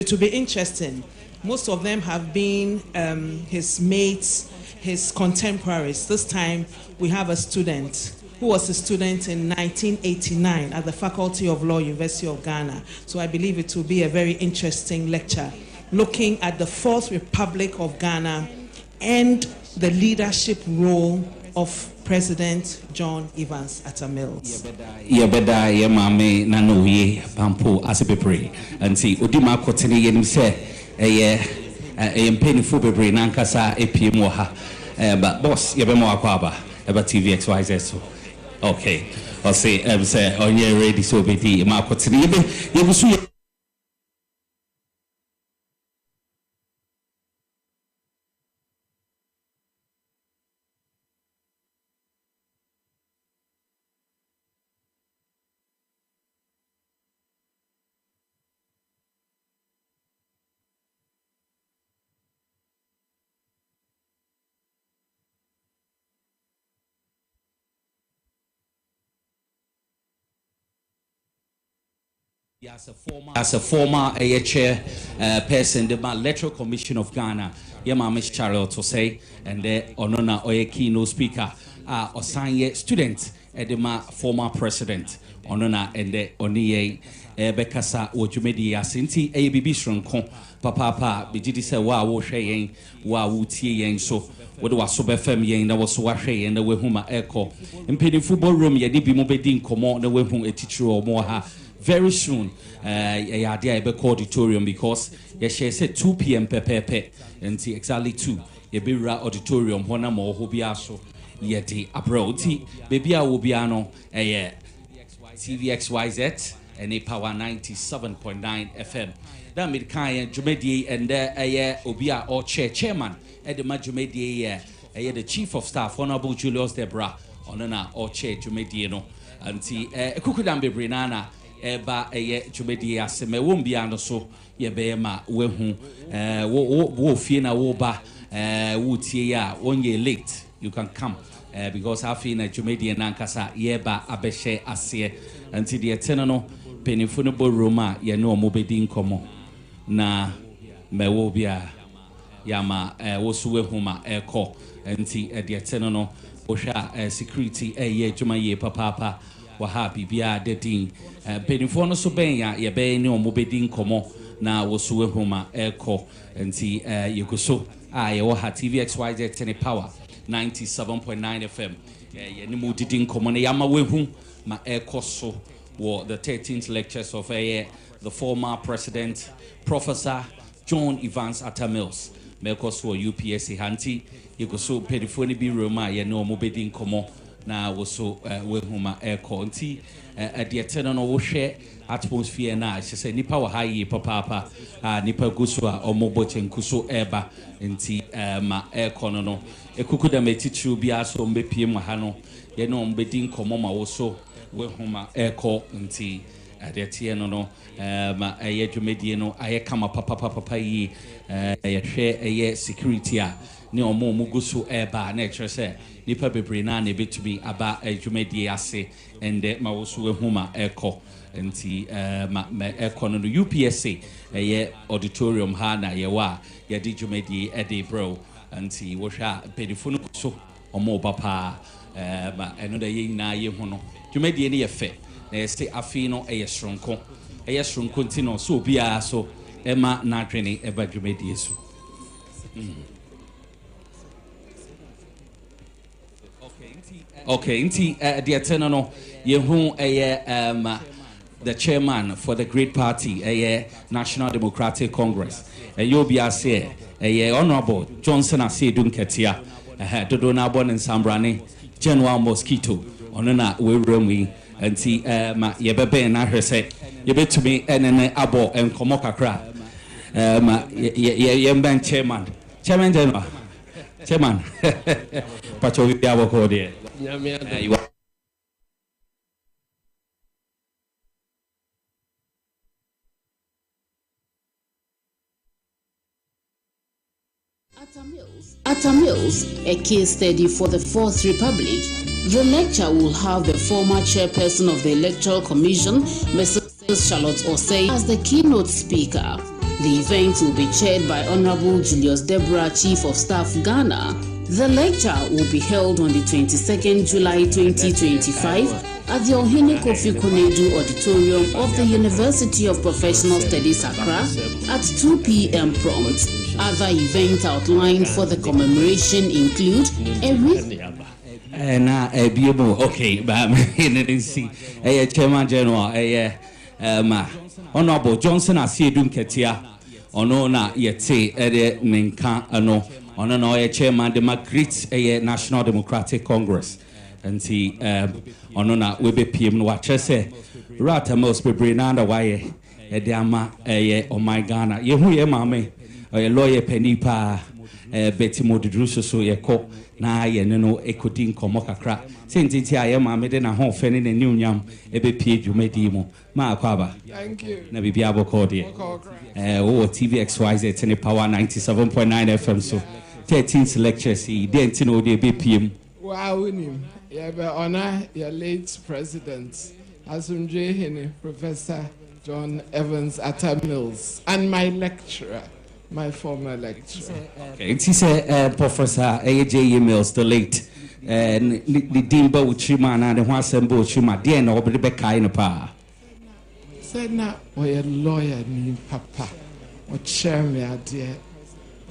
It will be interesting. Most of them have been his mates, his contemporaries. This time we have a student who was a student in 1989 at the Faculty of Law, University of Ghana. So I believe it will be a very interesting lecture looking at the Fourth Republic of Ghana and the leadership role of President John Evans Attah-Mills. Yebeda yemame nanoye pampo asepepre anti odima kotene yenim se mpenifu bebre nankasa epiem wo ha but boss yebemo akwaba eba TVXYZ so okay I'll say onye ready so bedi ma kotene yebusu. As a former chair person, the Electoral Commission of Ghana, Miss Charlotte to say, and the Onona Oye Keynote speaker, Osanye student, and the former president, Onona and the Oniye Bekasa Ojumedi Asinti, ABB Shronkon, Papa, Bijidi se wa wo hwe wa wutie yen so wo de waso befam yen na wo so wa hwe yen na we huma eko impeding football room ye de bi mo bedi nkomo na we hu etitiro mo ha very soon. I be auditorium because she said 2 p.m. pepepe and exactly 2 ye be auditorium hona mo hobiaso ye de abroad baby I will be ano TVXYZ and a power 97.9 FM. That made kind Jumedi and obia or chairman at the Majumedi the chief of staff Honorable Julius Debra on or chair Jumediano and Kukudambe Brinana. Eba Jumedi aseme won bia no so ye be ma wehu wo fie na wo ba wo tie ya wonye late you can come because afi na Jumedi na nkasa ye ba abehye ase anti de etene no penifo no bo roma ye no mo bedi nkomo na me wo bia ya ma wo so wehu ma eko anti de etene no wo hwa security ye djuma ye papa waha bibia dedin penifo no so ben ya ye ben ne omobedi nkomo na wo so ehoma eko nti yekoso ye wo ha TVXYZ tene power 97.9 FM ye ne mo didi nkomo ne yama wehu ma eko so wo the 13th lectures of the former president Professor John Evans Attah-Mills meko so UPSC hanti yekoso penifo ne bi roma ye ne omobedi nkomo na woso wehuma eko nti de etene no wo hwe atmosphere na se nipa wa hayi papa nipa guso a omoboche nkuso eba nti ma eko no ekukuda metitru bia so mbepie mu ha no ye no mbedi nkomo ma woso wehuma eko nti de tie no ma dwumedie no aye kama papa yi ye hwe ye security a ne omo guso eba na ekere nipa bebre na na betumi aba adwumadi ase ende ma woso ehuma eko nti ma eko no UPSC ye auditorium ha na ye wa ye di dwumadi ede bro nti wo hwa pedifo so omo papa ma eno da ye na ye hu no dwumadi ne ye fe na ye se afi no ye sronko nti no so bia so ema na adwene eba dwumadi so Okay, inti the eternal yehu the chairman for the great party National Democratic Congress you'll be ase Honorable Johnson ase dunketia dodo na bon nsambrane General Mosquito onona we remi anti ma yebebe na hwese yebetumi enene abo enkomo kakra ma yemban chairman general chairman pacho bi aboko de Attah-Mills, a case study for the Fourth Republic. The lecture will have the former chairperson of the Electoral Commission, Mrs. Charlotte Osei, as the keynote speaker. The event will be chaired by Honorable Julius Deborah, Chief of Staff, Ghana. The lecture will be held on the 22nd July 2025 at the Ohene Kofi Konedu Auditorium of the University of Professional Studies, Accra, at 2 p.m. prompt. Other events outlined for the commemoration include okay, but Chairman General, Honorable Johnson Asiedum Ketia, Onona Yete, Ninka, Ono, Chairman Democrat, National Democratic Congress, and see, Onona Webe PM Watchese, Attah-Mills Bebrinanda Waye, Ediama, oh my Ghana, Yehu Mame, a lawyer Penipa, Betty Modruso, so ye co, na ye no ekodin komokakra. Since I am a medina home fanning a new yam, a bit page you made demo. Ma Quaba. Thank you. Never be able cordia. TVXYZ and power 97.9 FM. So 13th lecture, see, didn't know the BPM. Wow, you have honor your late president, Asunje Professor John Evans Attah-Mills, and my lecturer, my former lecturer. Okay, it is Professor A.J. Mills, the late. The Dimba Uchima and the Wasembo Chima, dear, no, but the Becca in a pa. Said now, or a lawyer named Papa, or chairman, dear,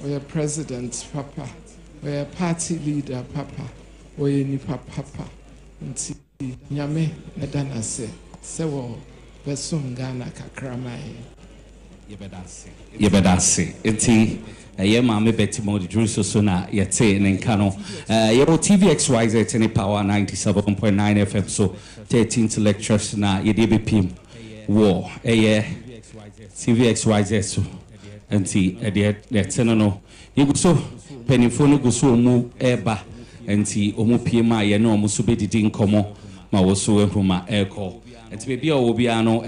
or a president, Papa, or a party leader, Papa, or a nipa, Papa, and see Yame, Nadana say, Sewo, Besum Ghana Kakramai. Yebedasi, eti. Mame Betty Modruso Sona Yate and Kano. Your TVXYZ any power 97.9 FM. So 13th lectures na YDBP war. TVXYZ so. And see, no. You go so pennyphone go so mu eba. And see, Omu PMI, ye no Musubedi din komo. Ma was so ma air call. And to be Obiano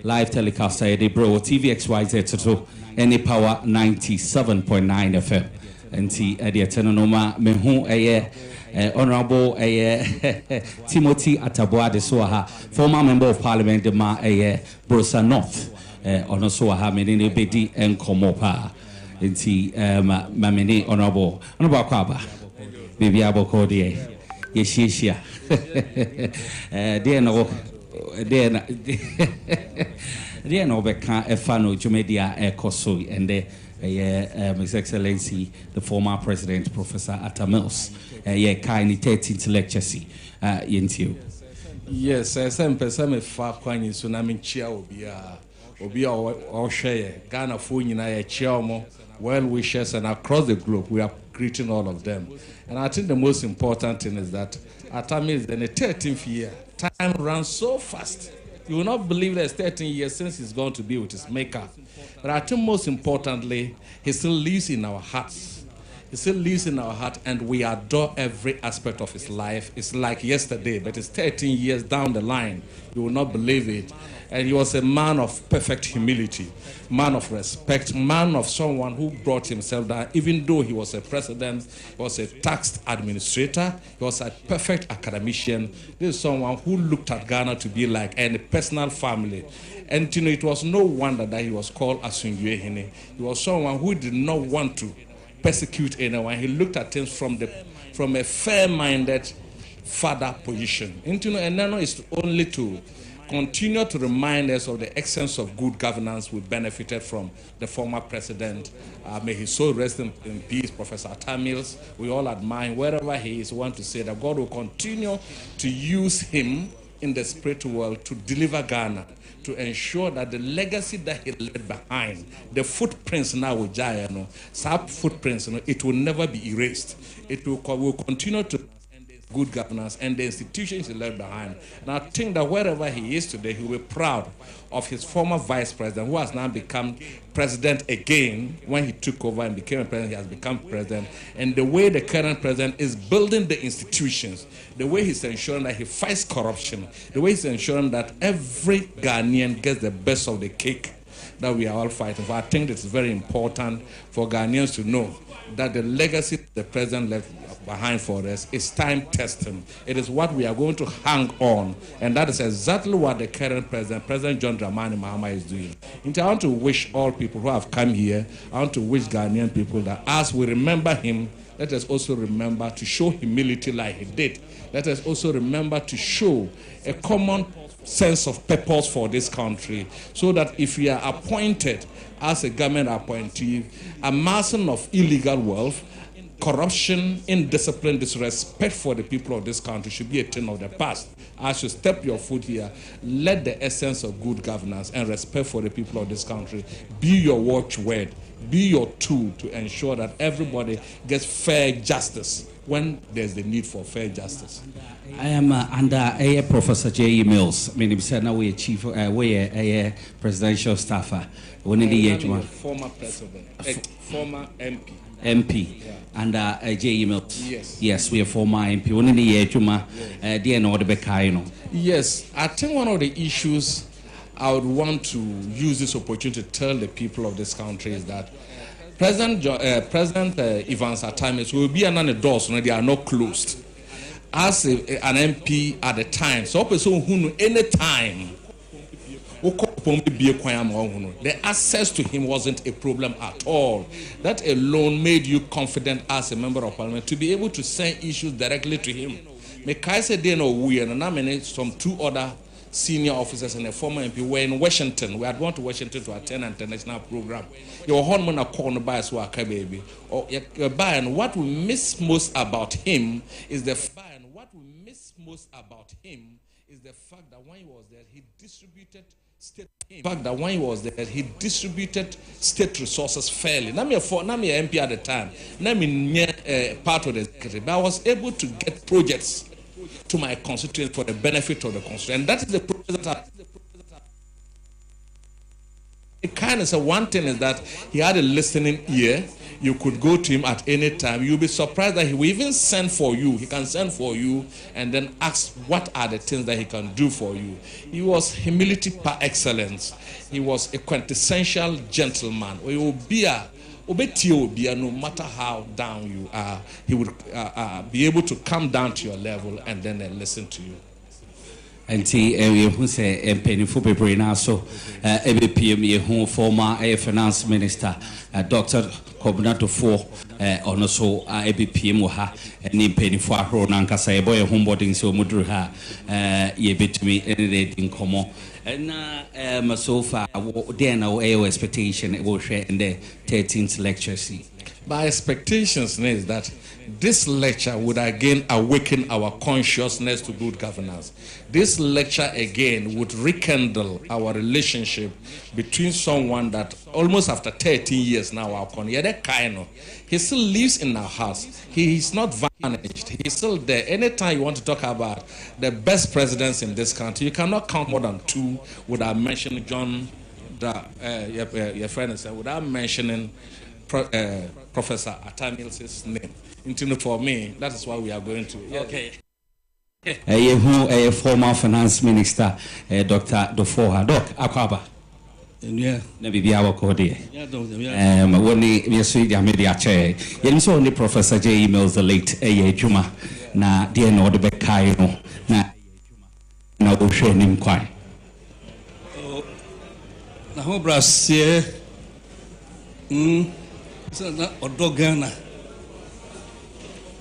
live telecast. They bro TVXYZ so. Any power 97.9 FM. And see the Tenonoma Mehu Honorable Timothy Ataboa de Soha, former member of Parliament de Ma Brosa North, Onosoha Medini Bedi and Komopa. And see Mamini Honorable Kwaba, Baby Abocodie, Yeshia. Dear no, There no beka efano jumedia ekosoi and His Excellency the former President Professor Attah-Mills kind 13th lecture yentio. Yes, some person fa kwani tsunami chia obi a share Ghana for nyina chia mo well wishers and across the globe we are greeting all of them. And I think the most important thing is that Attah-Mills in the 13th year time runs so fast. You will not believe that it's 13 years since he's going to be with his maker. But I think most importantly, he still lives in our hearts. He still lives in our heart, and we adore every aspect of his life. It's like yesterday, but it's 13 years down the line. You will not believe it. And he was a man of perfect humility, man of respect, man of someone who brought himself down. Even though he was a president, he was a tax administrator, he was a perfect academician. This is someone who looked at Ghana to be like a personal family. And you know, it was no wonder that he was called Asunjuehene. He was someone who did not want to persecute anyone. He looked at things from a fair-minded father position. And you know, and then is only to continue to remind us of the essence of good governance we benefited from the former president. May his soul rest in peace, Professor Attah-Mills. We all admire him. Wherever he is, we want to say that God will continue to use him in the spiritual world to deliver Ghana, to ensure that the legacy that he left behind, the footprints now with Jayano, sub footprints, it will never be erased. It will continue to good governance and the institutions he left behind. And I think that wherever he is today, he will be proud of his former vice president, who has now become president again. When he took over and became a president, he has become president. And the way the current president is building the institutions, the way he's ensuring that he fights corruption, the way he's ensuring that every Ghanaian gets the best of the cake, that we are all fighting for. I think it's very important for Ghanaians to know that the legacy the president left behind for us is time testing. It is what we are going to hang on, and that is exactly what the current president, President John Dramani Mahama, is doing. And I want to wish all people who have come here, I want to wish Ghanaian people that as we remember him, let us also remember to show humility like he did. Let us also remember to show a common sense of purpose for this country, so that if we are appointed as a government appointee, amassing of illegal wealth, corruption, indiscipline, disrespect for the people of this country should be a thing of the past. As you step your foot here, let the essence of good governance and respect for the people of this country be your watchword, be your tool to ensure that everybody gets fair justice when there's the need for fair justice. I am under Professor Attah-Mills. I mean, said now we're chief, we're presidential staffer. When the former president, former MP. MP, yeah. And Attah-Mills. Yes, we are former MP. When the Juma, Yes, I think one of the issues I would want to use this opportunity to tell the people of this country is that President Evans Attah-Mills will be another doors when they are not closed. As an MP at the time, so person who any time the access to him wasn't a problem at all. That alone made you confident as a member of parliament to be able to send issues directly to him. Some two other senior officers and a former MP were in Washington. We had gone to Washington to attend an international program. Your hormone are called by us, baby. Or what we miss most about him is the fact that when he was there, he distributed state resources fairly. Now me MP at the time. Now me part of the executive. But I was able to get projects to my constituents for the benefit of the constituent. And that is the process. It kind of say one thing is that he had a listening ear. You could go to him at any time. You'll be surprised that he will even send for you. He can send for you and then ask what are the things that he can do for you. He was humility par excellence. He was a quintessential gentleman. No matter how down you are, he would be able to come down to your level and then listen to you. And see, who say penny for paper now. So, ABPM, who former finance minister, Dr. Commemorative for on so ABPM ha and penny for Ronanka say boy homeboarding so mudruha ye bit me any in common. And so far, then our expectation it will share in the 13th lecture. My expectations is that this lecture would again awaken our consciousness to good governance. This lecture again would rekindle our relationship between someone that almost after 13 years now, he still lives in our house. He is not vanished. He's still there. Anytime you want to talk about the best presidents in this country, you cannot count more than two without mentioning John, your friend said, without mentioning Professor Attah-Mills' name. For me, that is why we are going to. Yeah. Okay. A former finance minister, Dr. Dofoha. Doc, Akwaba. Yeah. Never be our code. When we see the media chair, you saw only Professor Attah-Mills, the late Juma. Na dear no the Bekaino. Na Ocean in Quai. Na Hobras here. Odogana.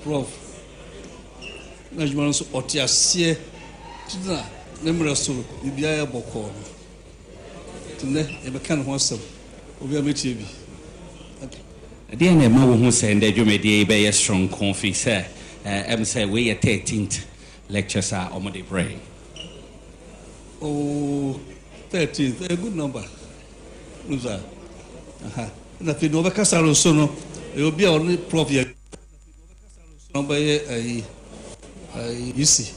Prof. Najman Otiasie. Tina, Nemrasu, Ibia Boko. Tine, Ebekan Hossel, Obia TV. Dear Nemo, who said that you may be a strong config, sir. Say we are 13th lectures are on the brain. Oh, 13th, a good number. Uza. Na pino baka salo sono e obi a oni prof ya number isi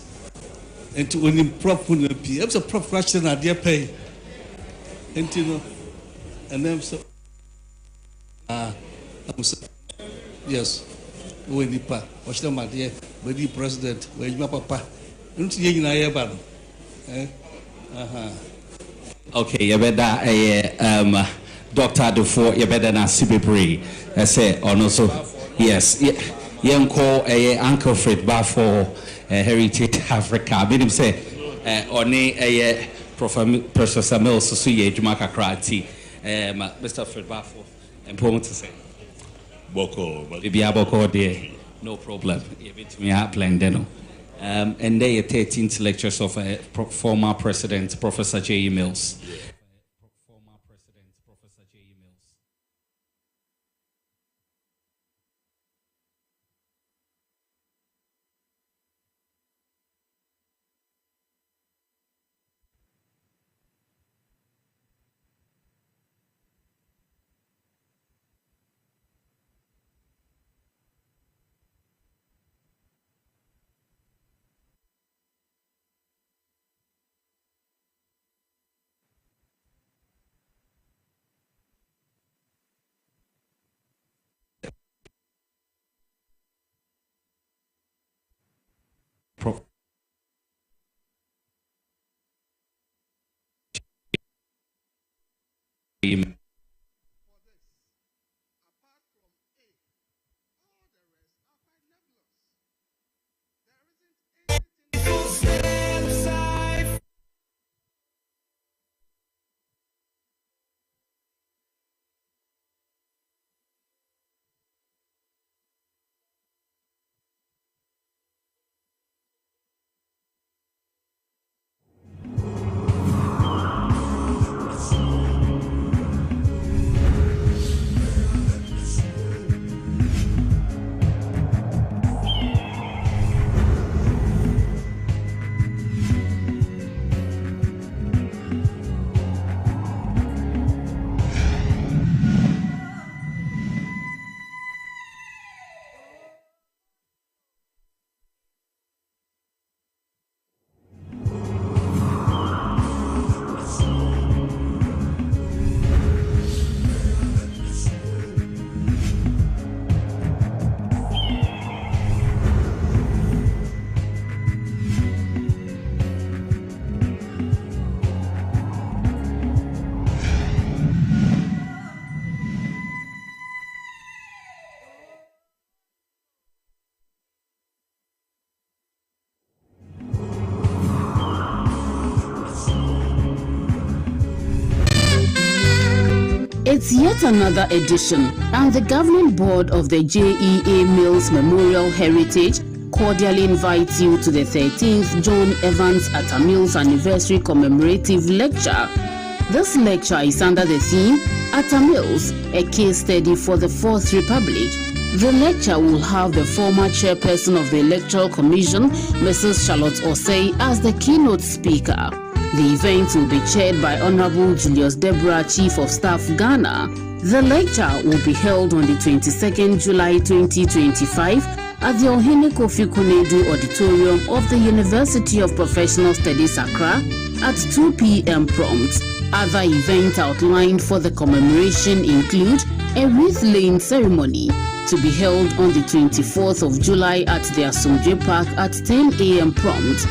enti oni prof no pi e be prof question na dey pay enti no and then so yes we ni pa o shita ma dey body president we juma papa enti ye nyina ye ba no Okay, you better Dr. Dufo, you better not see Bibri. I say, also, yes, young call Uncle Fred Bafo Heritage Africa. I mean, say, only Professor Mills, so see Jumaka Krati, Mr. Fred Bafo, important to say. Boko, Boko, dear, no problem. Me up Deno. And they are 13th lectures of former President Professor Attah-Mills. Former President Professor Attah-Mills. It's yet another edition, and the governing board of the Attah-Mills Memorial Heritage cordially invites you to the 13th John Evans Attah-Mills Anniversary Commemorative Lecture. This lecture is under the theme, Attah-Mills, a case study for the Fourth Republic. The lecture will have the former chairperson of the Electoral Commission, Mrs. Charlotte Osei, as the keynote speaker. The event will be chaired by Honorable Julius Deborah, Chief of Staff, Ghana. The lecture will be held on the 22nd July 2025 at the Ohene Kofi Konedu Auditorium of the University of Professional Studies, Accra, at 2 p.m. prompt. Other events outlined for the commemoration include a wreath-laying ceremony to be held on the 24th of July at the Asomdwe Park at 10 a.m. prompt.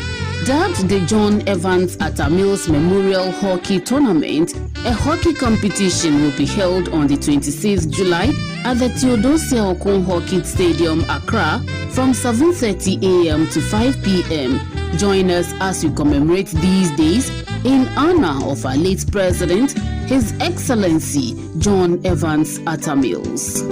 Dubbed the John Evans Attah-Mills Memorial Hockey Tournament, a hockey competition will be held on the 26th July at the Theodosia Okon Hockey Stadium, Accra, from 7:30 a.m. to 5 p.m. Join us as we commemorate these days in honor of our late President, His Excellency John Evans Attah-Mills.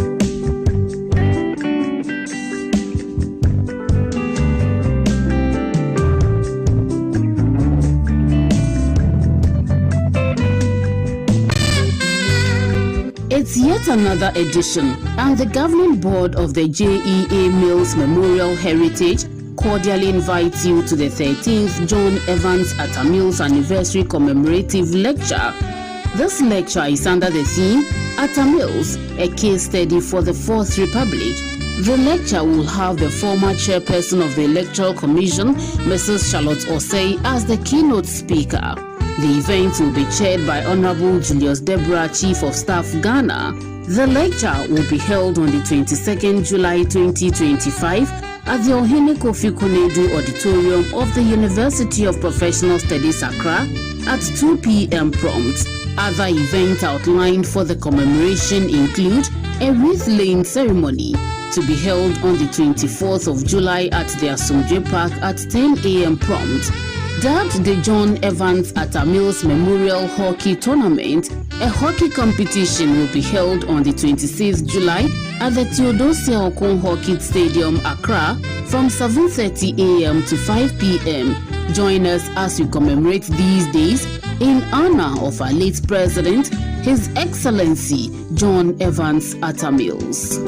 It's yet another edition, and the governing board of the Attah-Mills Memorial Heritage cordially invites you to the 13th John Evans Attah-Mills Anniversary Commemorative Lecture. This lecture is under the theme, Attah-Mills, a case study for the Fourth Republic. The lecture will have the former chairperson of the Electoral Commission, Mrs. Charlotte Osei, as the keynote speaker. The event will be chaired by Honorable Julius Deborah, Chief of Staff, Ghana. The lecture will be held on the 22nd July 2025 at the Ohene Kofi Konedu Auditorium of the University of Professional Studies, Accra, at 2 p.m. prompt. Other events outlined for the commemoration include a wreath-laying ceremony to be held on the 24th of July at the Asomdwe Park at 10 a.m. prompt. Dubbed the John Evans Attah-Mills Memorial Hockey Tournament, a hockey competition will be held on the 26th July at the Theodosia Okon Hockey Stadium, Accra, from 7:30 a.m. to 5 p.m. Join us as we commemorate these days in honor of our late President, His Excellency John Evans Attah-Mills.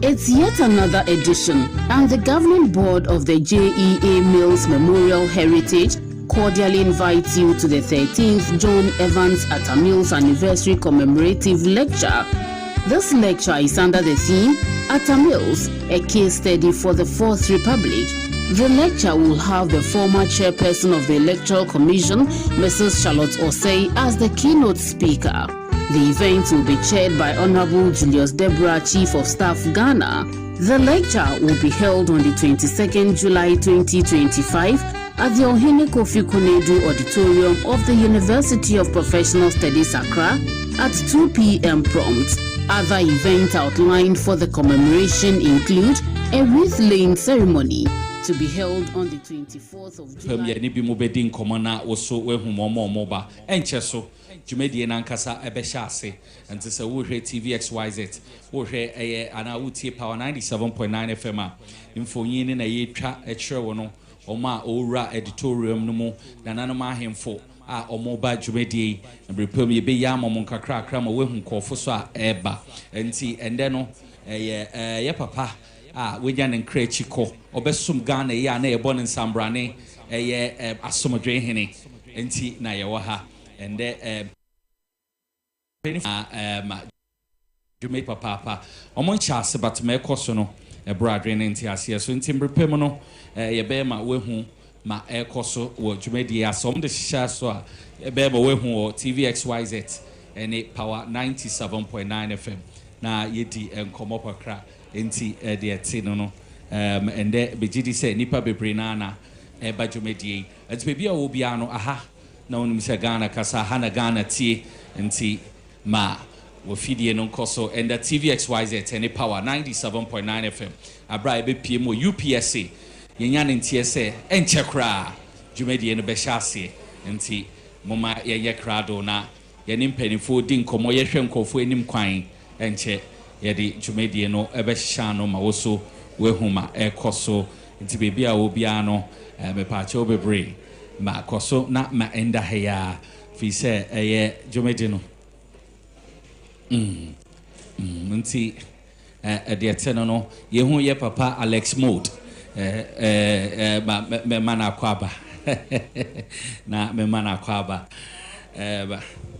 It's yet another edition, and the governing board of the Attah-Mills Memorial Heritage cordially invites you to the 13th John Evans Attah-Mills Anniversary Commemorative Lecture. This lecture is under the theme, Attah-Mills, a case study for the Fourth Republic. The lecture will have the former chairperson of the Electoral Commission, Mrs. Charlotte Osei, as the keynote speaker. The event will be chaired by Honorable Julius Deborah, Chief of Staff, Ghana. The lecture will be held on the 22nd July 2025 at the Ohene Kofi Konedu Auditorium of the University of Professional Studies, Accra, at 2 p.m. prompt. Other events outlined for the commemoration include a wreath-laying ceremony to be held on the 24th of July. Jumedi Nankasa Ebeshase, and this is TV XYZ, Wohe Anauti Power 97.9 FM. Infoyin in a yetra at Sherwono, Oma Ora editorium no Nanama Hemfo, Omoba Jumedi, and Repumi Beyamo Monkakra Kram away from Kofosa Eba, and see, and then ya papa, Wijan and Krechiko, Obesum Gana Yane, Bon and Sambrane, Asomadre Hene, and see Nayawaha. And there, Jume Papa, Omon Chas, but me cosono, a bradrin in Tiasia, so in Timber Pemono, Yabema, Wehu, ma air coso, or Jumedia, some the Shaswa, a Bema Wehu, or TVXYZ, and a power 97.9 FM. Na Yeti and Comopa crack, Inti, the Tinono, and there, Bejidi said, Nipa Bebrinana, Eba Jumedi, as baby Obiano, aha. Na unimisa Ghana kasa hana Ghana tie nti ma wofidie no nkoso and the TVXYZ any power 97.9 FM abra ebe pie mo UPSA yenya ne ntie se enche kra dwumedie no be hyase nti moma ye krado na ye ne mpanifo di nkomo ye hwe nkofo enim kwan enche ye di dwumedie no ebe hya no ma woso wehuma ekoso nti bebi a obia no me pa che obebre ma koso na ma enda heya fi se jomedi no nti de eteno no ye hu ye papa Alex Mode me mana kwaba na me mana kwaba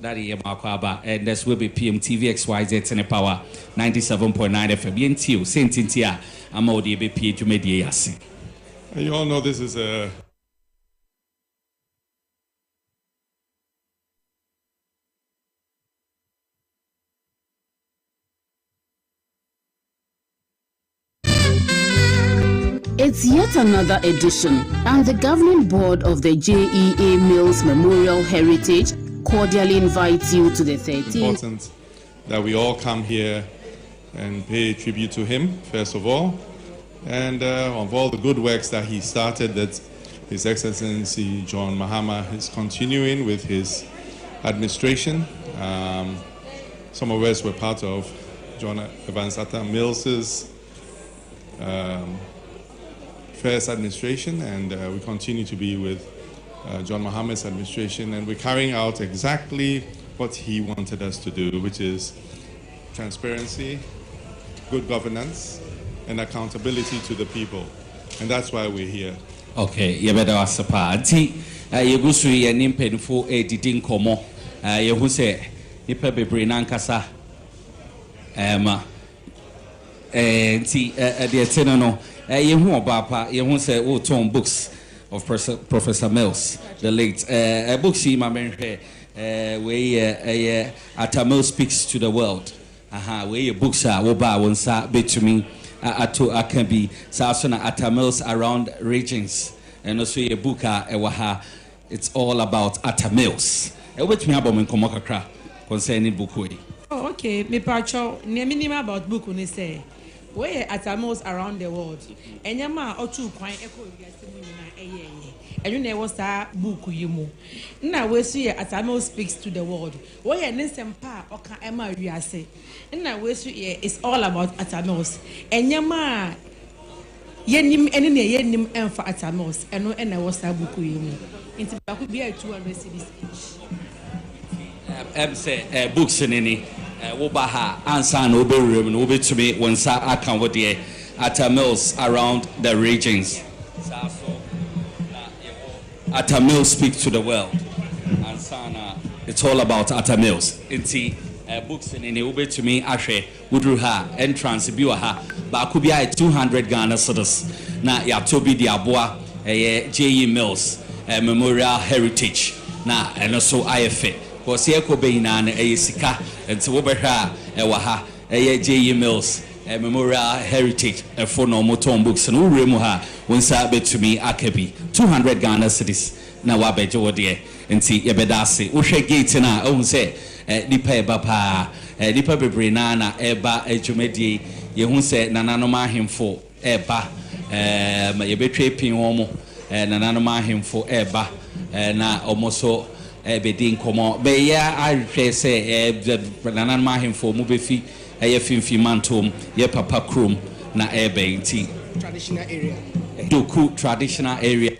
daddy ye makwaba and this will be PMTV XYZ in power 97.9 FM yentio sentintia amodi be P jomedi yase. You all know this is a It's yet another edition, and the governing board of the Attah-Mills Memorial Heritage cordially invites you to the 13th. It's important that we all come here and pay tribute to him, first of all, and of all the good works that he started, that His Excellency John Mahama is continuing with his administration. Some of us were part of John Evans Attah-Mills's first administration, and we continue to be with John Mahama's administration, and we're carrying out exactly what he wanted us to do, which is transparency, good governance, and accountability to the people. And that's why we're here. Okay, you better ask party. You go to your name for a didn't come. You who say, you probably bring Ankasa. See, the tenor. You who about you who say, oh, Tom books of Professor Mills, the late books he my man where Attah-Mills speaks to the world. Where your books are, woba wonsa betumi ato akabi saasona Attah-Mills around regions, and also your book ewaha. It's all about Attah-Mills. Which me about nkomo kakra concerning book we. Oh, okay. Me pacho ne minimum about book we say. Where Attah-Mills around the world. Enyama otu kwan eko wiase mu nyina eye. Enyu na ewo sa book yimu. Na we so ye Attah-Mills speaks to the world. Where nesempa oka ema wiase. Na we so ye it's all about Attah-Mills. Enyama yenim ene ne yenim emfa Attah-Mills. Eno na ewo sa book yimu. Inti ba ku bia 200 cedis each. Say books in any wobaha ansa no be room no be to me when sa akan wo de Attah-Mills around the regions. Attah-Mills speak to the world. Ansana it's all about Attah-Mills. Inti books in any ube to me ahwe wudru ha entrance bi wa ha ba ku bia 200 Ghana cedis na ya tobi di aboa Mills Memorial Heritage na and so IFA because here ko be na sika enti wo behwa ewa Mills Memorial Heritage for no motor books no remu ha wonsa betumi akabi 200 Ghana cedis na wa beje wo de enti ye bedase wo hwe gate na ohun se nipa eba pa nipa bebre na eba adwumadi ye hu se nananom ahemfo eba ye betwe pin wo mo nananom ahemfo eba na omoso bedin komo be ya ahwe se nananom ahemfo mo befi eye finfi mantom ye papa krom na ebe nti traditional area doku traditional area.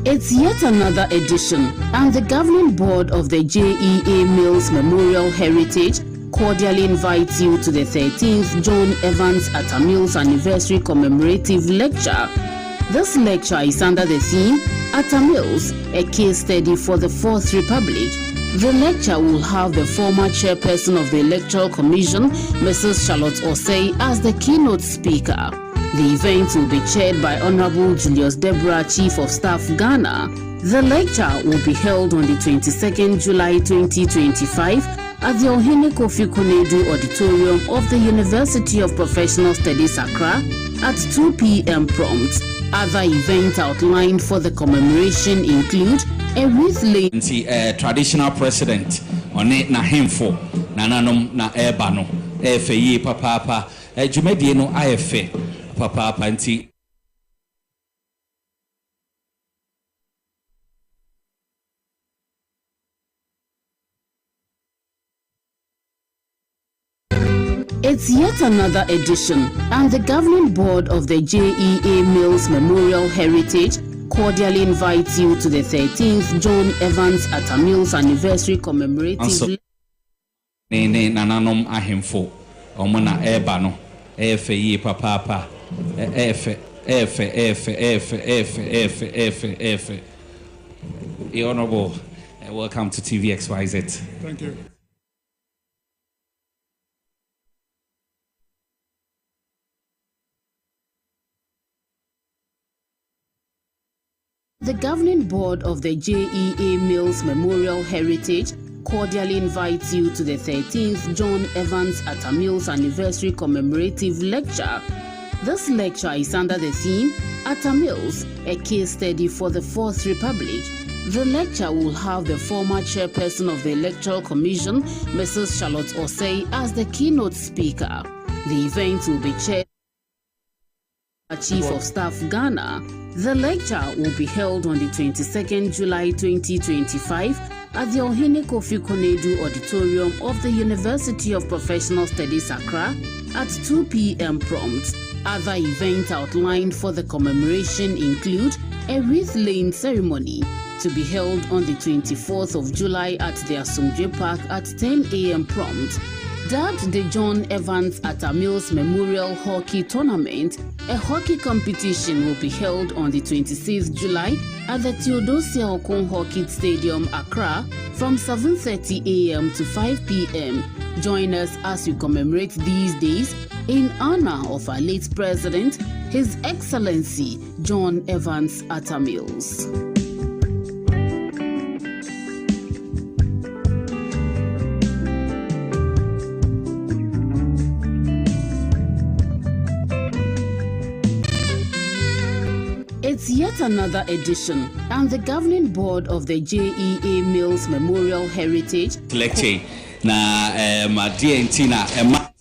It's yet another edition, and the governing board of the Attah-Mills Memorial Heritage cordially invites you to the 13th John Evans Attah-Mills Anniversary Commemorative Lecture. This lecture is under the theme Attah-Mills, a case study for the Fourth Republic. The lecture will have the former chairperson of the Electoral Commission, Mrs. Charlotte Osei, as the keynote speaker. The event will be chaired by Honorable Julius Deborah, Chief of Staff, Ghana. The lecture will be held on the 22nd July 2025 at the Ohene Kofi Konedu Auditorium of the University of Professional Studies, Accra, at 2 p.m. prompt. Other events outlined for the commemoration include a wreath laying. Traditional president on it na hemfo nananom na eba no efe yi papa jumedie no ayefe papa nti It's yet another edition, and the governing board of the Attah-Mills Memorial Heritage cordially invites you to the 13th John Evans Attah-Mills Anniversary Commemorative. Ne nananom ahemfo omona eba no efe yi papa efe Honorable, welcome to TVXYZ. Thank you. The governing board of the Attah-Mills Memorial Heritage cordially invites you to the 13th John Evans Attah-Mills Anniversary Commemorative Lecture. This lecture is under the theme Attah-Mills, a case study for the Fourth Republic. The lecture will have the former chairperson of the Electoral Commission, Mrs. Charlotte Osei, as the keynote speaker. The event will be chaired by Chief of Staff, Ghana. The lecture will be held on the 22nd July 2025 at the Ohene Kofi Konedu Auditorium of the University of Professional Studies Accra at 2 p.m. prompt. Other events outlined for the commemoration include a wreath-laying ceremony to be held on the 24th of July at the Asomdwe Park at 10 a.m. prompt. Dubbed the John Evans Attah-Mills Memorial Hockey Tournament, a hockey competition will be held on the 26th July at the Theodosia Okon Hockey Stadium, Accra, from 7:30 a.m. to 5 p.m. Join us as we commemorate these days in honor of our late President, His Excellency John Evans Attah-Mills. It's yet another edition, and the governing board of the J.E.A. Mills Memorial Heritage na Madientina Emma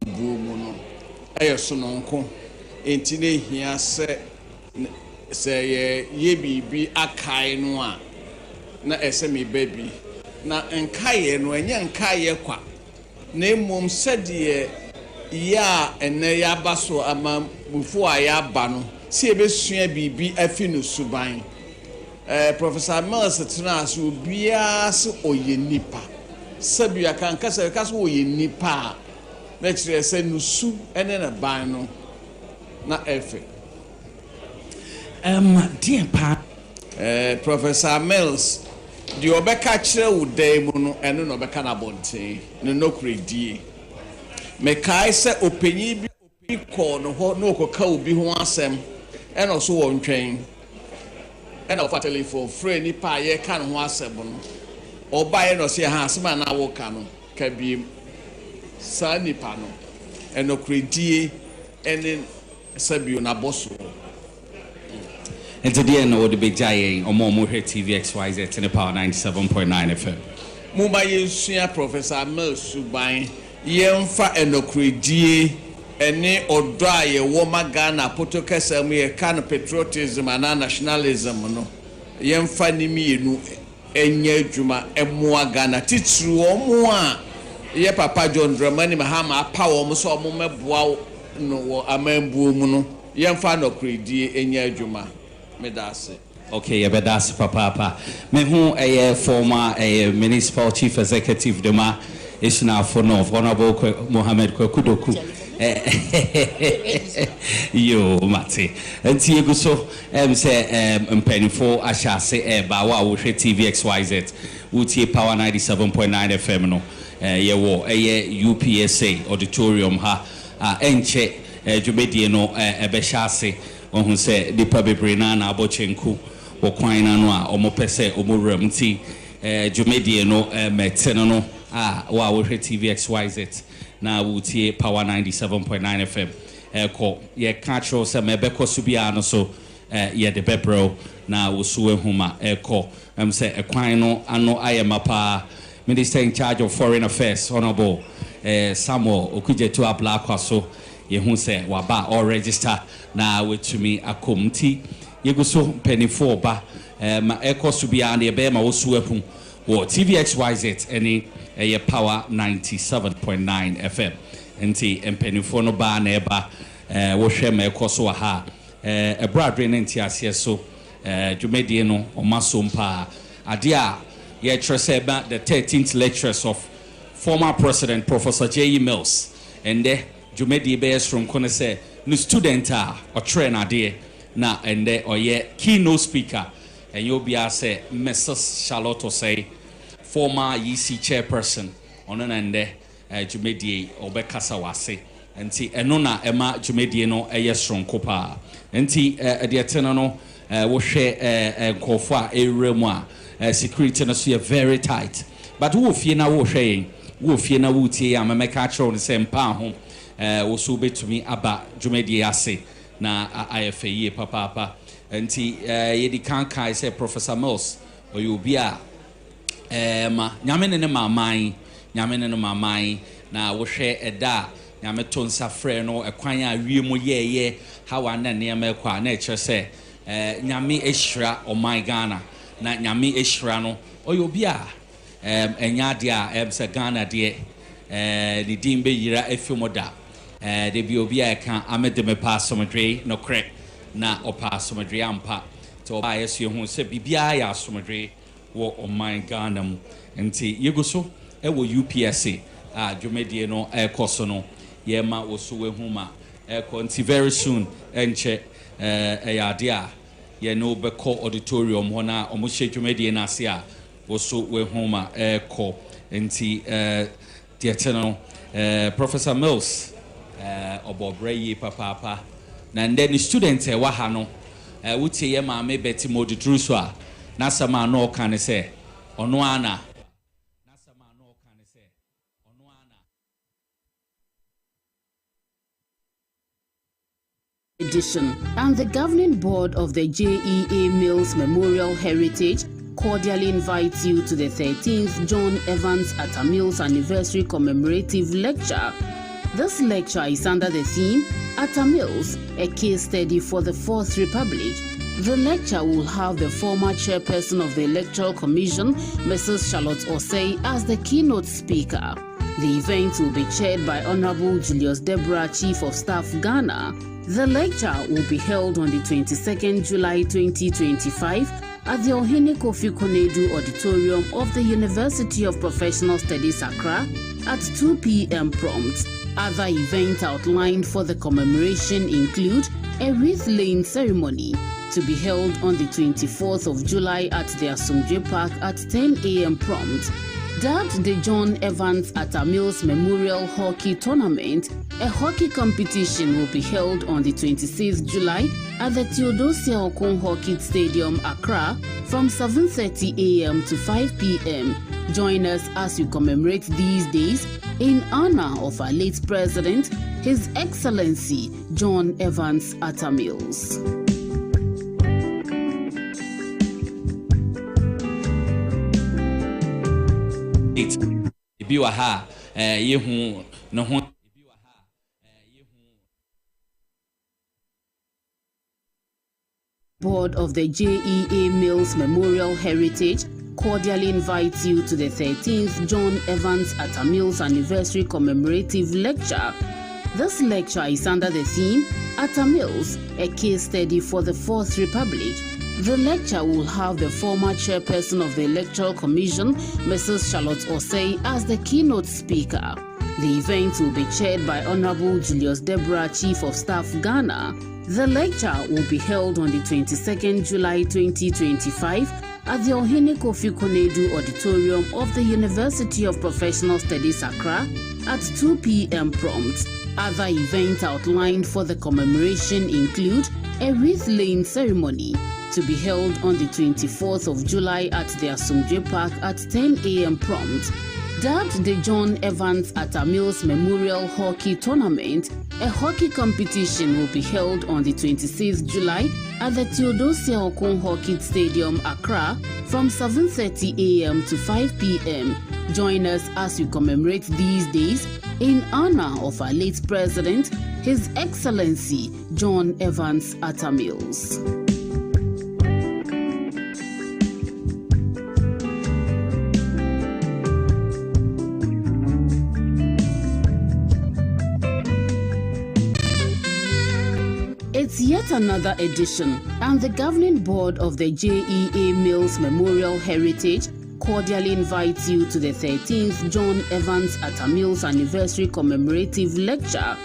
Bumono Ayosononko Entine here say ye bibi akai no a na esemi baby na nkaye no enye nkaye kwa na emom sede ya ene ya baso ama bufu aya ba no si ebesua bibi afi no suban Professor Mills tena so bia se oyenipa sabia kan kasa oyenipa na kire se nusu ene na ban no na efe dear pa Professor Mills di obeka kire wo dai mu no ene no obeka na bonten no nokredi me kai se opanyi bi ko no ho no okoka obi ho asem ene so wo ntwen ene ofa telephone free ni pa ye kan ho asem no oba ye no se ha asema na wo ka no ka bi sa ni pa no ene okredi ene sabio na boso ente die no de bejaye omo hwe TV XYZ in the Power 97.9 FM mumba yensua Professor Mills suban yemfa enokredi ene odo a ye wo magana potokesam ye kan patriotism and nationalism no yemfa ni mienu enye adwuma emoa Ghana titru omo a ye Papa John Dramani Mahama apa wo so omo meboa no wo amambuo mu no yemfa enokredi enye adwuma medase. Okay, that's papa. Me who a former municipal chief executive dema is now for no Honorable Mohammed Kwekudoku. Yo mate. And Tiago so say mpenifo asha say bawa wo hwe TV XYZ. Utie Power 97.9 FM no. Ye wo UPSA auditorium ha enche dwumedie no ebehya ase. Ohun say dipa bebre na abochenku okwan na no a omopese omoram ti dwumedie no metene no wa wo hwe TV XYZ na wutie Power 97.9 FM ko ye catcho se mebeko subia no so ye de bebro na wo so ehuma ko say ekwan no ano ayemapa Minister in charge of Foreign Affairs Honorable Samuel Okujetu Ablakwaso ye hu say waba all register na wetumi akomti yeguso penifo ba ma ekosu bia na ebe ma wosu apu wo TV XYZ any Power 97.9 FM nti penifo no ba na eba wo hwe ma ekoso ha ebradre nti ase so dwumedie no omasompa ade a ye trese ba the 13th lectures of former President Professor J.E. Mills and dwumedie be from kono se no student or trainer there na and or ye keynote speaker and you'll be say Mrs. Charlotte say former EC chairperson on and Jumedie Obekasa wase nti eno na ema Jumedie no strong kopa nti the atena no wo hwe nkofo a ewremu a security no so very tight but wo fie na wo hwe wo fie na wo tie ya memeka chro no se mpa ho wo so betumi aba Jumedie ase na IFA papa nti yedi kankai say Professor Mills or you be a nyame ne mamai na wo hwe eda nyame to nsafre no ekwan a wiemu ye how an na me kwa na eche say nyame ehira o my Ghana na nyame ehyira no oyo bi a enya de a se Ghana de the din be yira efimoda de bi obi a ka amede me pa asomdwe no kre na opa asomdwe ampa to ba yesu hu se bibia ya asomdwe wo oman Ghana mu nti yeguso wo UPSA dwumedie no ekoso no ye ma wo so we hu ma nti very soon enche eyade a ye no be call auditorium hona omuhye dwumedie na ase a wo so we hu ma ko nti Tietano, Professor Mills, Obobreye Papa, and then the students wahano, would say, Yama, may Betty Modi Druswa, Nasama no can say, Onoana. Nasama no can say, Onoana. Edition and the governing board of the Attah-Mills Memorial Heritage cordially invites you to the 13th John Evans Attah-Mills Anniversary Commemorative Lecture. This lecture is under the theme Attah-Mills, a case study for the Fourth Republic. The lecture will have the former chairperson of the Electoral Commission, Mrs. Charlotte Osei, as the keynote speaker. The event will be chaired by Honorable Julius Deborah, Chief of Staff, Ghana. The lecture will be held on the 22nd July 2025 at the Ohene Kofi Konedu Auditorium of the University of Professional Studies, Accra, at 2 p.m. prompt. Other events outlined for the commemoration include a wreath-laying ceremony to be held on the 24th of July at the Asomdwe Park at 10 a.m. prompt. Dubbed the John Evans Attah-Mills Memorial Hockey Tournament, a hockey competition will be held on the 26th July at the Theodosia Okon Hockey Stadium, Accra, from 7:30 a.m. to 5 p.m. Join us as we commemorate these days in honor of our late President, His Excellency John Evans Attah-Mills. Board of the Attah-Mills Memorial Heritage cordially invites you to the 13th John Evans Attah-Mills Anniversary Commemorative Lecture. This lecture is under the theme Attah-Mills, a case study for the Fourth Republic. The lecture will have the former chairperson of the Electoral Commission, Mrs. Charlotte Osei, as the keynote speaker. The event will be chaired by Honorable Julius Deborah, Chief of Staff, Ghana. The lecture will be held on the 22nd July 2025 at the Ohene Kofi Konedu Auditorium of the University of Professional Studies, Accra, at 2 p.m. prompt. Other events outlined for the commemoration include a wreath-laying ceremony to be held on the 24th of July at the Asomdwe Park at 10 a.m. prompt. Dubbed the John Evans Attah-Mills Memorial Hockey Tournament, a hockey competition will be held on the 26th July at the Theodosia Okon Hockey Stadium, Accra, from 7:30 a.m. to 5 p.m. Join us as we commemorate these days in honor of our late President, His Excellency John Evans Attah-Mills. It's yet another edition, and the governing board of the Attah-Mills Memorial Heritage cordially invites you to the 13th John Evans Attah-Mills Anniversary Commemorative Lecture.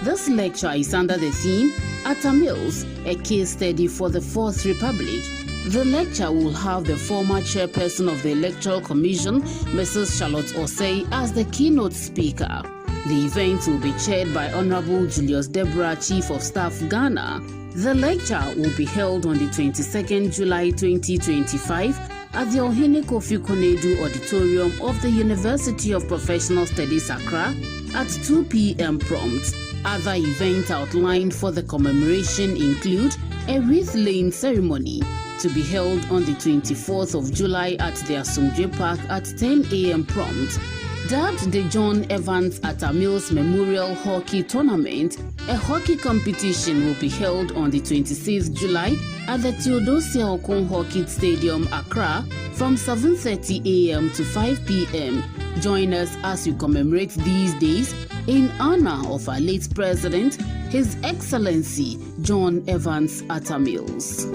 This lecture is under the theme Attah-Mills, a case study for the Fourth Republic. The lecture will have the former chairperson of the Electoral Commission, Mrs. Charlotte Osei, as the keynote speaker. The event will be chaired by Honorable Julius Deborah, Chief of Staff, Ghana. The lecture will be held on the 22nd July 2025 at the Ohene Kofi Konedu Auditorium of the University of Professional Studies, Accra, at 2 p.m. prompt. Other events outlined for the commemoration include a wreath-laying ceremony to be held on the 24th of July at the Asomdwe Park at 10 a.m. prompt. Dubbed the John Evans Attah-Mills Memorial Hockey Tournament, a hockey competition will be held on the 26th July at the Theodosia Okon Hockey Stadium, Accra, from 7:30 a.m. to 5 p.m. Join us as we commemorate these days in honor of our late President, His Excellency John Evans Attah-Mills.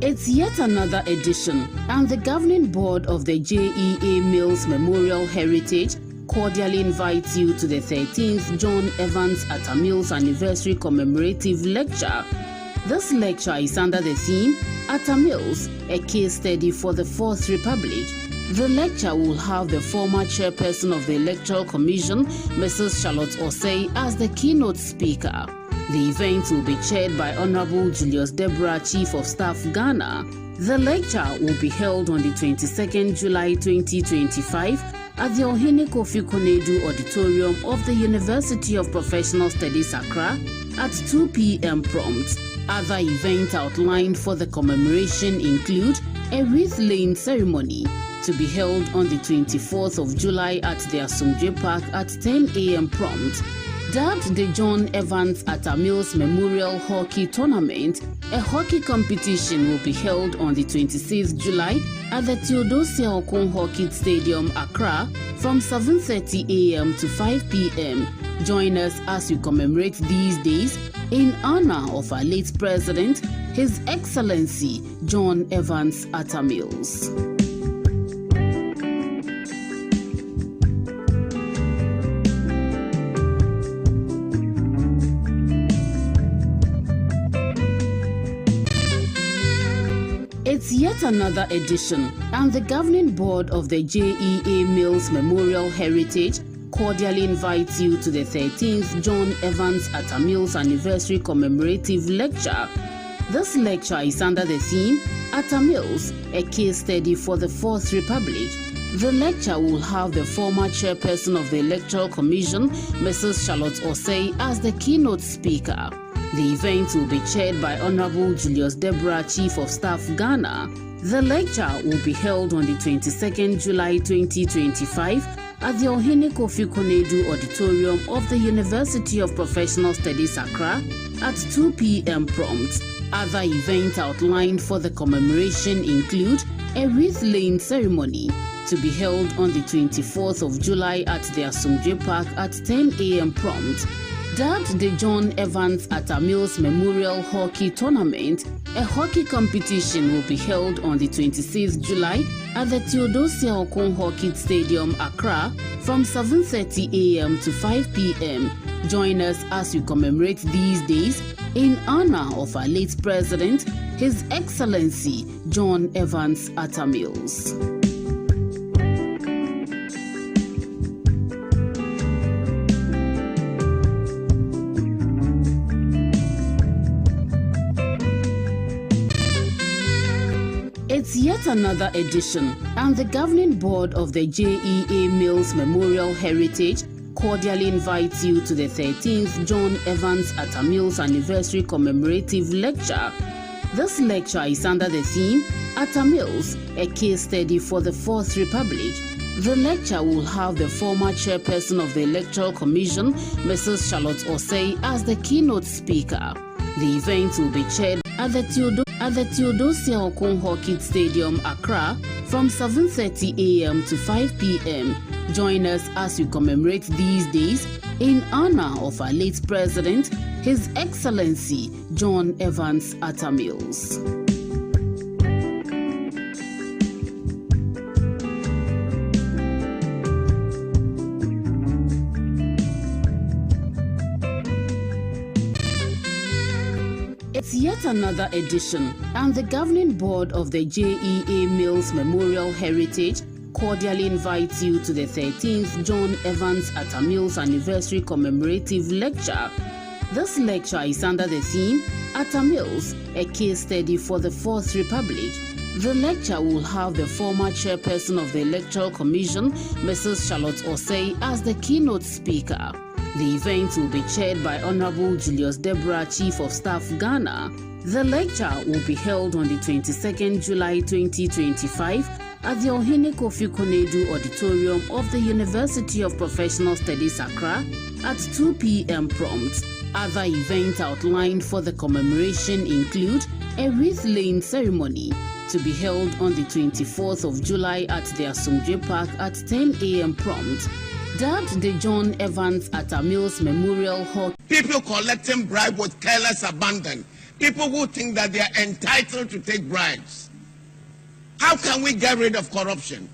It's yet another edition, and the governing board of the Attah-Mills Memorial Heritage cordially invites you to the 13th John Evans Attah-Mills Anniversary Commemorative Lecture. This lecture is under the theme, Attah-Mills, a case study for the Fourth Republic. The lecture will have the former chairperson of the Electoral Commission, Mrs. Charlotte Osei, as the keynote speaker. The event will be chaired by Honorable Julius Deborah, Chief of Staff, Ghana. The lecture will be held on the 22nd July 2025 at the Ohene Kofi Konedu Auditorium of the University of Professional Studies, Accra, at 2 p.m. prompt. Other events outlined for the commemoration include a wreath-laying ceremony to be held on the 24th of July at the Asomdwe Park at 10 a.m. prompt. Dubbed the John Evans Attah-Mills Memorial Hockey Tournament, a hockey competition will be held on the 26th July at the Theodosia Okon Hockey Stadium, Accra, from 7:30 a.m. to 5 p.m. Join us as we commemorate these days in honor of our late President, His Excellency John Evans Attah-Mills. It's yet another edition, and the governing board of the Attah-Mills Memorial Heritage cordially invites you to the 13th John Evans Attah-Mills Anniversary Commemorative Lecture. This lecture is under the theme, Attah-Mills, a case study for the Fourth Republic. The lecture will have the former chairperson of the Electoral Commission, Mrs. Charlotte Osei, as the keynote speaker. The event will be chaired by Honorable Julius Deborah, Chief of Staff, Ghana. The lecture will be held on the 22nd July 2025 at the Ohene Kofi Konedu Auditorium of the University of Professional Studies, Accra, at 2 p.m. prompt. Other events outlined for the commemoration include a wreath-laying ceremony to be held on the 24th of July at the Asomdwe Park at 10 a.m. prompt. Dubbed the John Evans Attah-Mills Memorial Hockey Tournament, a hockey competition will be held on the 26th July at the Theodosia Okon Hockey Stadium, Accra, from 7:30 a.m. to 5 p.m. Join us as we commemorate these days in honor of our late President, His Excellency John Evans Attah-Mills. It's yet another edition, and the governing board of the Attah-Mills Memorial Heritage cordially invites you to the 13th John Evans Attah-Mills Anniversary Commemorative Lecture. This lecture is under the theme, Attah-Mills, a case study for the Fourth Republic. The lecture will have the former chairperson of the Electoral Commission, Mrs. Charlotte Osei, as the keynote speaker. The event will be chaired at the Theodosia Okon Hockey Stadium, Accra, from 7:30 a.m. to 5 p.m. Join us as we commemorate these days in honor of our late President, His Excellency John Evans Attah-Mills. It's yet another edition, and the governing board of the Attah-Mills Memorial Heritage cordially invites you to the 13th John Evans Attah-Mills Anniversary Commemorative Lecture. This lecture is under the theme, Attah-Mills, a case study for the Fourth Republic. The lecture will have the former chairperson of the Electoral Commission, Mrs. Charlotte Osei, as the keynote speaker. The event will be chaired by Honorable Julius Deborah, Chief of Staff, Ghana. The lecture will be held on the 22nd July 2025 at the Ohene Kofi Konedu Auditorium of the University of Professional Studies, Accra at 2 p.m. prompt. Other events outlined for the commemoration include a wreath-laying ceremony to be held on the 24th of July at the Asomdwe Park at 10 a.m. prompt. That the John Evans Attah-Mills Memorial Hall. People collecting bribes with careless abandon. People who think that they are entitled to take bribes. How can we get rid of corruption?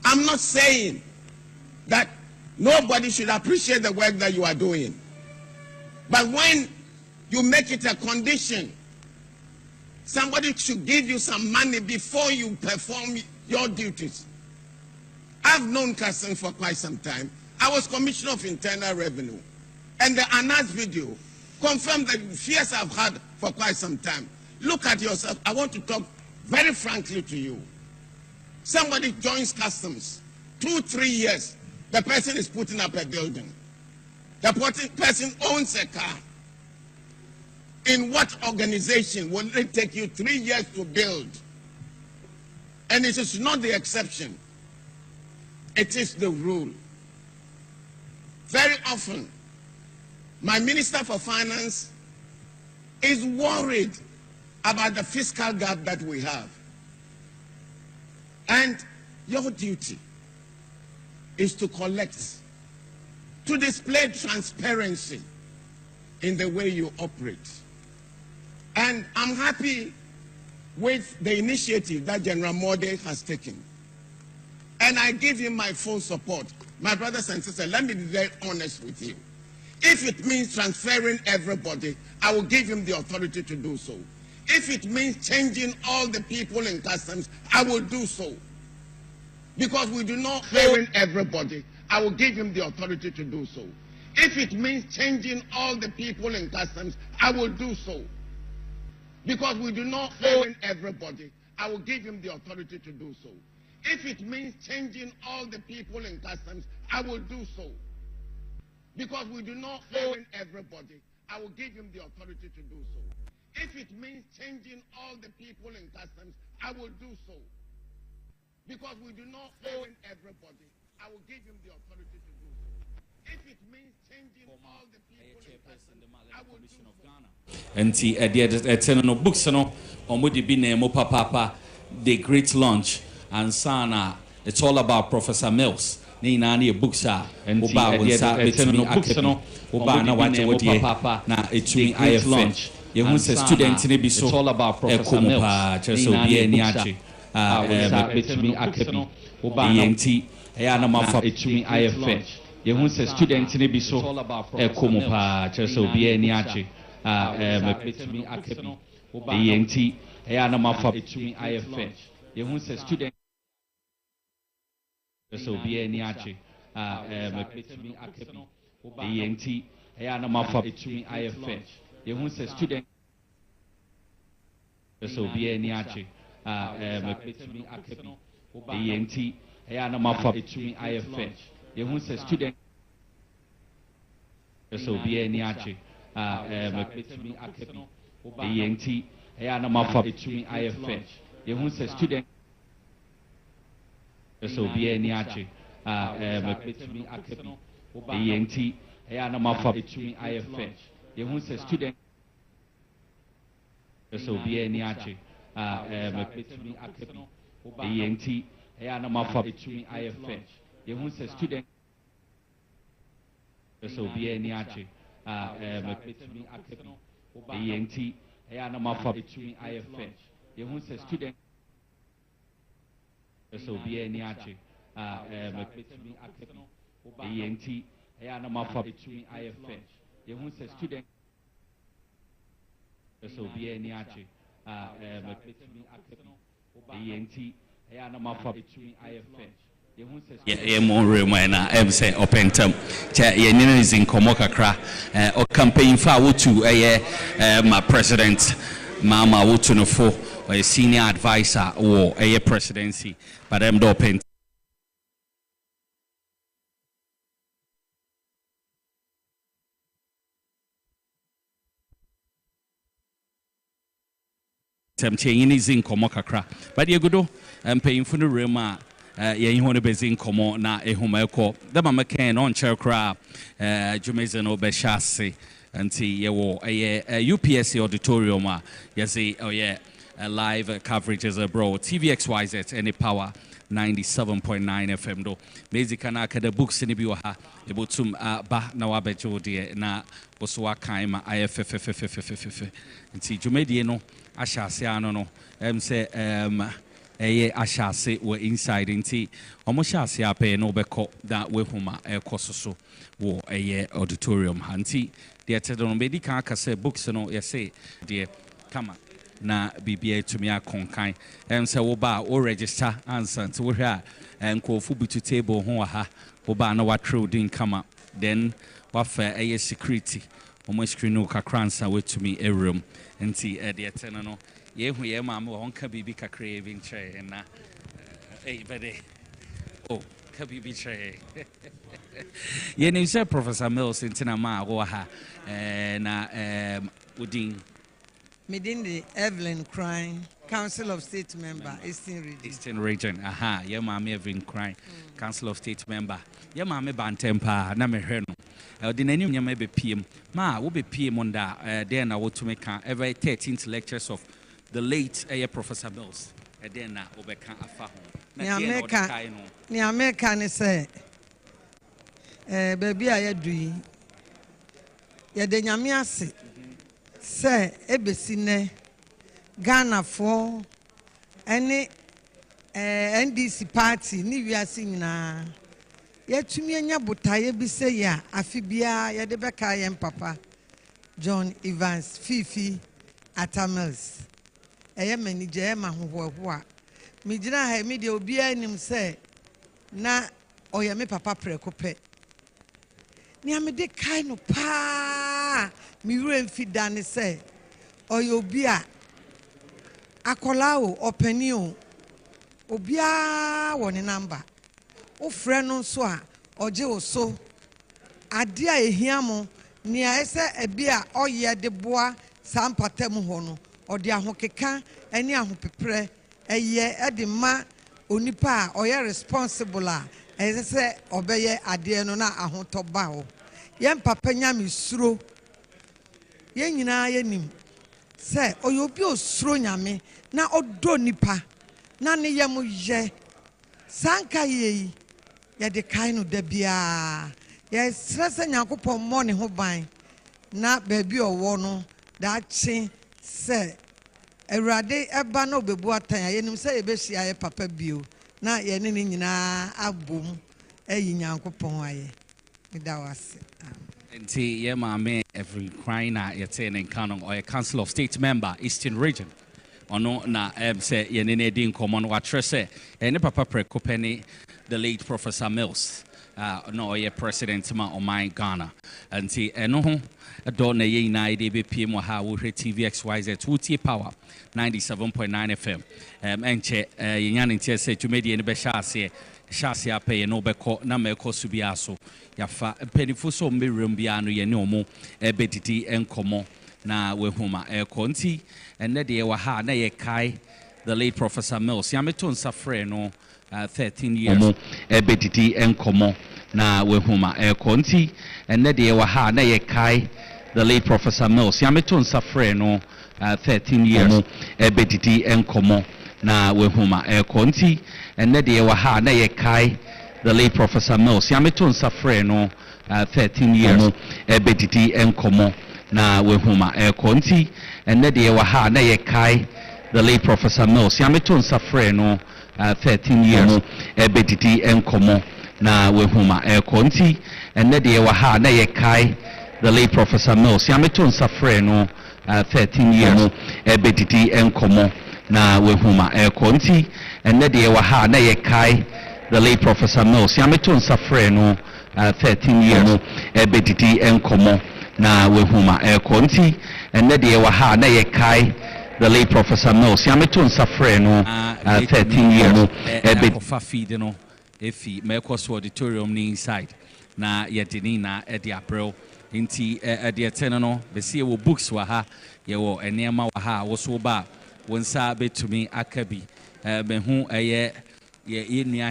I'm not saying that nobody should appreciate the work that you are doing. But when you make it a condition, somebody should give you some money before you perform your duties. I've known Carson for quite some time. I was Commissioner of Internal Revenue. And the announced video confirmed the fears I've had for quite some time. Look at yourself. I want to talk very frankly to you. Somebody joins customs. 2-3 years, the person is putting up a building. The person owns a car. In what organization will it take you 3 years to build? And it is not the exception. It is the rule. Very often, my Minister for Finance is worried about the fiscal gap that we have. And your duty is to collect, to display transparency in the way you operate. And I'm happy with the initiative that General Mode has taken. And I give him my full support. My brothers and sisters, let me be very honest with you. If it means transferring everybody, I will give him the authority to do so. If it means changing all the people in customs, I will do so. Because we do not transfer everybody, I will give him the authority to do so. If it means changing all the people in customs, I will do so. Because we do not transfer everybody, I will give him the authority to do so. If it means changing all the people in customs, I will do so. Because we do not transfer everybody, I will give him the authority to do so. If it means changing all the people in customs, I will do so. Because we do not transfer everybody, I will give him the authority to do so. If it means changing all the people in customs, I will do so. Enti no books no omudi bi na mo papa the great launch and sana it's all about Professor Mills. Ni na na books a oba wonsa betumi akeno oba na wache wodie na etumi IF launch. Ye hu se student ni bi so it's all about Professor Mills. So bi ani ache betumi akeno oba enti ya na mafa etumi IF. Ye hu se student ni bi so ekomo pa so bi ani ache betumi akeno enti ya na mafa etumi IF. Ye hu se student so be any achi betumi akeno enti ya na mafa etumi IF. Ye hu se student so be any achi betumi akeno enti ya na mafa etumi IF. Ye hu se student so be any achi betumi akeno enti ya na mafa etumi IF. Ye hu se student so be any achi betumi akeno enti ya na mafa etumi IF. Ye hu se student so be any achi betumi akeno enti ya na mafa etumi IF. Ye hu se student so be any achi betumi akeno enti ya na mafa etumi IF. Ye hu se student so be any achi betumi akeno enti ya na mafa etumi IF. Ye hu se student so be any achi betumi akeno enti ya na mafa etumi IF. Ye hu se ye mo remo na say opentam cha ye ni is in komo kakra o campaign fa wotu my president mama wotu no fo or a senior advisor or a presidency, but I'm open. Temche ni zin komo kakra. But ye gudo mpanyimfo no rema ye ho no bezin komo na ehoma ekọ. Da mama ken on chair kra Jumeze no be shase anti ye wo UPSC auditorium ye say live coverage is abroad. TVXYZ any power 97.9 FM do. Basic na ka the books ni bi wa ha ebotum ba na wa bejo de na woso wa kan ma IFFFFFF. Nti dwumedie no ahyase ano no say ahyase we inside nti omo hyase ape no beko da we huma ekososo wo auditorium hanti de tedo be di kan aka say books no say de kama na bibia tumi akonkan say wo ba o register answer nti wo hwa enkofu bi to table ho ha wo ba na wa throw din kama then wa fa security omo screen no kakransa we tumi room nti de teno no ye hu ye ma mo honka bibi kakra bi nche na bede oh ka bibi che ye ne say Professor Mills ntina ma wo ha na udin Medin the Evelyn Crime, Council of State Member, Eastern Region. Aha, ye mama Evelyn Crime, Council of State Member. Ye mama Bantempa, na me heno. The name you may be PM. Ma, will be PM on that. Then I want to make every 13th lectures of the late Professor Mills. Then I will be Ni American say, baby, I do. Ye de nyamiase. Say ebesine Ghana for any NDC party ni wiase nyina yetumi anya botaye bi say ya afibia ye de beka ye papa John Evans Fifi Attah-Mills eye manager e ma hohoho a me gina ha me de obi anim say na oye me papa prekope ni amede kai no pa mi wura dane say oyobi a akola o opani o obia woni number o frɛ no so a oje o so ade a ehia mo nia ese ebi a oyɛ de boa sampatam ho no ode ahokeka ani ahopepre eye de ma onipa a oyɛ responsible a ese obeye ade no na ahotoba ho yem papa nyame suro ye nyina ye nim se oyobi osuro nyame na odo nipa na ne yem ye sanka ye ye de kai no da bia ye srese nyakopon mo ne ho ban na baabi owo no da chi se Erade eba na obebu atan ye nim se ye be hia ye papa bio na ye ne nyina abom ayi nyakopon aye midawase nti ye mama every crying na ye ten en canon or a Council of State Member Eastern Region ono na say ye ne din common wa trese ne papa prekopeni the late Professor Mills no ye president ma o my Ghana nti eno ho do na ye na de be pm ha wo hwe TVXYZ 2T power 97.9 FM enche ye nya ne ntie say tumedie ne be sha ase Shasi ape no beko na meko subiaso yafa penifo so mberem bia no ye ne omo ebedidi enkomo na wehuma ekonti enne de wa ha na ye kai the late Professor Mills yameto nsafre no 13 years ebedidi enkomo na wehuma ekonti enne de wa ha na ye kai the late Professor Mills yameto nsafre no 13 years ebedidi enkomo na wehuma ekonti enne de wa ha na ye kai the late Professor Mills yameto nsafre no 13 years ebedidi enkomo na wehuma ekonti enne de wa ha na ye kai the late Professor Mills yameto nsafre no 13 years ebedidi enkomo na wehuma ekonti enne de wa ha na ye kai the late Professor Mills yameto nsafre no 13 years ebedidi enkomo na wehuma ekonti enne de wa ha na ye kai the late Professor Mills yameto nsafre no 13 years ebedidi enkomo na wehuma ekonti enne de wa ha na ye kai the late Professor Mills yameto nsafre no 13 years ebedidi feed no efi mekos auditorium ni inside na yedini na edi april inti edi eteno no be see wo books wa ha ye wo enema wa ha wo so ba wonsa betumi akabi me hu ye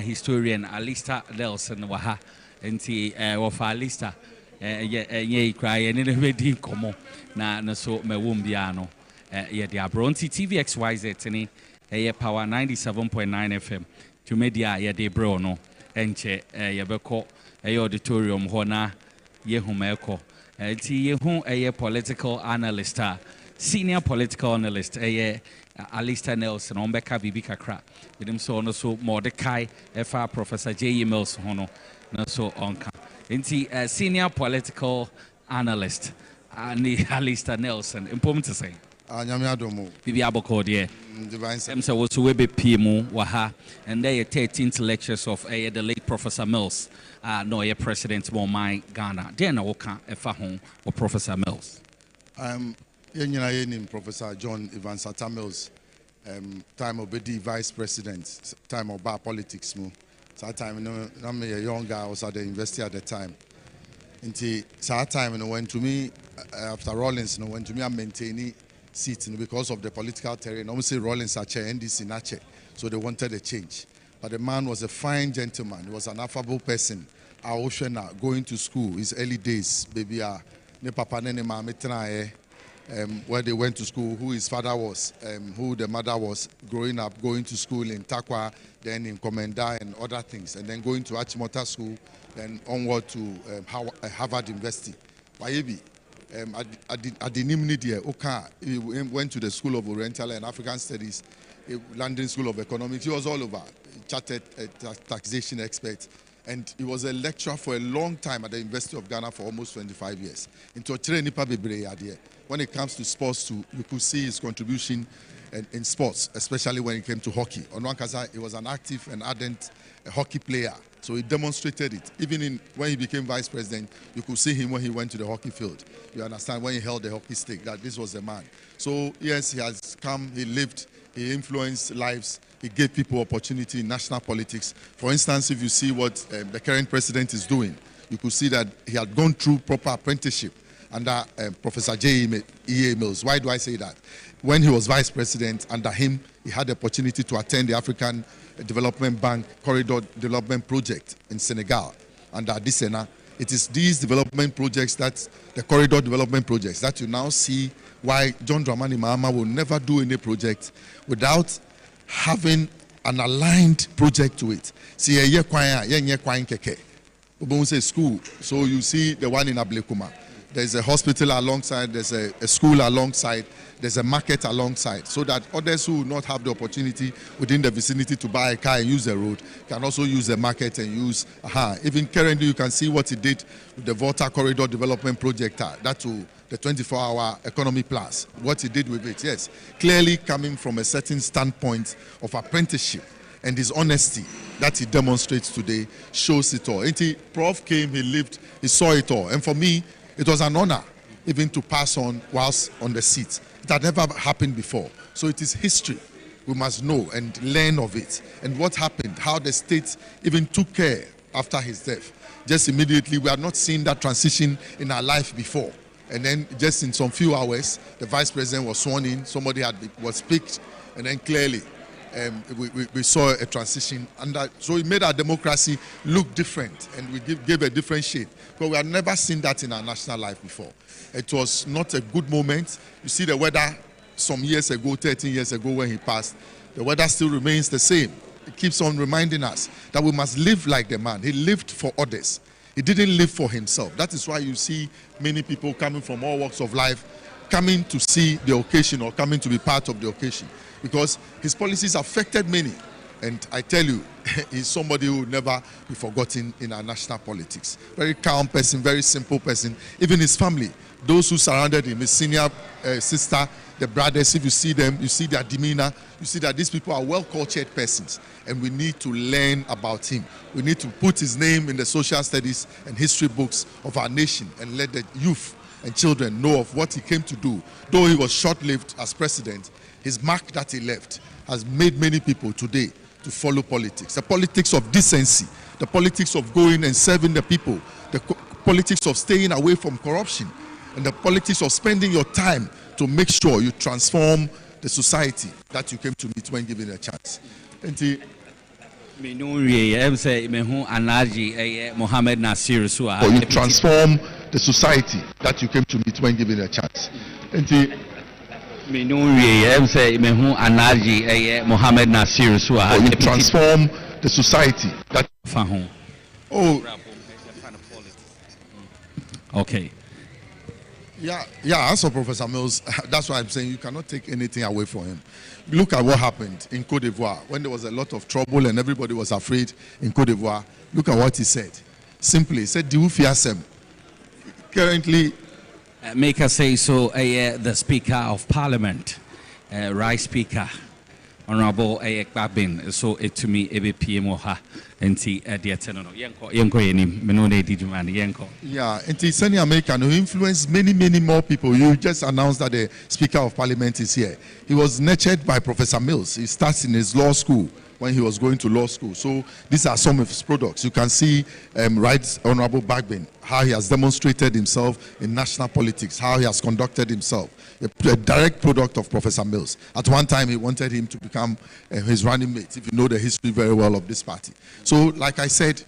historian Attah-Mills no waha enti wofa Attah ye cry and in a di komo na so me wumbia no ye dia bronti TVXYZ ni power 97.9 FM to media ye de bro no enche ye beko auditorium ho na ye humeko enti ye hu political analyst senior political analyst Attah-Mills no mbeka bibi kakra bidem so no so Mordecai efa Professor Attah-Mills hono na so onka enti senior political analyst ni Attah-Mills important to say anyame adomo bibi aboko de divine so was we be pmu waha and there 13th lectures of the late Professor Mills no ye president mo my Ghana then oka efa ho or Professor Mills Yenyina Professor John Evans Attah-Mills, time of the vice president, time of bar politics. That time, I'm a young guy, I was at the university at the time. Until that time, when to me, after Rawlings, when to me, I'm maintaining seats because of the political terrain. Obviously, Rawlings are chair, NDC Nache, so they wanted a change. But the man was a fine gentleman, he was an affable person. Aoshena, going to school, his early days, baby, ne papa ne mama metrae. Where they went to school, who his father was, who the mother was, growing up, going to school in Takwa, then in Komenda and other things, and then going to Achimota School, then onward to Harvard University. Wayebi, at the Nimnidia, Oka, he went to the School of Oriental and African Studies, London School of Economics. He was all over, chartered taxation expert. And he was a lecturer for a long time at the University of Ghana for almost 25 years. When it comes to sports, you could see his contribution in sports, especially when it came to hockey. On one case, he was an active and ardent hockey player. So he demonstrated it. Even when he became vice president, you could see him when he went to the hockey field. You understand, when he held the hockey stick, that this was the man. So yes, he has come, he lived, he influenced lives. He gave people opportunity in national politics. For instance, if you see what the current president is doing, you could see that he had gone through proper apprenticeship under Professor Attah-Mills. Why do I say that? When he was vice president, under him, he had the opportunity to attend the African Development Bank Corridor Development Project in Senegal under Adisena. It is these development projects, the corridor development projects, that you now see why John Dramani Mahama will never do any project without having an aligned project to it. See, a school. So you see the one in Ablekuma. There's a hospital alongside, there's a school alongside, there's a market alongside, so that others who will not have the opportunity within the vicinity to buy a car and use the road can also use the market and use, even currently you can see what he did with the Volta Corridor Development Project, that to the 24-hour economy plus, what he did with it, yes, clearly coming from a certain standpoint of apprenticeship, and his honesty that he demonstrates today shows it all. Prof came, he lived, he saw it all, and for me, it was an honor even to pass on whilst on the seat. It had never happened before. So it is history. We must know and learn of it. And what happened, how the state even took care after his death. Just immediately, we had not seen that transition in our life before. And then just in some few hours, the vice president was sworn in, somebody was picked, and then clearly we saw a transition. And so it made our democracy look different, and we gave a different shade. But we had never seen that in our national life before. It was not a good moment. You see the weather some years ago, 13 years ago when he passed, the weather still remains the same. It keeps on reminding us that we must live like the man. He lived for others. He didn't live for himself. That is why you see many people coming from all walks of life, coming to see the occasion or coming to be part of the occasion, because his policies affected many. And I tell you, he's somebody who will never be forgotten in our national politics. Very calm person, very simple person. Even his family, those who surrounded him, his senior sister, the brothers, if you see them, you see their demeanor, you see that these people are well-cultured persons. And we need to learn about him. We need to put his name in the social studies and history books of our nation and let the youth and children know of what he came to do. Though he was short-lived as president, his mark that he left has made many people today to follow politics. The politics of decency, the politics of going and serving the people, the politics of staying away from corruption, and the politics of spending your time to make sure you transform the society that you came to meet when given a chance. And or you transform the society that you came to meet when given a chance. And or you transform the society that. Oh. Okay. Yeah, as for Professor Mills, that's why I'm saying you cannot take anything away from him. Look at what happened in Côte d'Ivoire when there was a lot of trouble and everybody was afraid in Côte d'Ivoire. Look at what he said. Simply, he said, currently, make us say so, the Speaker of Parliament, Right Speaker, Honorable Babin, so it to me, PM and see dear Tenor, Yanko, Yanko. Yeah, and Sani American who influenced many more people. You just announced that the Speaker of Parliament is here. He was nurtured by Professor Mills. He starts in his law school when he was going to law school. So these are some of his products. You can see Right Honorable Bagbin, how he has demonstrated himself in national politics, how he has conducted himself. A direct product of Professor Mills. At one time, he wanted him to become his running mate, if you know the history very well of this party. So, like I said,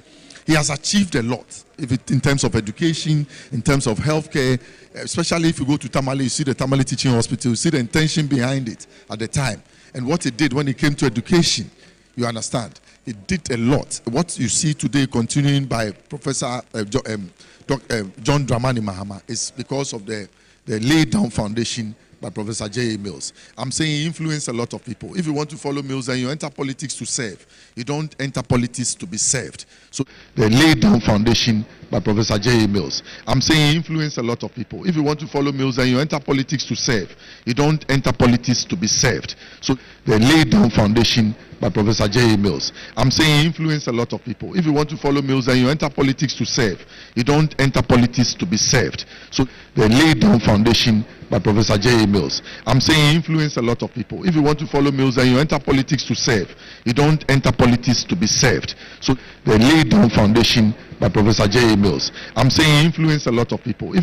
he has achieved a lot in terms of education, in terms of healthcare, especially if you go to Tamale, you see the Tamale Teaching Hospital, you see the intention behind it at the time. And what he did when it came to education, you understand, he did a lot. What you see today continuing by Professor John Dramani Mahama is because of the laid down foundation by Professor J.A. Mills. I'm saying he influenced a lot of people. If you want to follow Mills and you enter politics to serve, you don't enter politics to be served. So the laid down foundation by Professor J.A. Mills. I'm saying he influenced a lot of people. If you want to follow Mills and you enter politics to serve, you don't enter politics to be served. So the laid down foundation by Professor J.A. Mills. I'm saying he influenced a lot of people. If you want to follow Mills and you enter politics to serve, you don't enter politics to be served. So the laid down foundation by Professor J.A. Mills. I'm saying he influenced a lot of people. If you want to follow Mills and you enter politics to serve, you don't enter politics to be served. So the laid down foundation by Professor J.A. Mills. I'm saying he influenced a lot of people. If you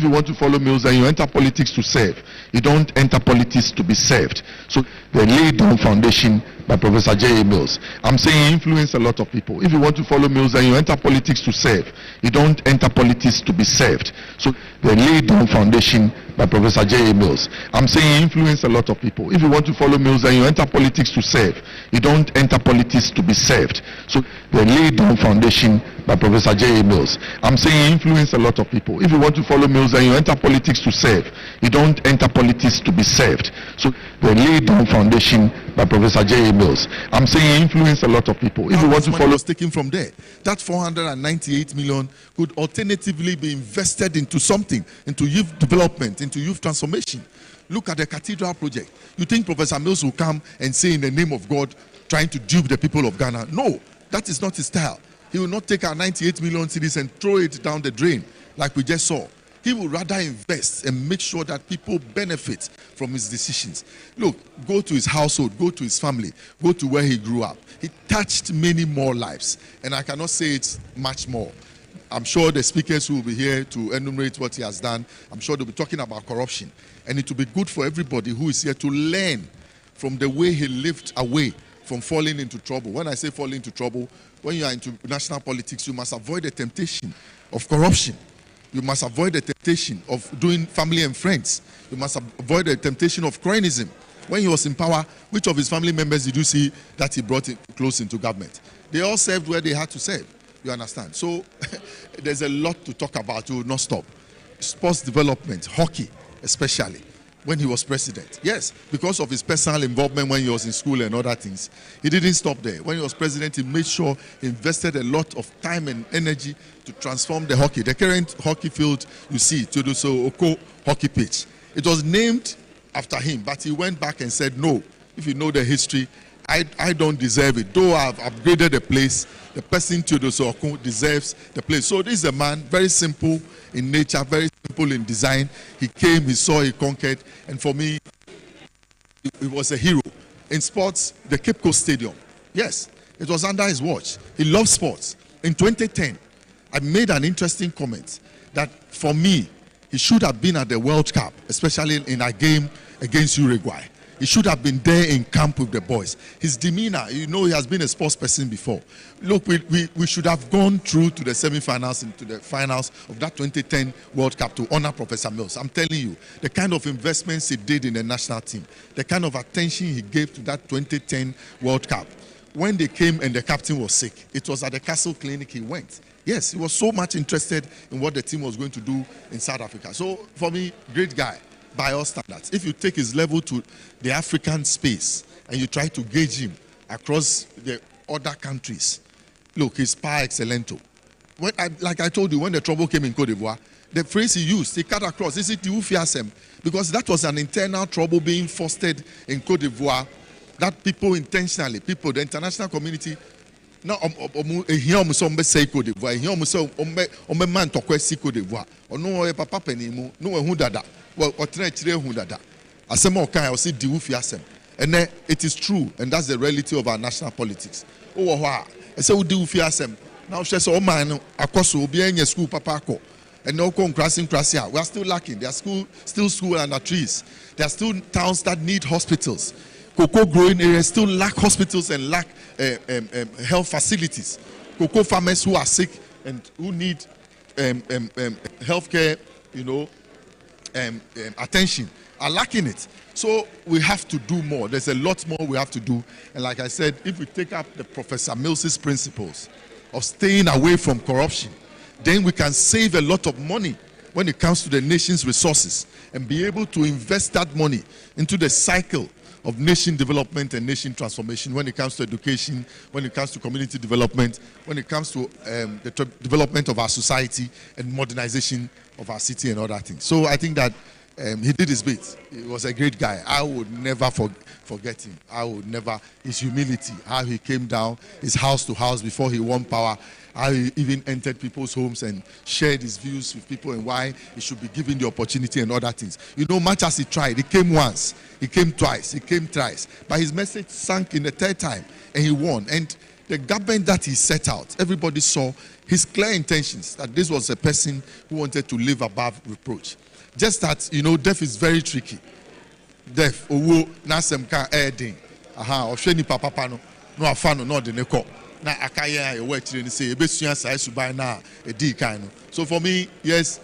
want to follow Mills and you enter politics to serve, you don't enter politics to be served. So the laid down foundation by Professor J.A. Mills. I'm saying he influenced a lot of people. If you want to follow Mills and you enter politics to serve, you don't enter politics to be served. So the laid down foundation by Professor J.A. Mills. I'm saying he influenced a lot of people. If you want to follow Mills and you enter politics to serve, you don't enter politics to be served. So the laid down foundation by Professor J.A. Mills. I'm saying he influenced a lot of people. If you want to follow Mills and you enter politics to serve, you don't enter politics to be served. So the laid down foundation by Professor J.A. Mills. I'm saying he influenced a lot of people. If you want to follow, was taken from there. That 498 million could alternatively be invested into something, into youth development, into youth transformation. Look at the cathedral project. You think Professor Mills will come and say in the name of God, trying to dupe the people of Ghana? No, that is not his style. He will not take our 98 million cedis and throw it down the drain like we just saw. He will rather invest and make sure that people benefit from his decisions. Look, go to his household, go to his family, go to where he grew up. He touched many more lives, and I cannot say it's much more. I'm sure the speakers who will be here to enumerate what he has done, I'm sure they'll be talking about corruption. And it will be good for everybody who is here to learn from the way he lived away from falling into trouble. When I say falling into trouble, when you are into national politics, you must avoid the temptation of corruption. You must avoid the temptation of doing family and friends. You must avoid the temptation of cronyism. When he was in power, which of his family members did you see that he brought close into government? They all served where they had to serve. You understand? So there's a lot to talk about. We will not stop. Sports development, hockey especially, when he was president. Yes, because of his personal involvement when he was in school and other things. He didn't stop there. When he was president, he made sure he invested a lot of time and energy to transform the hockey. The current hockey field, you see, Teodoso Oko hockey pitch. It was named after him, but he went back and said, no, if you know the history, I don't deserve it. Though I've upgraded the place, the person Teodoso Oko deserves the place. So this is a man, very simple in nature, very simple in design. He came, he saw, he conquered, and for me, he was a hero. In sports, the Cape Coast Stadium, yes, it was under his watch. He loved sports. In 2010, I made an interesting comment that for me, he should have been at the World Cup, especially in a game against Uruguay. He should have been there in camp with the boys. His demeanor, he has been a sports person before. Look, we should have gone through to the semi-finals and to the finals of that 2010 World Cup to honor Professor Mills. I'm telling you, the kind of investments he did in the national team, the kind of attention he gave to that 2010 World Cup. When they came and the captain was sick, it was at the Castle Clinic he went. Yes, he was so much interested in what the team was going to do in South Africa. So, for me, great guy by all standards. If you take his level to the African space and you try to gauge him across the other countries, look, he's par excellento. Like I told you, when the trouble came in Cote d'Ivoire, the phrase he used, he cut across, is it Tiufiasem? Because that was an internal trouble being fostered in Cote d'Ivoire. That people intentionally, the international community, now here say Cote d'Ivoire, here man to question Cote d'Ivoire, or no papa penny, no who dada, or who dada. Asemo kai or see Diufiasem. And it is true, and that's the reality of our national politics. Oh, wow. I say we Diufiasem. Now she says, oh man, across will be in your school, papa. And no crossing. We are still lacking. There are still school under trees. There are still towns that need hospitals. Cocoa growing areas still lack hospitals and lack health facilities. Cocoa farmers who are sick and who need healthcare, attention are lacking it. So we have to do more. There's a lot more we have to do. And like I said, if we take up the Professor Mills's principles of staying away from corruption, then we can save a lot of money when it comes to the nation's resources and be able to invest that money into the cycle of nation development and nation transformation when it comes to education, when it comes to community development, when it comes to the development of our society and modernization of our city and other things. So I think that he did his bit. He was a great guy. I would never forget him. I would never, his humility, how he came down, his house to house before he won power, how he even entered people's homes and shared his views with people and why he should be given the opportunity and other things. Much as he tried, he came once, he came twice, he came thrice. But his message sank in the third time and he won. And the government that he set out, everybody saw his clear intentions that this was a person who wanted to live above reproach. Just that, death is very tricky. Death, owo, nasem ka erding. Osheni papa no afano no de neko. Na akaya e work training say ebesua sai subai na edi kan no. So for me, yes,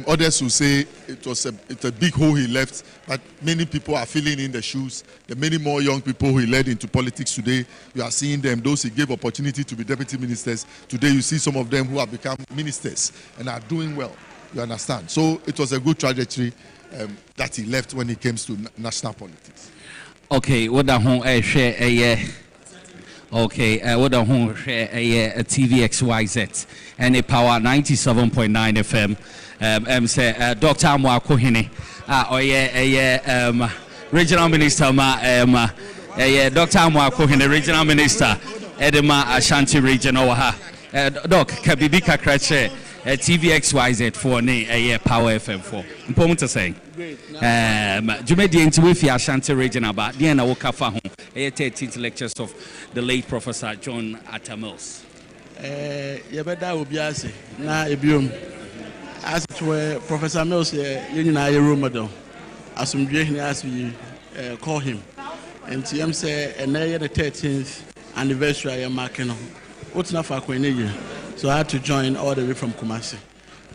others will say it's a big hole he left, but many people are filling in the shoes. The many more young people who he led into politics today, you are seeing them, those he gave opportunity to be deputy ministers. Today you see some of them who have become ministers and are doing well. You understand? So it was a good trajectory that he left when it came to national politics. Okay, what the home share a year? Okay, what the home share a year? TVXYZ and a power 97.9 FM. Say Dr. Amwa Kohine. Regional Minister Dr. Amwa Kohine, Regional Minister Edema Ashanti Region Oha. Doc, Kabibika Krache. TVXYZ for a Power FM4. Important to say. Jumedi into with Ashanti region about the end of Wakafa home. 13th lectures of the late Professor John Attah-Mills. Yabeda will be as na ebium. As it were Professor Mills, you know, your room, as we call him. And TM say, and the 13th anniversary I am marking. What's not for Queen? So I had to join all the way from Kumasi.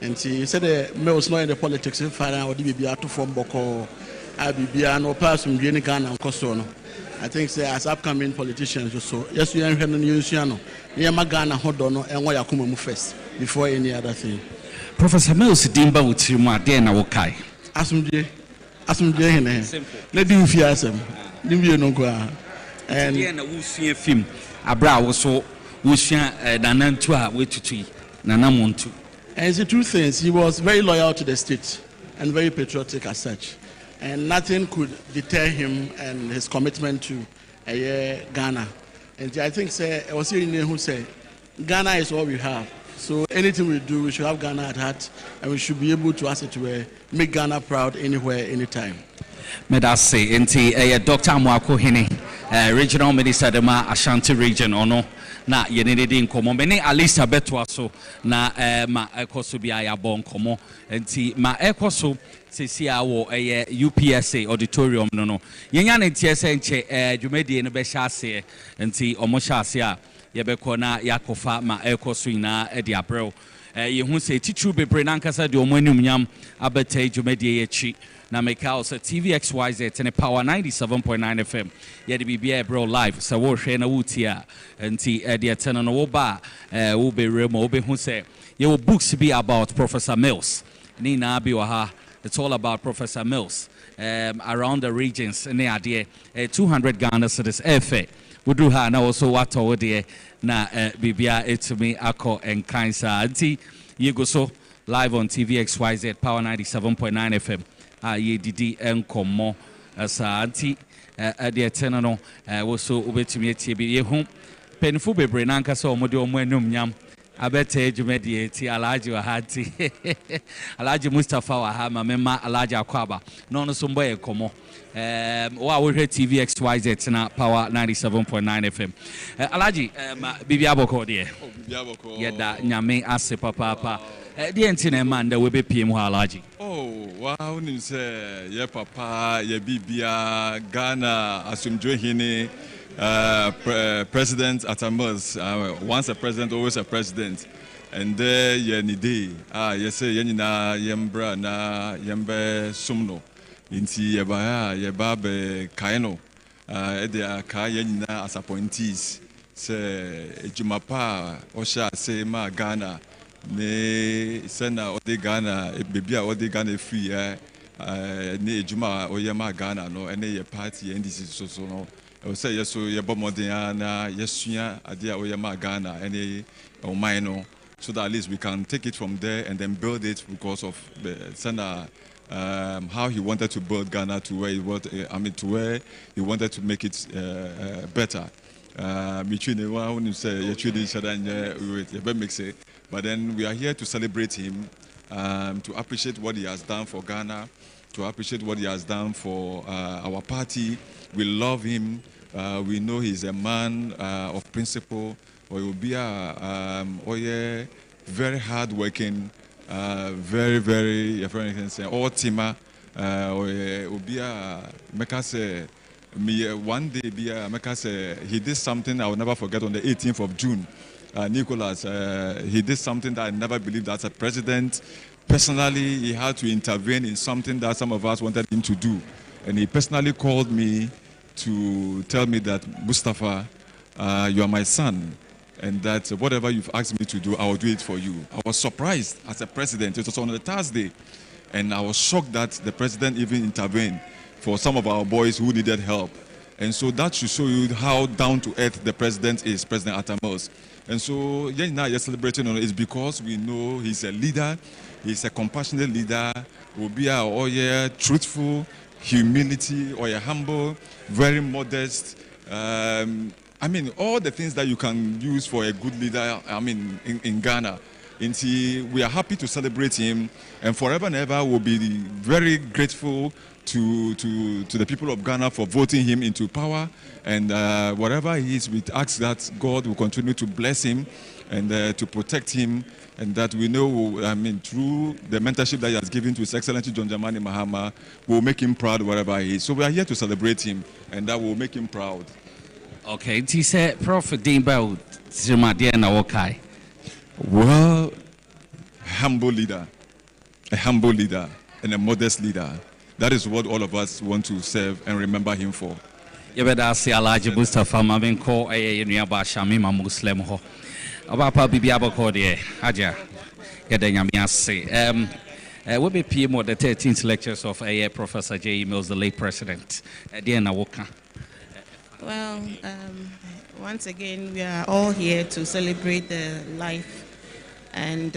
And he said the Mills not in the politics in Fara or DBB to form Boko, IBB, no pass from Ghana and Costono. I think as upcoming politicians or so, yes, we are in the news channel. Near Magana Hodono and Wayakumu first before any other thing. Professor Mills Dimba with you, Dana Wokai. Asum let you fear some. Dimbu no go. And we see a film. Abra was so. And it's the two things. He was very loyal to the state and very patriotic as such. And nothing could deter him and his commitment to Ghana. And I think I was hearing who said, Ghana is all we have. So anything we do, we should have Ghana at heart and we should be able to, as it were, make Ghana proud anywhere, anytime. May I say, Dr. Amwa Kohine, Regional Minister Dema Ashanti Region, or no? na yene de nkomo me ne Alisa betwa so na ma ekoso bia ya bon komo enti ma ekoso sesi awo UPSA auditorium no yenya ne tiese nche dwumedie no be hyase enti omo hyase a yebekọ na yakofa ma ekoso ina e de abrel yehu se titru bebre na nkasa de omo anumnyam abeta dwumedie yechi na meka also TVXYZ and Power 97.9 FM yede bibia bro live so wo hwe na wutia enti de etene no wo ba wo be remo wo be hu se ye wo books be about Professor Mills ni na bi wa ha. It's all about Professor Mills around the regions ne ade 200 Ghana cedis efe wudu ha na also wato wo de na bibia etumi akọ enkansa enti ye go so live on TVXYZ Power 97.9 FM ye didi enkomo asa anti de etene no wo so obetumi etie bi ye hu penfu bebre na nkasa omode omo anum nyam abete dwumedie ti Alhaji Wahati Alhaji Mustafa Wahama mema Alhaji Akwaba no so mbo enkomo wa wo hwe TVXYZ na Power 97.9 FM Alhaji bibia boko de bibia boko yeda nyame ase papa de enti na man da we be piem ho Alhaji wow nim say ye papa ye bibia Ghana asumdwe hini President Attah-Mills, once a president, always a president. And there, ye day, yes, yenina yembra na yembe sumno. Inti yebabe kaino. Edia ka yenina as appointees. Se jumapa osha se ma Ghana. Ne sena ode Ghana, bebia ode Ghana free. Ne juma oyema Ghana no. Ene ye party NDC so no. I would say yes, so you're Bomodiana, yes, Adia Oyama Ghana, any Omaino, so that at least we can take it from there and then build it because of the Senator, how he wanted to build Ghana to where he wanted, to where he wanted to make it better. Between the one who say you treat each other and mix it, but then we are here to celebrate him, to appreciate what he has done for Ghana, to appreciate what he has done for our party. We love him. We know he's a man of principle. Or he will be very hardworking, very, very, all teamer. Will be one day, he did something I will never forget on the 18th of June. Nicholas, he did something that I never believed as a president. Personally, he had to intervene in something that some of us wanted him to do. And he personally called me to tell me that, Mustafa, you are my son, and that whatever you've asked me to do, I will do it for you. I was surprised as a president. It was on a Thursday, and I was shocked that the president even intervened for some of our boys who needed help. And so that should show you how down to earth the president is, President Attah-Mills. And so now you're celebrating on it is because we know he's a leader, he's a compassionate leader, will be truthful, humility, or a humble, very modest. All the things that you can use for a good leader, in Ghana. And we are happy to celebrate him, and forever and ever we'll be very grateful to the people of Ghana for voting him into power. And whatever he is, we ask that God will continue to bless him and to protect him, and that we know, through the mentorship that he has given to His Excellency John Dramani Mahama, will make him proud wherever he is. So we are here to celebrate him, and that will make him proud. Okay, he said, Prophet Dimba Zimadiana Wokai. Well, humble leader, a humble leader, and a modest leader. That is what all of us want to serve and remember him for. Yebeda si Alhaji Mustafa Mabenko Nuaba Shamima Muslim ho. Abapa Bibi Abako de Aja Yadanyamiase. We'll be PM of the 13th lectures of Professor J. Mills, the late president. Well, once again, we are all here to celebrate the life and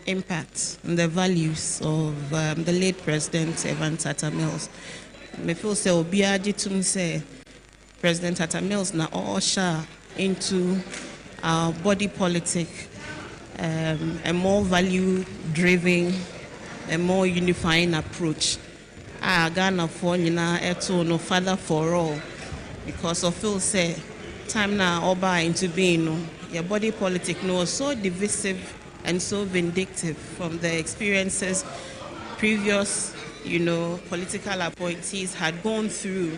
impact and the values of the late President Attah-Mills. Me feel say obiaji tum say President Attah-Mills na usher into our body politic, a more value-driven, a more unifying approach. Ghana for eto no father for all, because of feel say time now oba into being your body politic was so divisive and so vindictive from the experiences previous, political appointees had gone through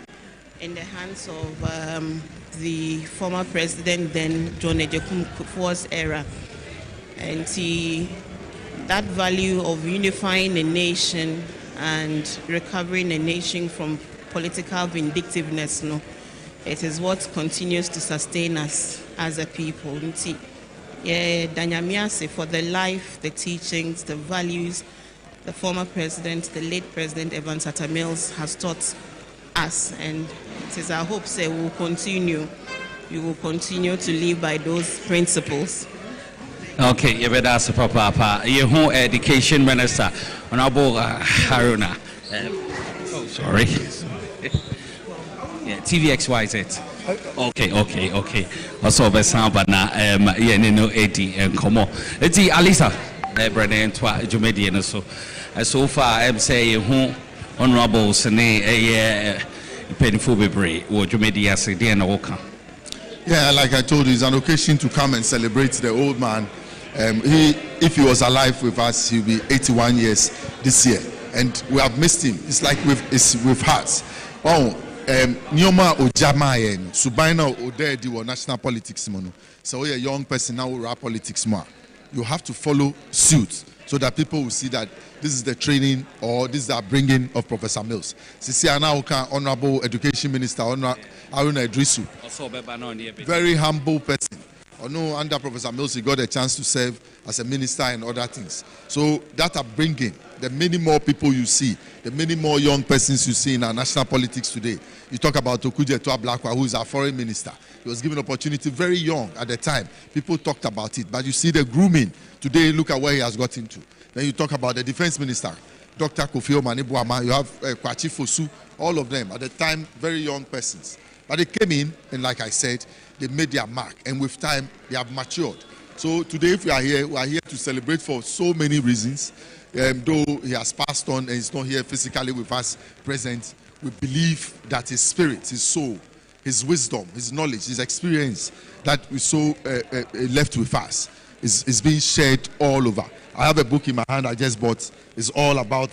in the hands of the former president, then John Ejekun Kufuor's era. And that value of unifying a nation and recovering a nation from political vindictiveness, it is what continues to sustain us as a people. Yeah, Danyamiase, for the life, the teachings, the values the former president, the late President Attah-Mills has taught us, and it is our hope that we will continue to live by those principles. Okay, you better ask Papa. Your home education minister, Honorable Haruna. Sorry. Yeah, TVXYZ. Okay. Also, Bessan, but now, Eddie and Como. Let's see, Alisa, Brennan, Jumedian, so far, I'm saying, who Honorable Sene, a painful baby, or Jumedia, Sidi and Oka. Yeah, like I told you, it's an occasion to come and celebrate the old man. If he was alive with us, he'll be 81 years this year, and we have missed him. It's like with hearts. Oh, Nyoma Ojama and Subaina Odedi were national politics mono. So you're a young person now who rap politics more. You have to follow suit so that people will see that this is the training or this is the bringing of Professor Mills. Sisi Anaoka, Honorable Education Minister, Aruna Idrisu, very humble person. Under Professor Mills, he got a chance to serve as a minister and other things. So that are bringing the many more people you see, the many more young persons you see in our national politics today. You talk about Okudze Toa-Blakwa, who is our foreign minister. He was given opportunity very young at the time. People talked about it, but you see the grooming. Today, look at where he has got into. Then you talk about the defense minister, Dr. Kofi Omanibuama. You have Kwachi Fosu, all of them at the time, very young persons. But they came in, and like I said, they made their mark, and with time, they have matured. So today, if we are here to celebrate for so many reasons. Though he has passed on and is not here physically with us present, we believe that his spirit, his soul, his wisdom, his knowledge, his experience that we so left with us is being shared all over. I have a book in my hand I just bought. It's all about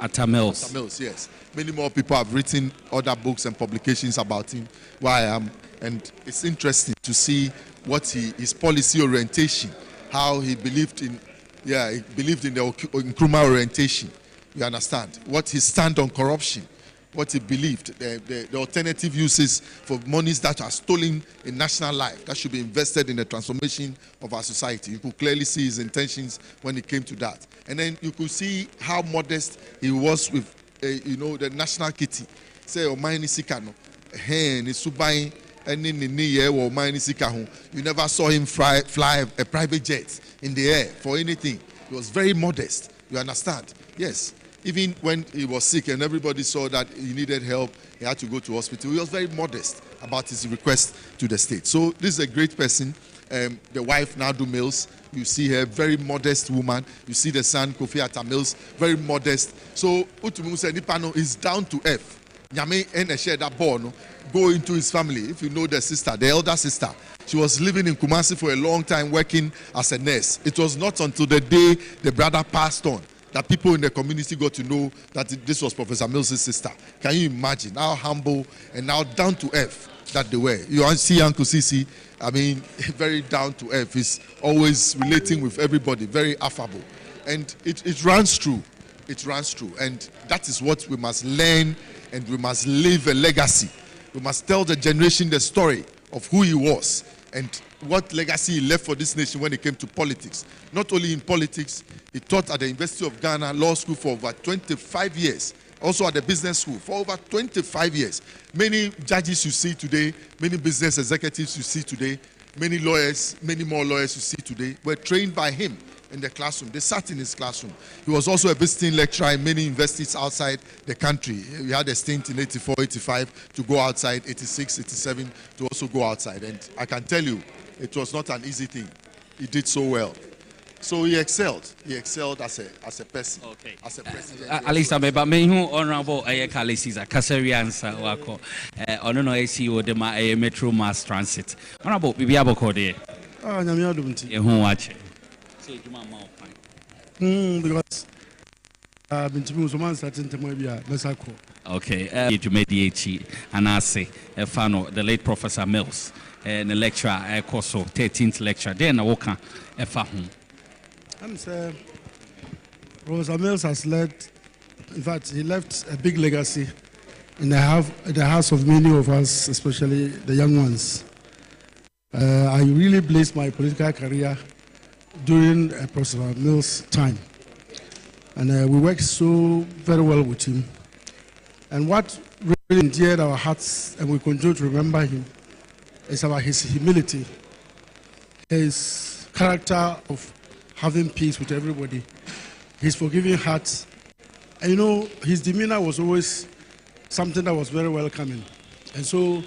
Attah-Mills. Attah-Mills, yes. Many more people have written other books and publications about him, where I am. And it's interesting to see what his policy orientation, how he believed in the Nkrumah orientation. You understand? What he stand on corruption, what he believed, the alternative uses for monies that are stolen in national life, that should be invested in the transformation of our society. You could clearly see his intentions when it came to that. And then you could see how modest he was with, the national kitty. Say, Omaini Sikano, Hen, Subai, and you never saw him fly a private jet in the air for anything. He was very modest. You understand? Yes. Even when he was sick and everybody saw that he needed help, he had to go to hospital. He was very modest about his request to the state. So this is a great person. The wife, Attah-Mills, you see her, very modest woman. You see the son, Kofi Attah-Mills, very modest. So Utumu Nipano is down to earth. Nyame and share that born go into his family. If you know the sister, the elder sister, she was living in Kumasi for a long time, working as a nurse. It was not until the day the brother passed on that people in the community got to know that this was Professor Mills' sister. Can you imagine how humble and how down to earth that they were? You see Uncle Sisi, very down to earth. He's always relating with everybody, very affable. And it runs true. It runs true. And that is what we must learn, and we must leave a legacy. We must tell the generation the story of who he was and what legacy he left for this nation when it came to politics. Not only in politics, he taught at the University of Ghana Law School for over 25 years. Also at the business school for over 25 years. Many judges you see today, many business executives you see today, many lawyers, many more lawyers you see today were trained by him in the classroom. They sat in his classroom. He was also a visiting lecturer in many universities outside the country. He had a stint in 84, 85 to go outside, 86, 87 to also go outside. And I can tell you, it was not an easy thing. He did so well. So he excelled. He excelled as a person. Okay. As a president. Alisa, but me who honorable Ayakali Caesar, Kasariansa, Wako, Onono ACO, the Metro Mass Transit. Honorable Bibiabo Code. Ah, nyame adumti. Ehu wache. So juma ma opan. Because bintimi usoman certain time bia mesako. Okay, Jumedi Anase, Fano, the late Professor Mills, and the lecturer, Koso, 13th lecture. Then I walk Fahum. I'm saying Professor Mills has led, in fact, he left a big legacy in the hearts of many of us, especially the young ones. I really blazed my political career during Professor Mills' time. And we worked so very well with him. And what really endeared our hearts, and we continue to remember him, is about his humility, his character of having peace with everybody, his forgiving heart. And you know, his demeanor was always something that was very welcoming. And so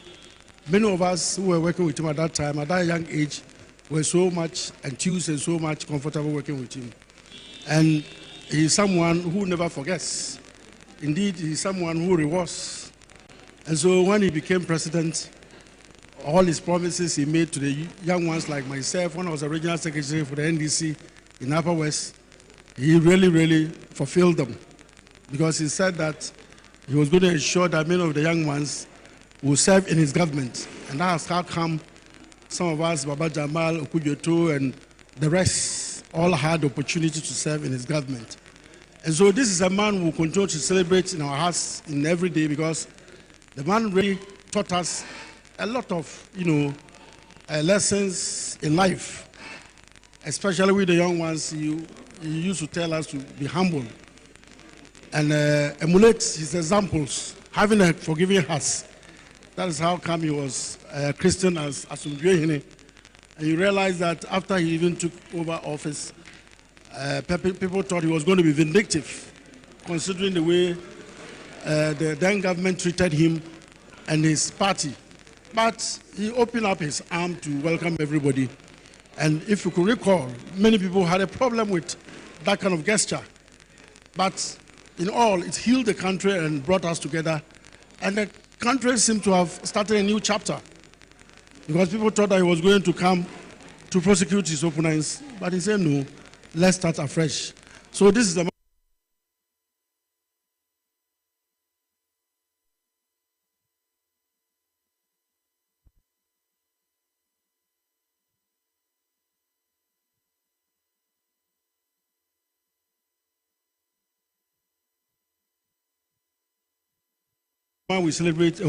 many of us who were working with him at that time, at that young age, were so much enthused and so much comfortable working with him. And he's someone who never forgets. Indeed, he's someone who rewards. And so when he became president, all his promises he made to the young ones like myself, when I was a regional secretary for the NDC in Upper West, he really, really fulfilled them. Because he said that he was going to ensure that many of the young ones will serve in his government. And that has how come some of us, Baba Jamal, Okujoto, and the rest, all had the opportunity to serve in his government. And so this is a man who will continue to celebrate in our hearts in every day, because the man really taught us a lot of, lessons in life, especially with the young ones. He used to tell us to be humble and emulate his examples, having a forgiving heart. That is how come he was a Christian as Asumdwehine. And you realize that after he even took over office, people thought he was going to be vindictive, considering the way the then government treated him and his party. But he opened up his arm to welcome everybody. And if you could recall, many people had a problem with that kind of gesture. But in all, it healed the country and brought us together. And the country seemed to have started a new chapter, because people thought that he was going to come to prosecute his opponents. But he said, no, let's start afresh. So this is the we celebrate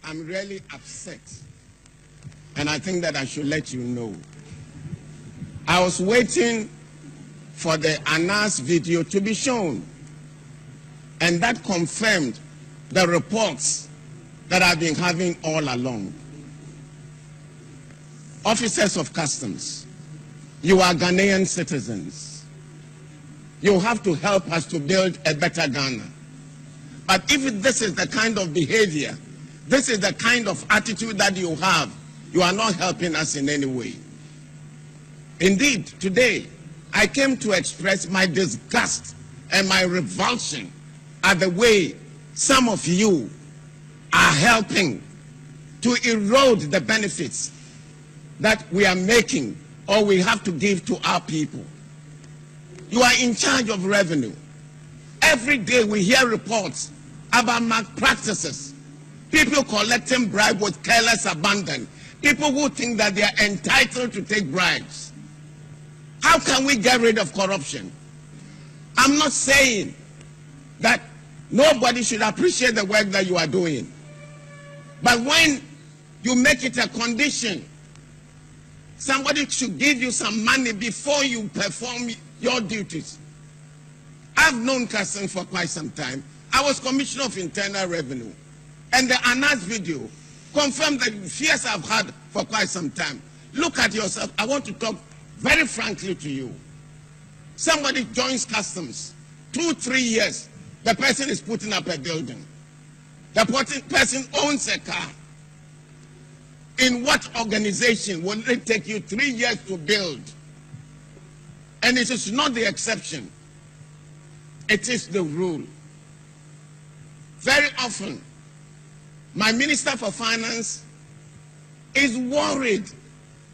I'm really upset, and I think that I should let you know. I was waiting for the Anas video to be shown, and that confirmed the reports that I've been having all along. Officers of customs, you are Ghanaian citizens. You have to help us to build a better Ghana. But if this is the kind of behavior, this is the kind of attitude that you have, you are not helping us in any way. Indeed, today, I came to express my disgust and my revulsion at the way some of you are helping to erode the benefits that we are making or we have to give to our people. You are in charge of revenue. Every day we hear reports about malpractices, people collecting bribes with careless abandon, people who think that they are entitled to take bribes. How can we get rid of corruption? I'm not saying that nobody should appreciate the work that you are doing. But when you make it a condition, somebody should give you some money before you perform your duties. I've known Kassan for quite some time. I was Commissioner of Internal Revenue. And the Anas video confirmed the fears I've had for quite some time. Look at yourself. I want to talk very frankly to you. Somebody joins customs, 2-3 years, the person is putting up a building. The person owns a car. In what organization will it take you 3 years to build? And it is not the exception. It is the rule. Very often, my Minister for Finance is worried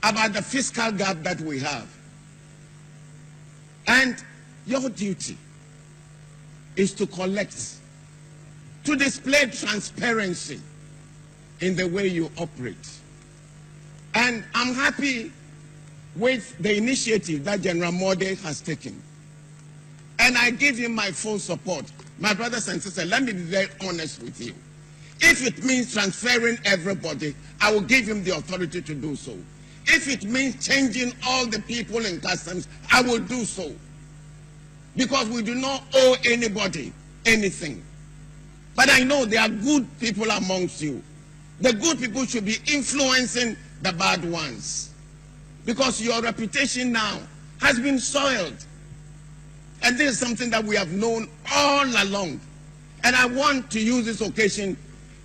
about the fiscal gap that we have. And your duty is to collect, to display transparency in the way you operate. And I'm happy with the initiative that General Mode has taken. And I give him my full support. My brothers and sisters, let me be very honest with you. If it means transferring everybody, I will give him the authority to do so. If it means changing all the people in customs, I will do so. Because we do not owe anybody anything. But I know there are good people amongst you. The good people should be influencing the bad ones. Because your reputation now has been soiled. And this is something that we have known all along. And I want to use this occasion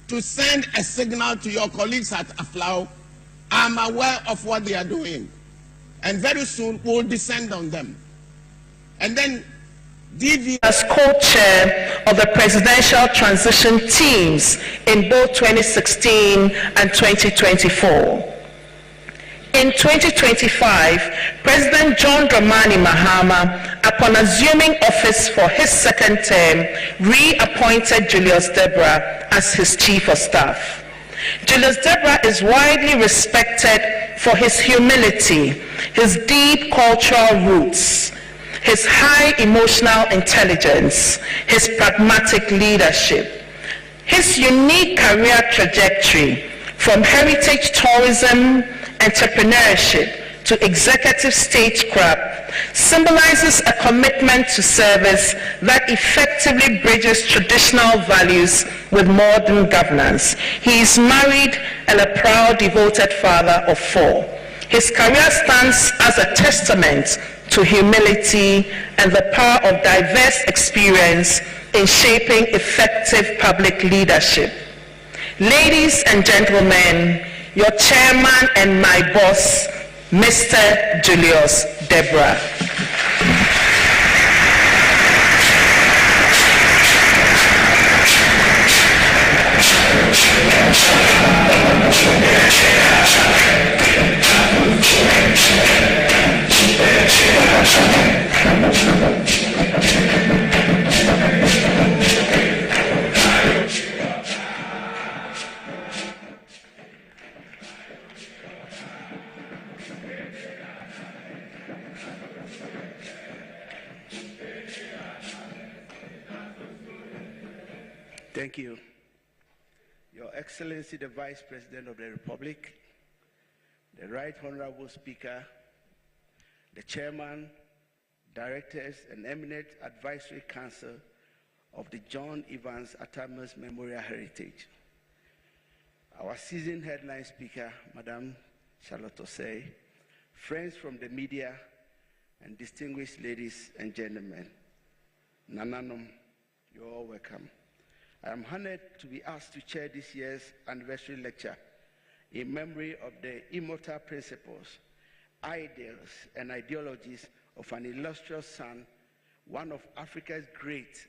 to send a signal to your colleagues at Aflau. I'm aware of what they are doing. And very soon we'll descend on them. And then DV as co-chair of the presidential transition teams in both 2016 and 2024. In 2025, President John Dramani Mahama, upon assuming office for his second term, reappointed Julius Deborah as his chief of staff. Julius Deborah is widely respected for his humility, his deep cultural roots, his high emotional intelligence, his pragmatic leadership, his unique career trajectory from heritage tourism, entrepreneurship to executive statecraft symbolizes a commitment to service that effectively bridges traditional values with modern governance. He is married and a proud, devoted father of 4. His career stands as a testament to humility and the power of diverse experience in shaping effective public leadership. Ladies and gentlemen, your chairman and my boss, Mr. Julius Deborah. Thank you. Your Excellency, the Vice President of the Republic, the Right Honorable Speaker, the Chairman, Directors, and Eminent Advisory Council of the John Evans Attah-Mills Memorial Heritage, our seasoned headline speaker, Madam Charlotte Osei, friends from the media, and distinguished ladies and gentlemen, Nananum, you're all welcome. I am honored to be asked to chair this year's anniversary lecture in memory of the immortal principles, ideals, and ideologies of an illustrious son, one of Africa's great,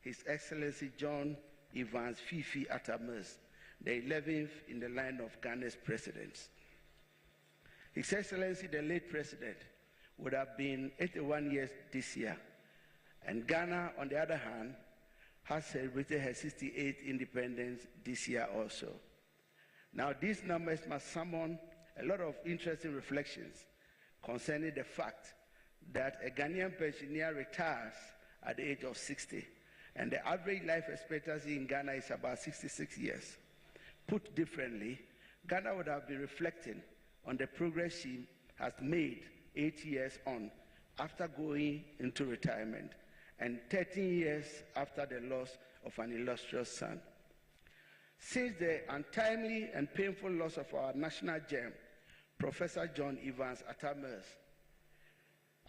His Excellency John Evans Fifi Attah-Mills, the 11th in the line of Ghana's presidents. His Excellency, the late president, would have been 81 years this year, and Ghana, on the other hand, has celebrated her 68th independence this year also. Now, these numbers must summon a lot of interesting reflections concerning the fact that a Ghanaian pensioner retires at the age of 60, and the average life expectancy in Ghana is about 66 years. Put differently, Ghana would have been reflecting on the progress she has made 8 years on after going into retirement, and 13 years after the loss of an illustrious son. Since the untimely and painful loss of our national gem, Professor John Evans Attah-Mills,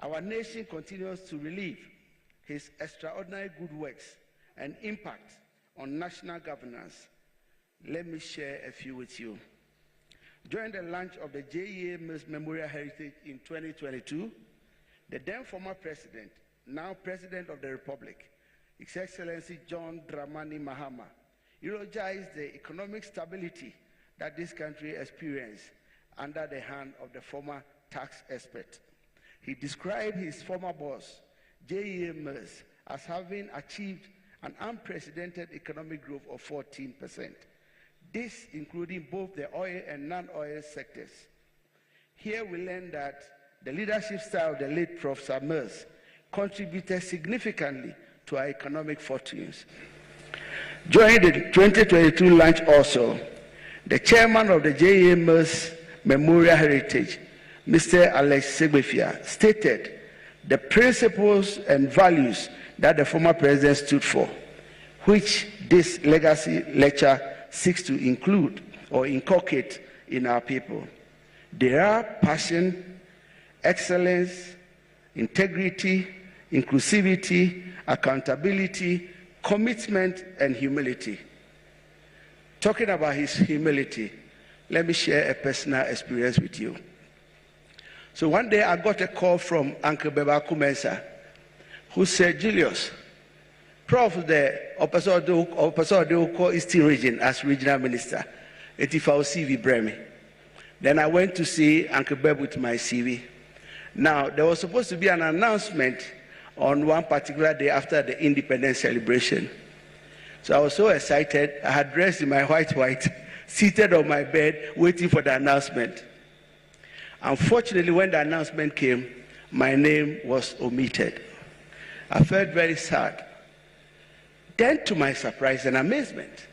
our nation continues to relive his extraordinary good works and impact on national governance. Let me share a few with you. During the launch of the Attah-Mills Memorial Heritage in 2022, the then former president, now President of the Republic, His Excellency John Dramani Mahama, eulogized the economic stability that this country experienced under the hand of the former tax expert. He described his former boss, Attah-Mills, as having achieved an unprecedented economic growth of 14%. This including both the oil and non-oil sectors. Here we learn that the leadership style of the late Professor Mills contributed significantly to our economic fortunes. During the 2022 launch also, the chairman of the Attah-Mills Memorial Heritage, Mr. Alex Segbefia, stated the principles and values that the former president stood for, which this legacy lecture seeks to include or inculcate in our people. They are passion, excellence, integrity, inclusivity, accountability, commitment, and humility. Talking about his humility, let me share a personal experience with you. So one day I got a call from Uncle Beba Kumensa, who said, Julius, Prof, the Opasor Eastern Region as regional minister, Etifao CV Bremi. Then I went to see Uncle Beb with my CV. Now, there was supposed to be an announcement on one particular day after the independence celebration. So I was so excited, I had dressed in my white, seated on my bed, waiting for the announcement. Unfortunately, when the announcement came, my name was omitted. I felt very sad. Then, to my surprise and amazement,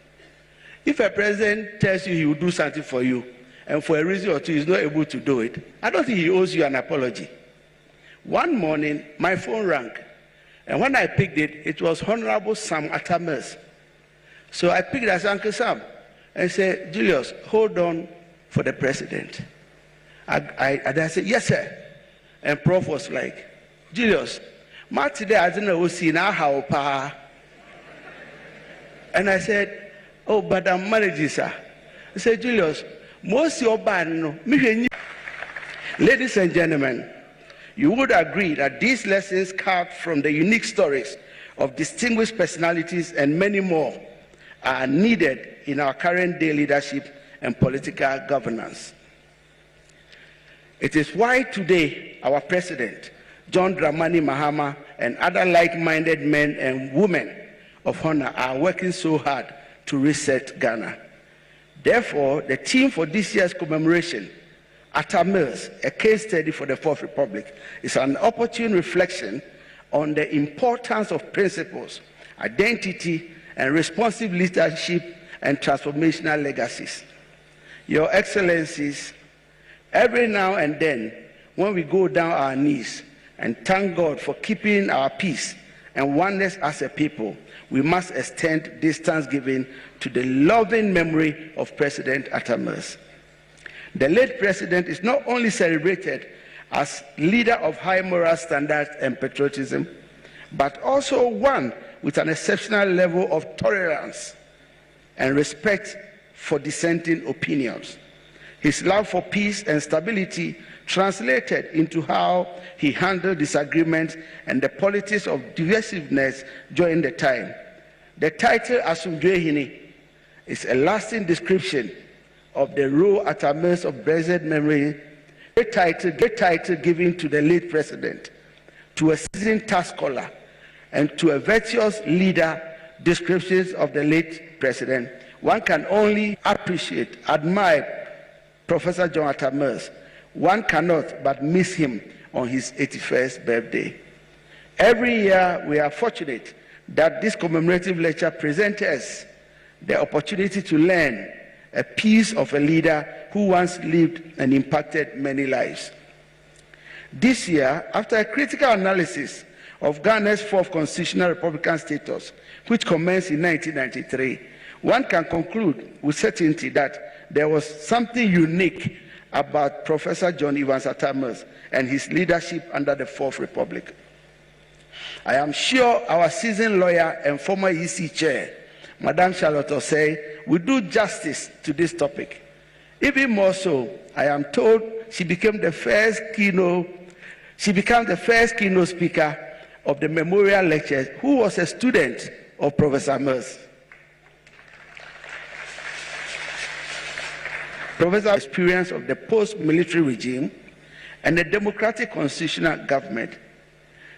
if a president tells you he will do something for you, and for a reason or two he's not able to do it, I don't think he owes you an apology. One morning, my phone rang, and when I picked it, it was Honorable Sam Attah-Mills. So I picked it as Uncle Sam and said, Julius, hold on for the president. I said, yes, sir. And Prof was like, Julius, today I didn't know now how pa. And I said, oh, but I'm managing, sir. I said, Julius, most your band, ladies and gentlemen, you would agree that these lessons carved from the unique stories of distinguished personalities and many more are needed in our current day leadership and political governance. It is why today our president, John Dramani Mahama, and other like-minded men and women of honor are working so hard to reset Ghana. Therefore, the theme for this year's commemoration, Attah-Mills, a case study for the Fourth Republic, is an opportune reflection on the importance of principles, identity, and responsive leadership and transformational legacies. Your Excellencies, every now and then, when we go down our knees and thank God for keeping our peace and oneness as a people, we must extend this thanksgiving to the loving memory of President Attah-Mills. The late president is not only celebrated as leader of high moral standards and patriotism, but also one with an exceptional level of tolerance and respect for dissenting opinions. His love for peace and stability translated into how he handled disagreements and the politics of divisiveness during the time. The title Asumdwehini is a lasting description of the role Attah-Mills of blessed memory, great title given to the late president, to a seasoned tax scholar, and to a virtuous leader, descriptions of the late president. One can only appreciate, admire Professor John Attah-Mills. One cannot but miss him on his 81st birthday. Every year, we are fortunate that this commemorative lecture presents us the opportunity to learn a piece of a leader who once lived and impacted many lives. This year, after a critical analysis of Ghana's fourth constitutional republican status, which commenced in 1993, one can conclude with certainty that there was something unique about Professor John Evans Attah-Mills and his leadership under the Fourth Republic. I am sure our seasoned lawyer and former EC chair, Madame Charlotte Osei, will do justice to this topic. Even more so, I am told she became the first keynote speaker of the memorial lectures who was a student of Professor Mills. Professor's experience of the post-military regime and the democratic constitutional government,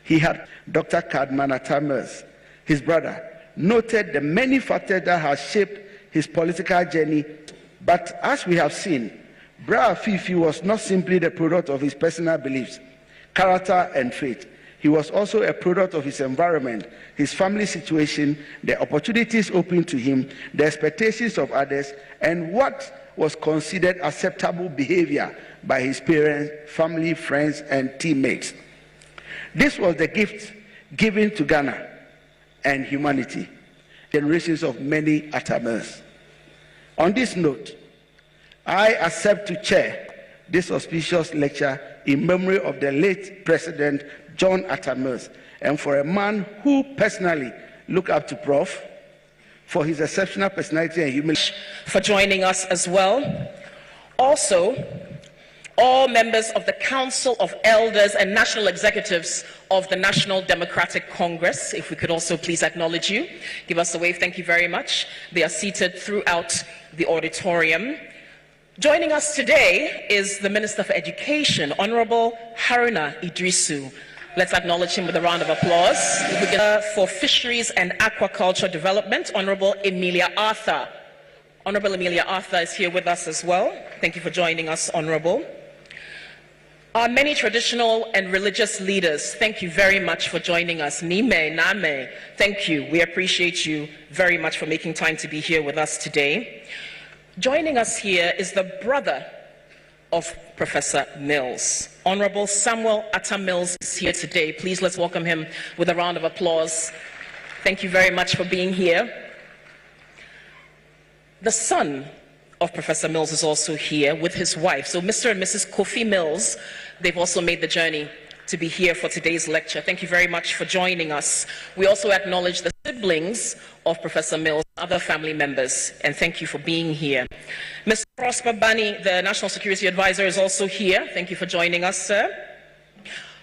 he had Dr. Cadman Attah-Mills, his brother, noted the many factors that have shaped his political journey. But as we have seen, Bra Fifi was not simply the product of his personal beliefs, character, and faith. He was also a product of his environment, his family situation, the opportunities open to him, the expectations of others, and what was considered acceptable behavior by his parents, family, friends, and teammates. This was the gift given to Ghana and humanity, generations of many Attah-Mills. On this note, I accept to chair this auspicious lecture in memory of the late President John Attah-Mills, and for a man who personally looked up to Prof, for his exceptional personality and humility. For joining us as well. Also, all members of the Council of Elders and National Executives of the National Democratic Congress, if we could also please acknowledge you. Give us a wave, thank you very much. They are seated throughout the auditorium. Joining us today is the Minister for Education, Honorable Haruna Idrisu. Let's acknowledge him with a round of applause. For Fisheries and Aquaculture Development, Honorable Emilia Arthur. Honorable Emilia Arthur is here with us as well. Thank you for joining us, Honorable. Our many traditional and religious leaders, thank you very much for joining us. Nime, Name, thank you. We appreciate you very much for making time to be here with us today. Joining us here is the brother of Professor Mills. Honorable Samuel Attah-Mills is here today. Please let's welcome him with a round of applause. Thank you very much for being here. The son of Professor Mills is also here with his wife. So Mr. and Mrs. Kofi Mills, they've also made the journey to be here for today's lecture. Thank you very much for joining us. We also acknowledge the siblings of Professor Mills, other family members, and thank you for being here. Mr. Prosper Bani, the National Security Advisor, is also here. Thank you for joining us, sir.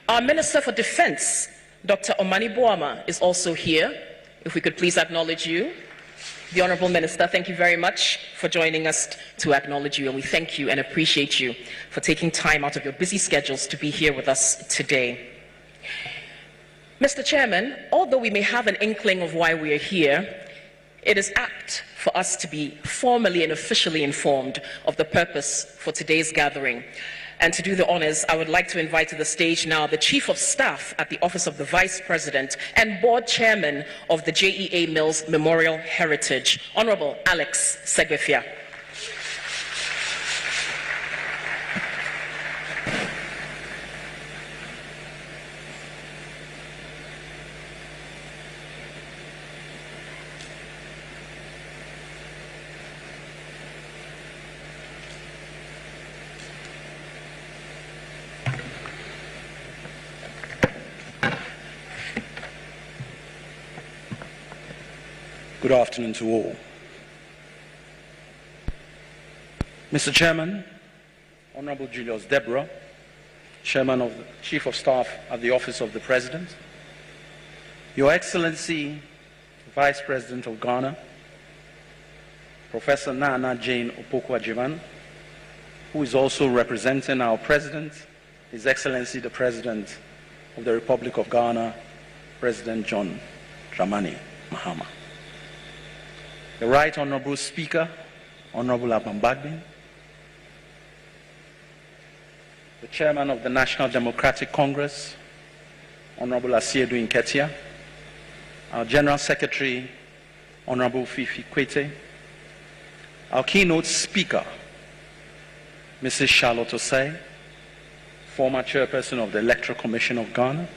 Our Minister for Defense, Dr. Omani Boama, is also here. If we could please acknowledge you. The Honorable Minister, thank you very much for joining us to acknowledge you, and we thank you and appreciate you for taking time out of your busy schedules to be here with us today. Mr. Chairman, although we may have an inkling of why we are here, it is apt for us to be formally and officially informed of the purpose for today's gathering. And to do the honors, I would like to invite to the stage now the Chief of Staff at the Office of the Vice President and Board Chairman of the JEA Mills Memorial Heritage, Honorable Alex Segefia. Good afternoon to all. Mr. Chairman, Honorable Julius Deborah, Chairman of the Chief of Staff at the Office of the President, Your Excellency, Vice President of Ghana, Professor Nana Jane Opoku-Agyeman, who is also representing our President, His Excellency the President of the Republic of Ghana, President John Dramani Mahama. The Right Honorable Speaker, Honorable Abang Bagbin, the Chairman of the National Democratic Congress, Honorable Asiedu Nketia, our General Secretary, Honorable Fifi Kwete, our keynote speaker, Mrs. Charlotte Osei, former Chairperson of the Electoral Commission of Ghana,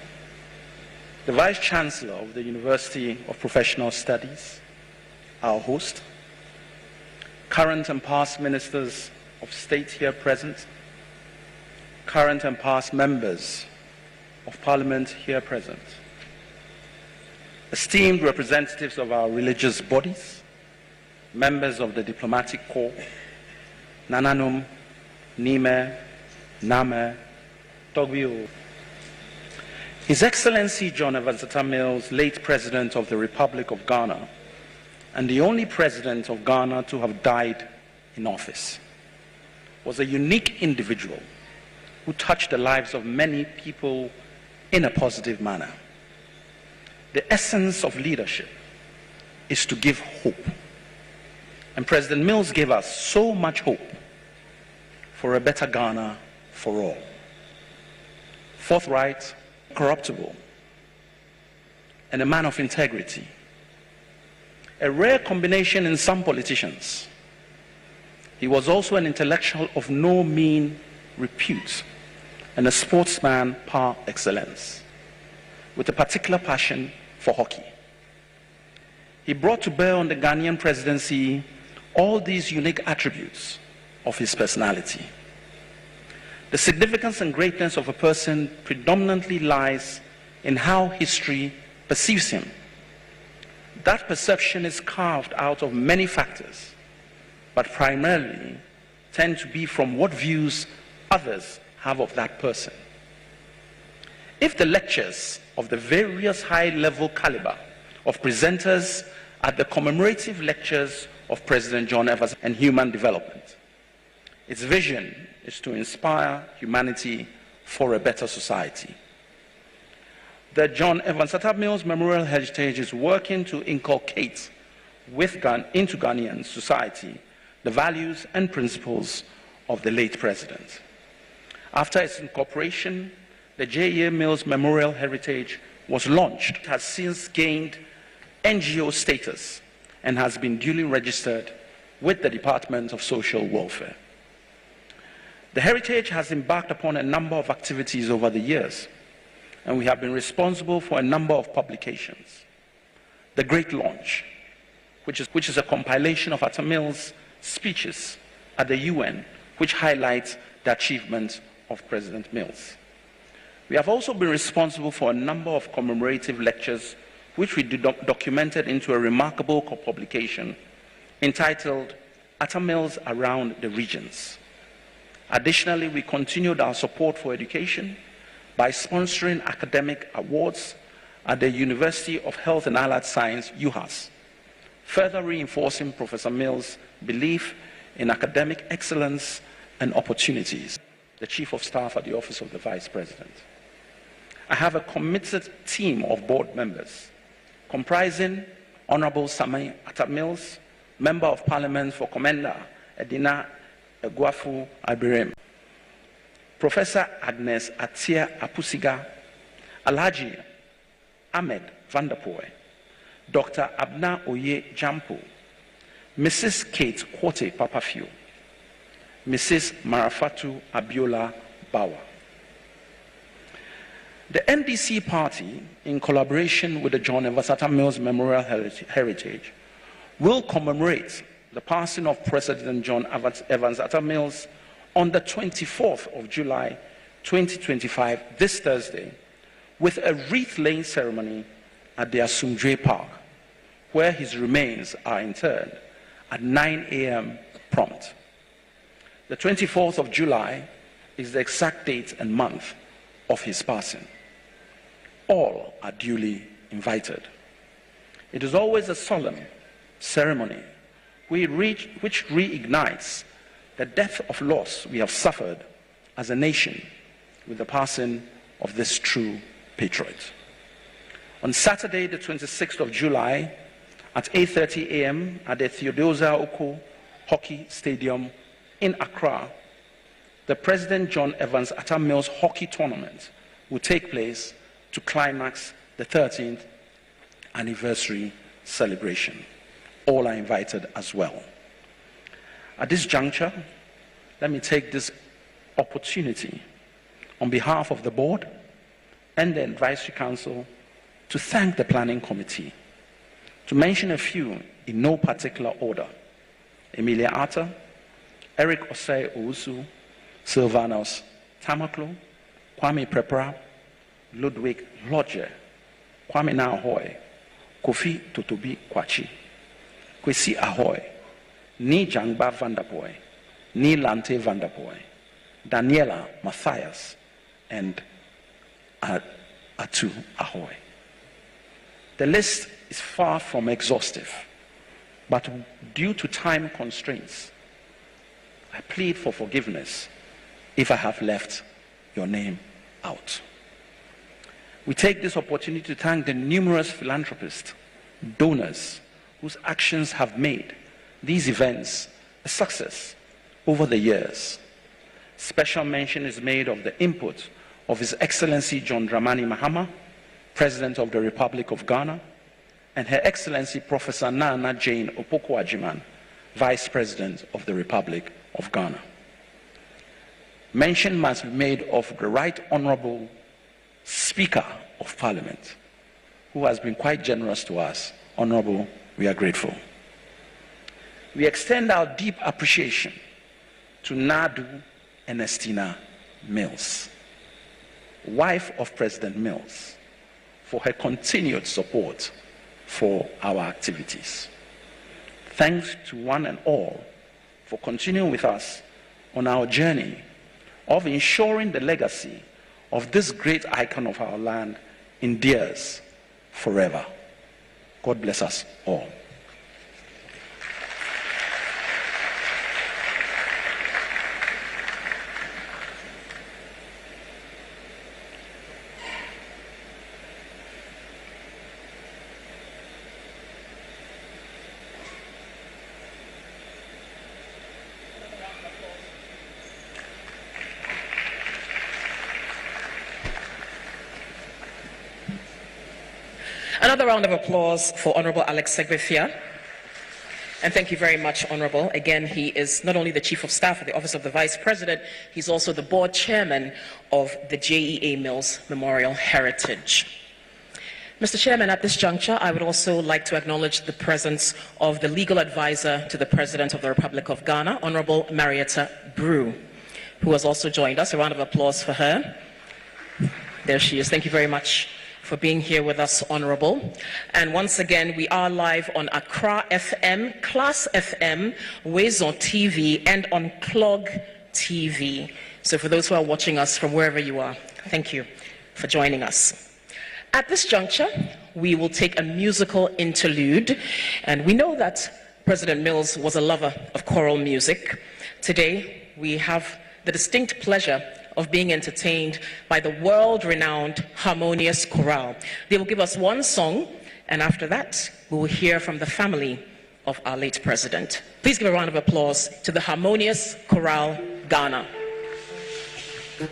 the Vice Chancellor of the University of Professional Studies, our host, current and past ministers of state here present, current and past members of parliament here present, esteemed representatives of our religious bodies, members of the diplomatic corps, Nananum, Nime, Name, Togwio. His Excellency John Evans Attah-Mills, late President of the Republic of Ghana, and the only President of Ghana to have died in office, was a unique individual who touched the lives of many people in a positive manner. The essence of leadership is to give hope. And President Mills gave us so much hope for a better Ghana for all. Forthright, corruptible, and a man of integrity. A rare combination in some politicians. He was also an intellectual of no mean repute and a sportsman par excellence, with a particular passion for hockey. He brought to bear on the Ghanaian presidency all these unique attributes of his personality. The significance and greatness of a person predominantly lies in how history perceives him. That perception is carved out of many factors, but primarily tend to be from what views others have of that person. If the lectures of the various high-level caliber of presenters at the commemorative lectures of President John Evans and Human Development, its vision is to inspire humanity for a better society. The John Evans Attah-Mills Memorial Heritage is working to inculcate into Ghanaian society the values and principles of the late president. After its incorporation, the J.A. Mills Memorial Heritage was launched. It has since gained NGO status and has been duly registered with the Department of Social Welfare. The Heritage has embarked upon a number of activities over the years, and we have been responsible for a number of publications. The Great Launch, which is a compilation of Attah-Mills' speeches at the UN, which highlights the achievements of President Mills. We have also been responsible for a number of commemorative lectures, which we documented into a remarkable publication entitled Attah-Mills Around the Regions. Additionally, we continued our support for education by sponsoring academic awards at the University of Health and Allied Science, UHAS, further reinforcing Professor Mills' belief in academic excellence and opportunities. The Chief of Staff at the Office of the Vice President. I have a committed team of board members comprising Honorable Sammy Attah-Mills, Member of Parliament for Komenda, Edina Eguafu Abirem, Professor Agnes Atia Apusiga, Alhaji Ahmed Vanderpoel, Dr. Abna Oye Jampo, Mrs. Kate Kwote Papafio, Mrs. Marafatu Abiola Bawa. The NDC party, in collaboration with the John Evans Attah-Mills Memorial Heritage, will commemorate the passing of President John Evans Attah-Mills on the 24th of July 2025, this Thursday, with a wreath-laying ceremony at the Asumdwe Park, where his remains are interred at 9 a.m. prompt. The 24th of July is the exact date and month of his passing. All are duly invited. It is always a solemn ceremony which reignites the depth of loss we have suffered as a nation with the passing of this true patriot. On Saturday, the 26th of July, at 8:30 a.m. at the Theodosia Oko Hockey Stadium in Accra, the President John Evans Attah-Mills Hockey Tournament will take place to climax the 13th anniversary celebration. All are invited as well. At this juncture, let me take this opportunity on behalf of the board and the advisory council to thank the planning committee, to mention a few in no particular order. Emilia Attah, Eric Osei Owusu, Sylvanus Tamaklo, Kwame Prepra, Ludwig Lodge, Kwame Nahoy, Kofi Totobi Kwachi, Kwesi Ahoy, Ni Jangba Vanderpoy, Ni Lante Vanderpoy, Daniela Matthias, and Atu Ahoy. The list is far from exhaustive, but due to time constraints, I plead for forgiveness if I have left your name out. We take this opportunity to thank the numerous philanthropists, donors, whose actions have made these events a success over the years. Special mention is made of the input of His Excellency John Dramani Mahama, President of the Republic of Ghana, and Her Excellency Professor Nana Jane Opoku-Agyeman, Vice President of the Republic of Ghana. Mention must be made of the Right Honorable Speaker of Parliament, who has been quite generous to us. Honorable, we are grateful. We extend our deep appreciation to Nadu Ernestina Mills, wife of President Mills, for her continued support for our activities. Thanks to one and all for continuing with us on our journey of ensuring the legacy of this great icon of our land endures forever. God bless us all. Another round of applause for Honorable Alex Segbefia. And thank you very much, Honorable. Again, he is not only the Chief of Staff of the Office of the Vice President, he's also the Board Chairman of the Attah-Mills Memorial Heritage. Mr. Chairman, at this juncture, I would also like to acknowledge the presence of the legal advisor to the President of the Republic of Ghana, Honorable Marietta Brew, who has also joined us. A round of applause for her. There she is. Thank you very much for being here with us, Honorable. And once again, we are live on Accra FM, Class FM, Wazon TV, and on Clog TV. So for those who are watching us from wherever you are, thank you for joining us. At this juncture, we will take a musical interlude. And we know that President Mills was a lover of choral music. Today, we have the distinct pleasure of being entertained by the world-renowned Harmonious Chorale. They will give us one song, and after that, we will hear from the family of our late president. Please give a round of applause to the Harmonious Chorale Ghana. Yeah.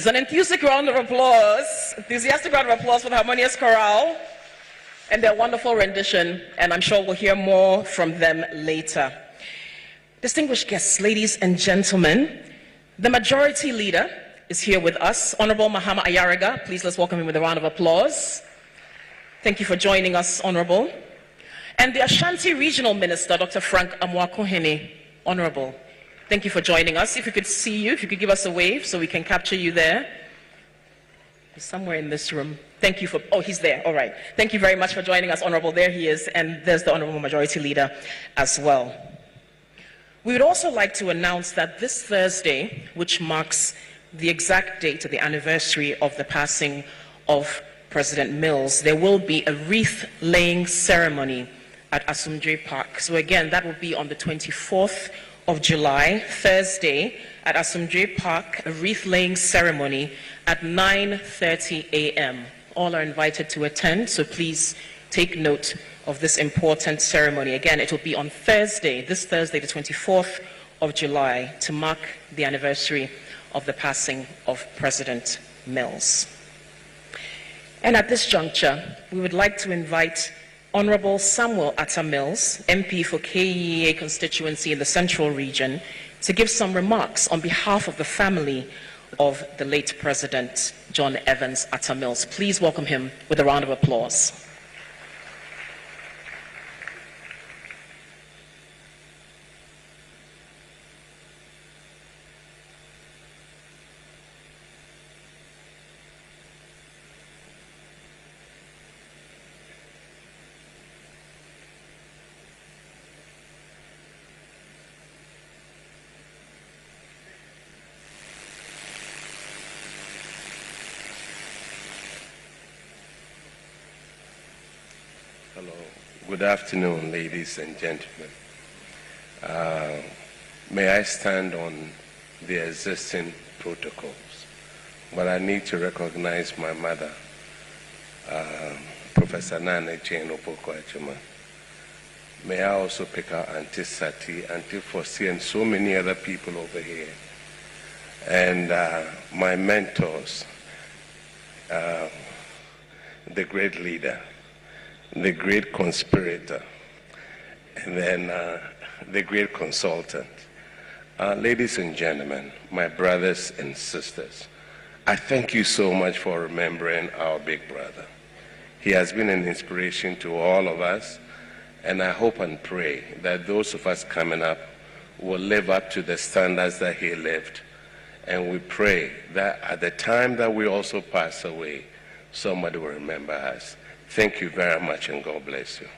Please, an enthusiastic round of applause for the Harmonious Chorale and their wonderful rendition, and I'm sure we'll hear more from them later. Distinguished guests, ladies and gentlemen, the Majority Leader is here with us, Honorable Mahama Ayariga. Please let's welcome him with a round of applause. Thank you for joining us, Honorable. And the Ashanti Regional Minister, Dr. Frank Amwakohene, Honorable. Thank you for joining us. If we could see you, if you could give us a wave so we can capture you there. He's somewhere in this room. Thank you for, oh, he's there, all right. Thank you very much for joining us, Honorable. There he is, and there's the Honorable Majority Leader as well. We would also like to announce that this Thursday, which marks the exact date of the anniversary of the passing of President Mills, there will be a wreath-laying ceremony at Asumdwe Park. So again, that will be on the 24th of July, Thursday, at Asumdwe Park, a wreath-laying ceremony at 9:30 a.m. All are invited to attend, so please take note of this important ceremony. Again, it will be on Thursday, this Thursday, the 24th of July, to mark the anniversary of the passing of President Mills. And at this juncture, we would like to invite Honorable Samuel Attah-Mills, MP for KEA constituency in the Central Region, to give some remarks on behalf of the family of the late President John Evans Attah-Mills. Please welcome him with a round of applause. Hello. Good afternoon, ladies and gentlemen. May I stand on the existing protocols, but I need to recognize my mother, Professor Nana Jane Opoku-Achema. May I also pick out Auntie Sati, Auntie Fosi, and so many other people over here. And my mentors, the great leader, the great conspirator, and then the great consultant. Ladies and gentlemen, my brothers and sisters, I thank you so much for remembering our big brother. He has been an inspiration to all of us, and I hope and pray that those of us coming up will live up to the standards that he lived. And we pray that at the time that we also pass away, somebody will remember us. Thank you very much, and God bless you.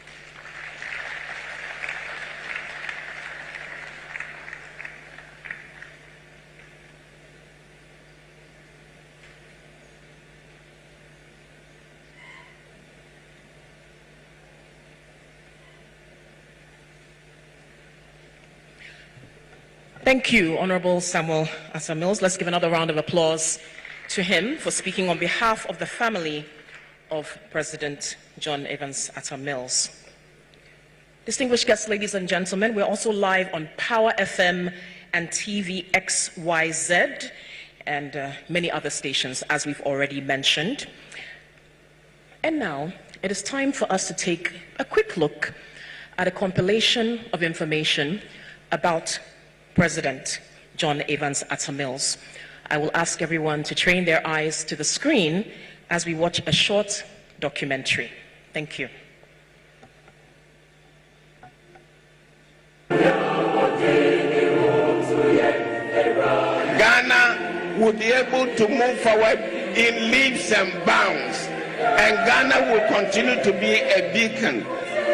Thank you, Honorable Samuel Attah-Mills. Let's give another round of applause to him for speaking on behalf of the family of President John Evans Attah-Mills. Distinguished guests, ladies and gentlemen, we're also live on Power FM and TV XYZ and many other stations, as we've already mentioned. And now, it is time for us to take a quick look at a compilation of information about President John Evans Attah-Mills. I will ask everyone to train their eyes to the screen as we watch a short documentary. Thank you. Ghana will be able to move forward in leaps and bounds, and Ghana will continue to be a beacon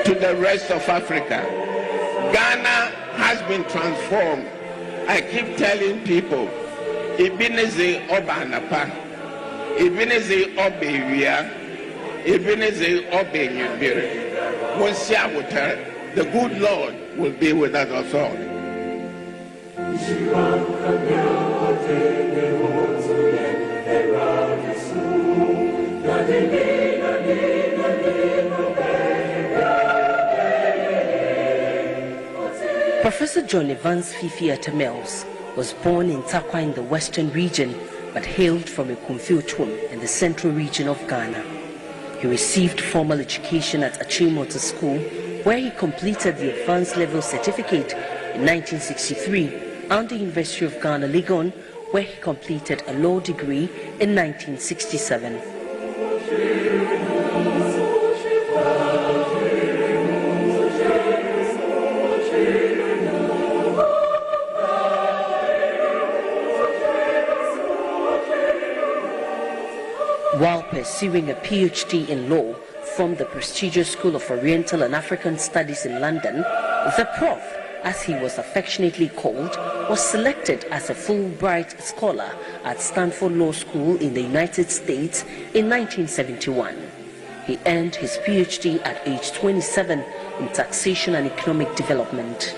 to the rest of Africa. Ghana has been transformed. I keep telling people, Ibineze Obanapa, Ibineze Obewia, Ibineze Obenyubire. The good Lord will be with us all. Professor John Evans Fifi Attah-Mills was born in Takwa in the Western Region but hailed from a Kumfi in the central region of Ghana. He received formal education at Attah-Mills School, where he completed the advanced level certificate in 1963, and the University of Ghana, Legon, where he completed a law degree in 1967. While pursuing a PhD in law from the prestigious School of Oriental and African Studies in London, the Prof, as he was affectionately called, was selected as a Fulbright scholar at Stanford Law School in the United States in 1971. He earned his PhD at age 27 in taxation and economic development.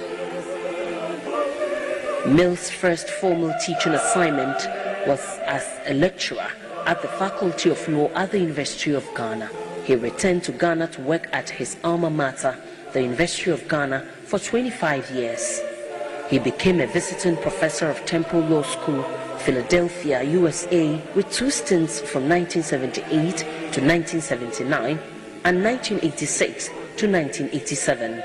Mills' first formal teaching assignment was as a lecturer at the Faculty of Law at the University of Ghana. He returned to Ghana to work at his alma mater, the University of Ghana, for 25 years. He became a visiting professor of Temple Law School, Philadelphia, USA, with 2 stints from 1978 to 1979 and 1986 to 1987.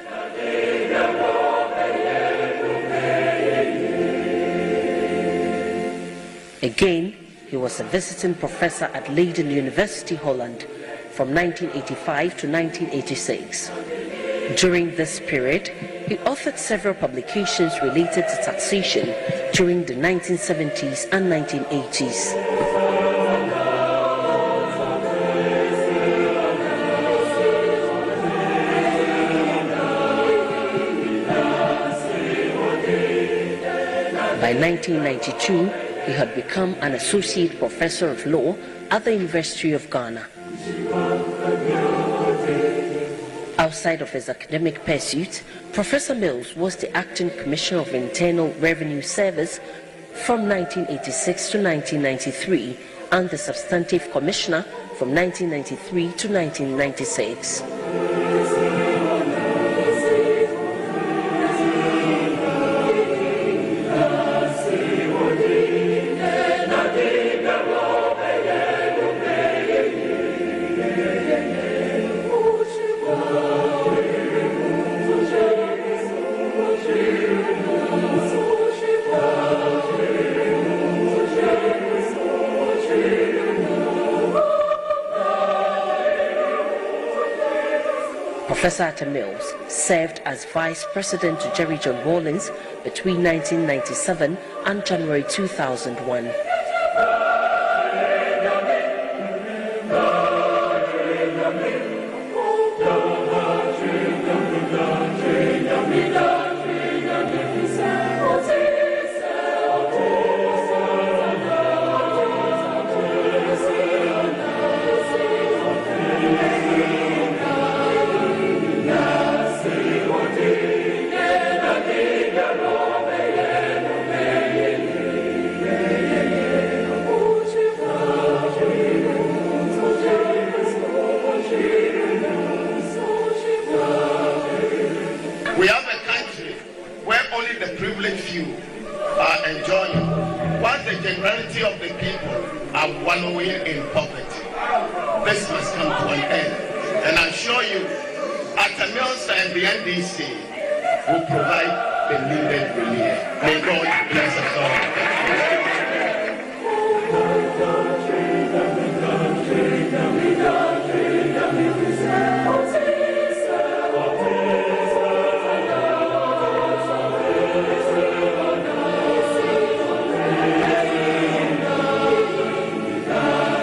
Again, he was a visiting professor at Leiden University, Holland, from 1985 to 1986. During this period, he authored several publications related to taxation during the 1970s and 1980s. By 1992, he had become an associate professor of law at the University of Ghana. Outside of his academic pursuits, Professor Mills was the acting Commissioner of Internal Revenue Service from 1986 to 1993 and the Substantive Commissioner from 1993 to 1996. Professor Attah-Mills served as Vice President to Jerry John Rawlings between 1997 and January 2001. We have a country where only the privileged few are enjoying, while the generality of the people are wallowing in poverty. This must come to an end. And I assure you, Attah-Mills and the NDC will provide the needed relief. May God bless us all.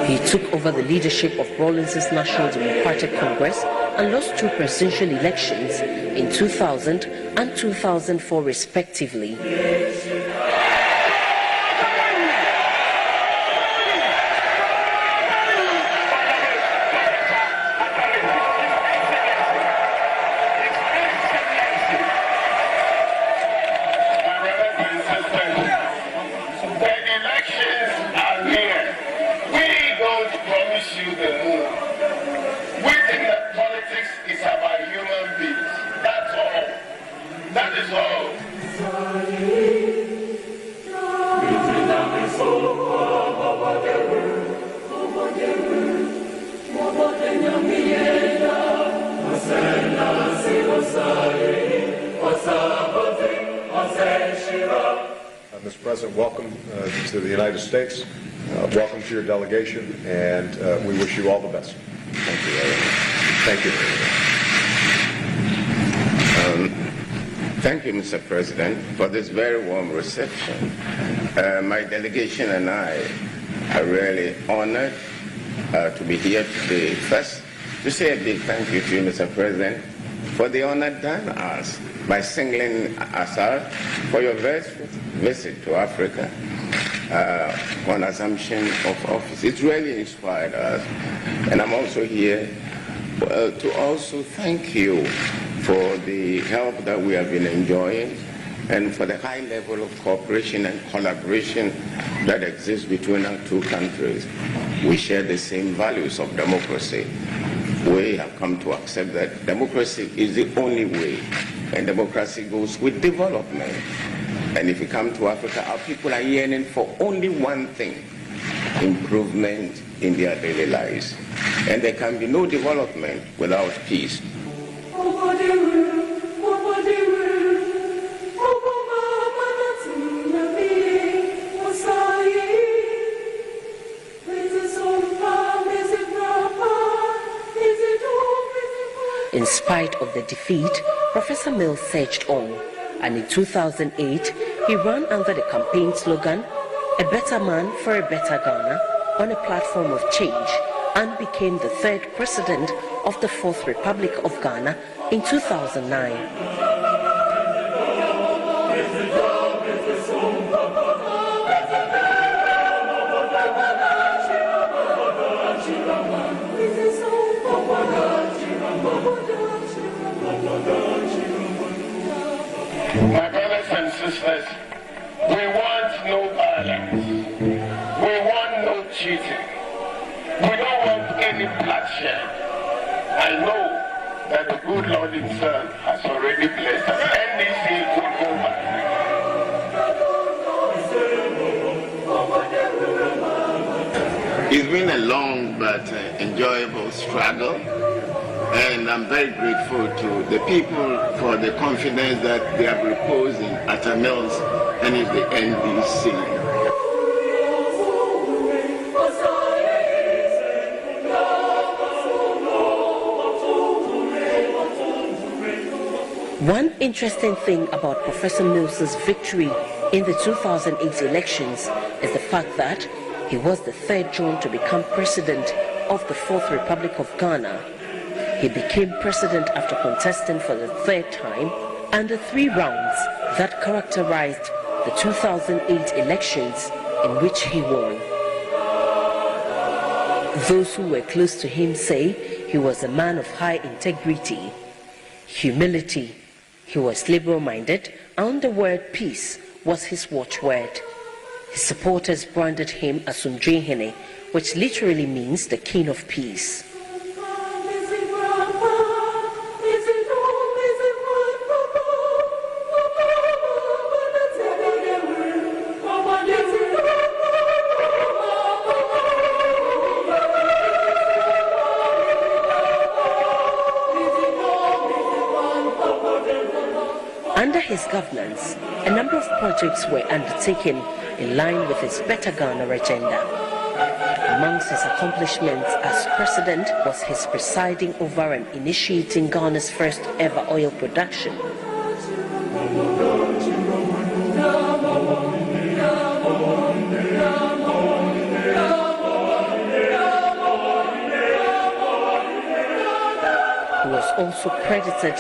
He took over the leadership of Rawlings' National Democratic Congress and lost 2 presidential elections in 2000 and 2004 respectively. President, welcome to the United States. Welcome to your delegation, and we wish you all the best. Thank you very much. Thank you. Thank you, Mr. President, for this very warm reception. My delegation and I are really honored to be here today. First, to say a big thank you to you, Mr. President, for the honor done us by singling us out for your first visit to Africa on assumption of office. It really inspired us. And I'm also here to also thank you for the help that we have been enjoying and for the high level of cooperation and collaboration that exists between our two countries. We share the same values of democracy. We have come to accept that democracy is the only way, and democracy goes with development. And if you come to Africa, our people are yearning for only one thing: improvement in their daily lives. And there can be no development without peace. In spite of the defeat, Professor Mills surged on, and in 2008, he ran under the campaign slogan, "A better man for a better Ghana," on a platform of change, and became the third president of the Fourth Republic of Ghana in 2009. My brothers and sisters, we want no violence. We want no cheating. We don't want any bloodshed. I know that the good Lord himself has already blessed us. NDC will go back. It's been a long but enjoyable struggle. And I'm very grateful to the people for the confidence that they have reposed in Attah-Mills and in the NDC. One interesting thing about Professor Mills's victory in the 2008 elections is the fact that he was the third John to become president of the Fourth Republic of Ghana. He became president after contesting for the third time, and the 3 rounds that characterized the 2008 elections in which he won. Those who were close to him say he was a man of high integrity, humility. He was liberal-minded, and the word peace was his watchword. His supporters branded him as Asumdwehene, which literally means the king of peace. Under his governance, a number of projects were undertaken in line with his Better Ghana agenda. Amongst his accomplishments as president was his presiding over and initiating Ghana's first ever oil production. He was also credited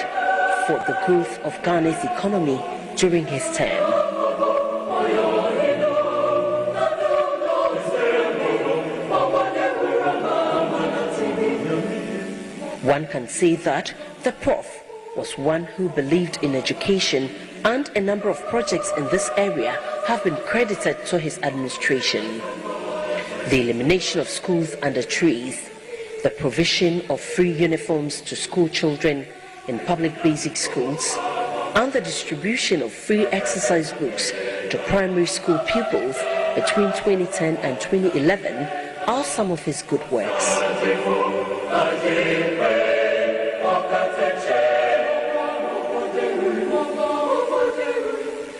for the growth of Ghana's economy during his term. One can say that the Prof was one who believed in education, and a number of projects in this area have been credited to his administration. The elimination of schools under trees, the provision of free uniforms to school children in public basic schools, and the distribution of free exercise books to primary school pupils between 2010 and 2011 are some of his good works.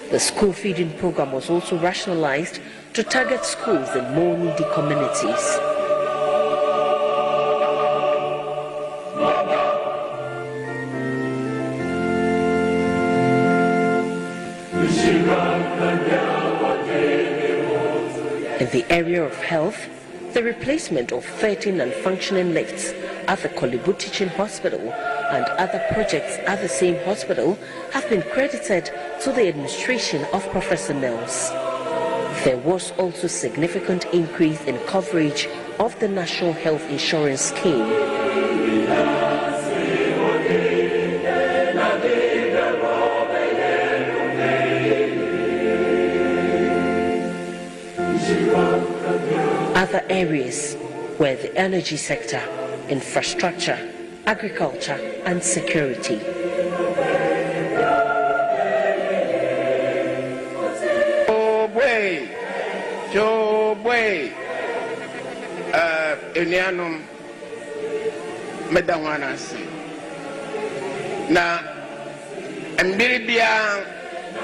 The school feeding program was also rationalized to target schools in more needy communities. In the area of health, the replacement of 13 non-functioning lifts at the Kolibu Teaching Hospital and other projects at the same hospital have been credited to the administration of Professor Mills. There was also significant increase in coverage of the National Health Insurance Scheme. Other areas were the energy sector, infrastructure, agriculture, and security. Na mbiribia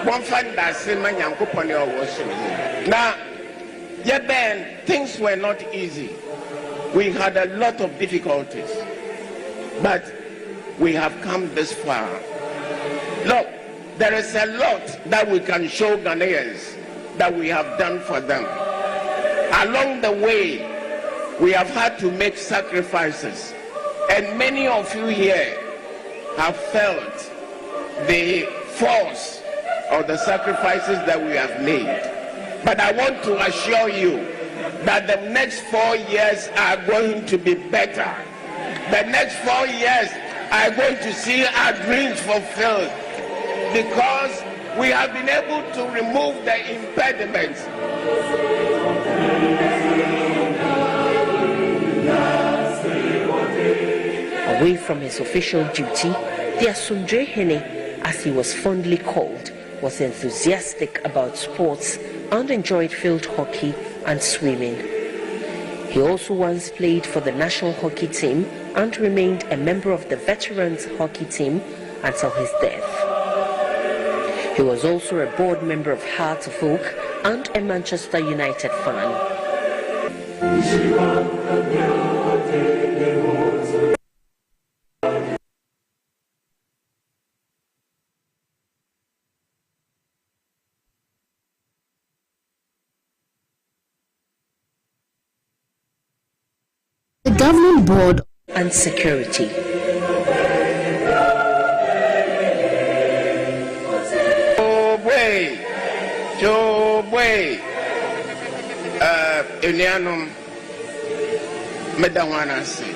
bonfanda sema nyankopone owoso na yeben things were not easy. We had a lot of difficulties, but we have come this far. Look, there is a lot that we can show Ghanaians that we have done for them. Along the way, we have had to make sacrifices, and many of you here have felt the force of the sacrifices that we have made. But I want to assure you that the next 4 years are going to be better. The next 4 years are going to see our dreams fulfilled, because we have been able to remove the impediments. Away from his official duty, the Asundre Hene, as he was fondly called, was enthusiastic about sports and enjoyed field hockey and swimming. He also once played for the national hockey team and remained a member of the veterans hockey team until his death. He was also a board member of Hearts of Oak and a Manchester United fan. The Government Board and Security. Elianum Medawanasi.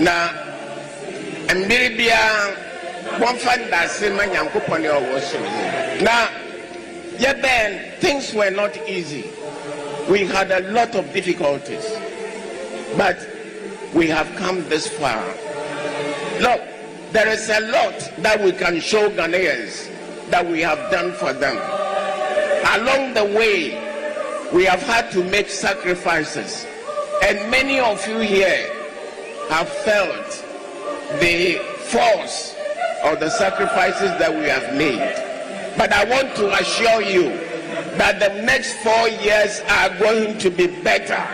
Na Mbiribia Bonfanda Sima Yankupone Owosu. Na yeben things were not easy. We had a lot of difficulties, but we have come this far. Look, there is a lot that we can show Ghanaians that we have done for them. Along the way, we have had to make sacrifices, and many of you here have felt the force of the sacrifices that we have made. But I want to assure you that the next 4 years are going to be better.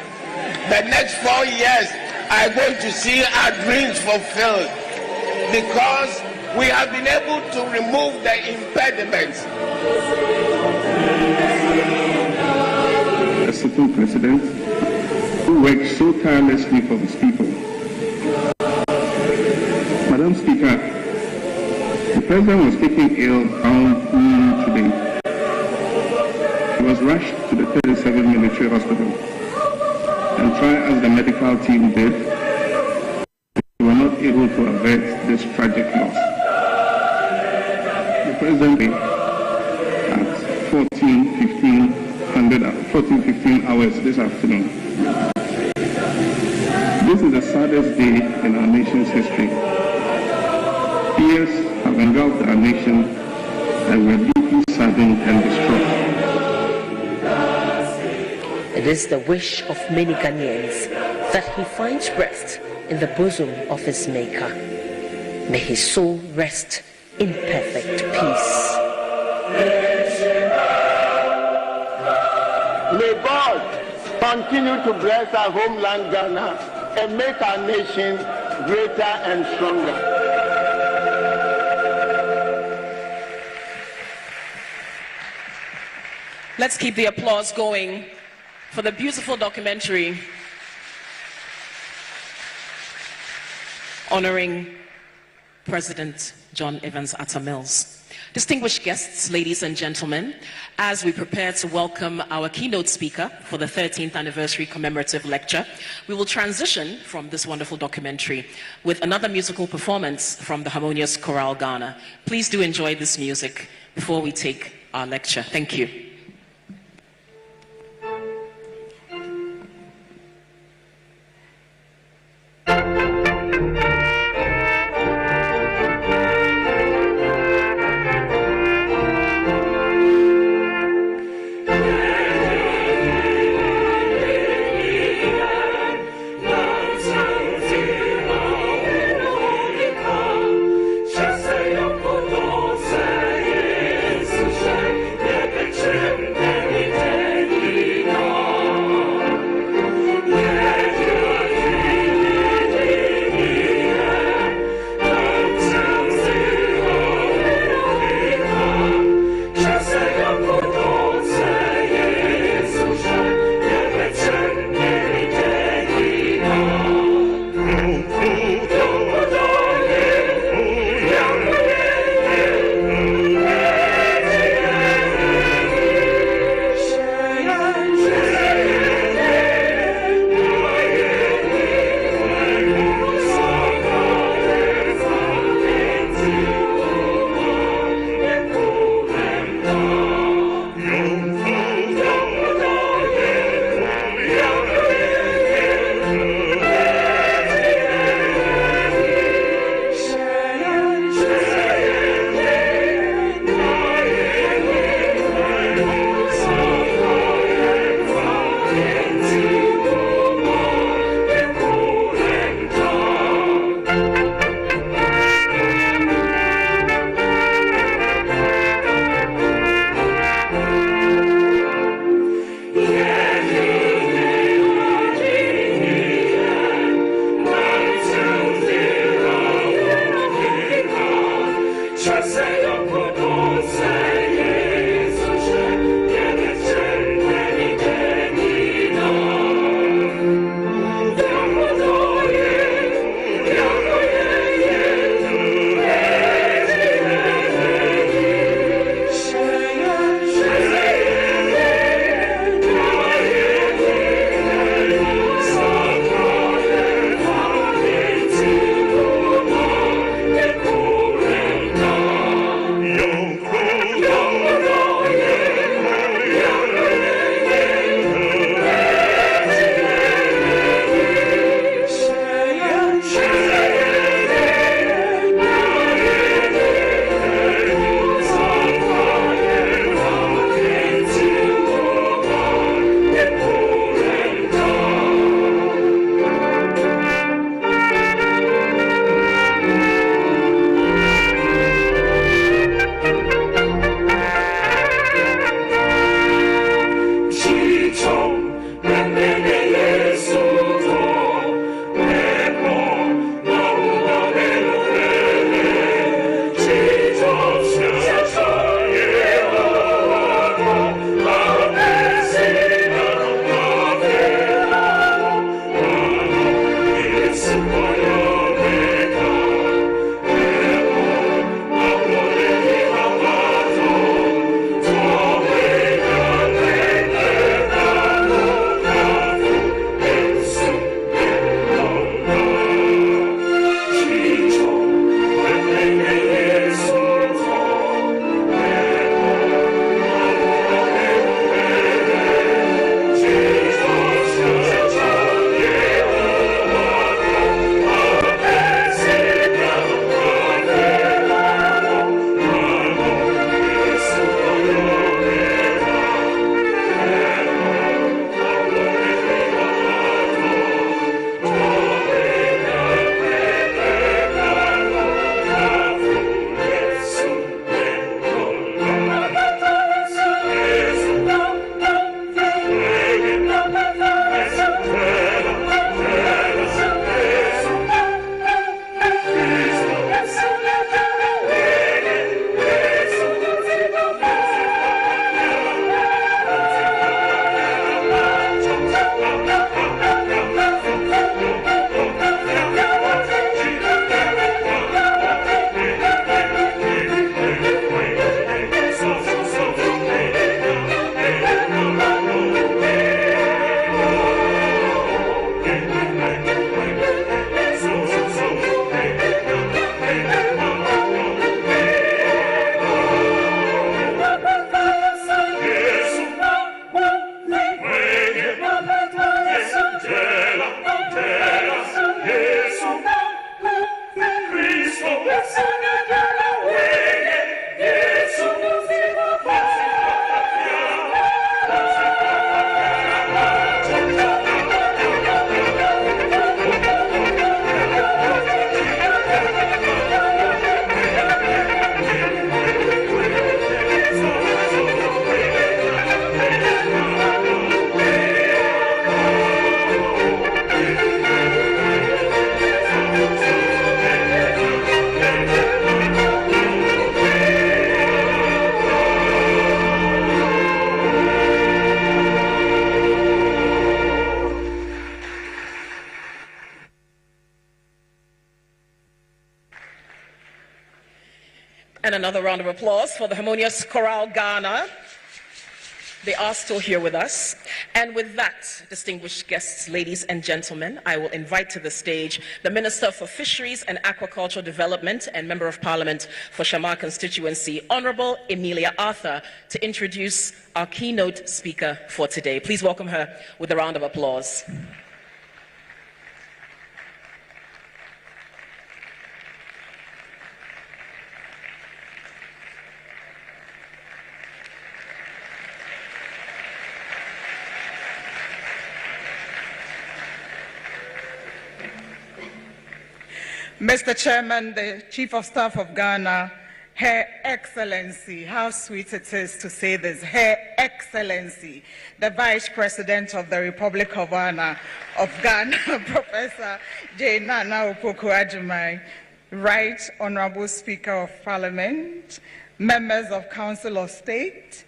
The next 4 years are going to see our dreams fulfilled, because we have been able to remove the impediments. A sitting president who worked so tirelessly for his people. Madam Speaker, the president was taken ill around noon today. He was rushed to the 37 military hospital, and try as the medical team did, they were not able to avert this tragic loss. The president at 14:15 hours this afternoon. This is the saddest day in our nation's history. Tears have engulfed our nation, and we're deeply saddened and distraught. It is the wish of many Ghanaians that he finds rest in the bosom of his Maker. May his soul rest in perfect peace. May God continue to bless our homeland Ghana and make our nation greater and stronger. Let's keep the applause going for the beautiful documentary honoring President John Evans Attah-Mills. Distinguished guests, ladies and gentlemen, as we prepare to welcome our keynote speaker for the 13th anniversary commemorative lecture, we will transition from this wonderful documentary with another musical performance from the Harmonious Chorale Ghana. Please do enjoy this music before we take our lecture. Thank you. Picture And another round of applause for the harmonious Chorale Ghana. They are still here with us. And with that, distinguished guests, ladies and gentlemen, I will invite to the stage the Minister for Fisheries and Aquaculture Development and Member of Parliament for Shamar Constituency, Honorable Emilia Arthur, to introduce our keynote speaker for today. Please welcome her with a round of applause. Mr. Chairman, the Chief of Staff of Ghana, Her Excellency, how sweet it is to say this, Her Excellency, the Vice President of the Republic of Ghana, Professor J. Nana Opoku-Agyeman, Right Honorable Speaker of Parliament, Members of Council of State,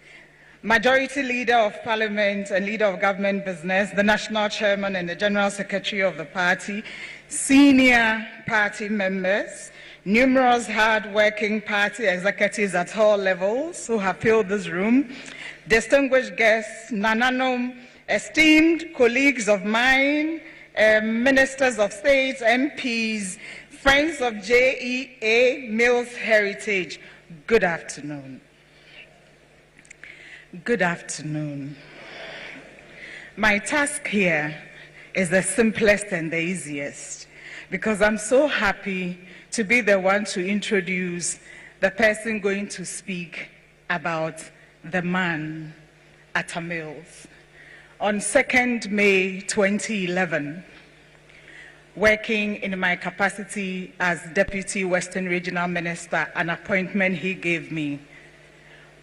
Majority Leader of Parliament and Leader of Government Business, the National Chairman and the General Secretary of the party, senior party members, numerous hard-working party executives at all levels who have filled this room, distinguished guests, Nananom, esteemed colleagues of mine, ministers of state, MPs, friends of Attah-Mills Heritage, good afternoon. Good afternoon. My task here is the simplest and the easiest, because I'm so happy to be the one to introduce the person going to speak about the man, Attah-Mills. On 2nd May 2011, working in my capacity as Deputy Western Regional Minister, an appointment he gave me,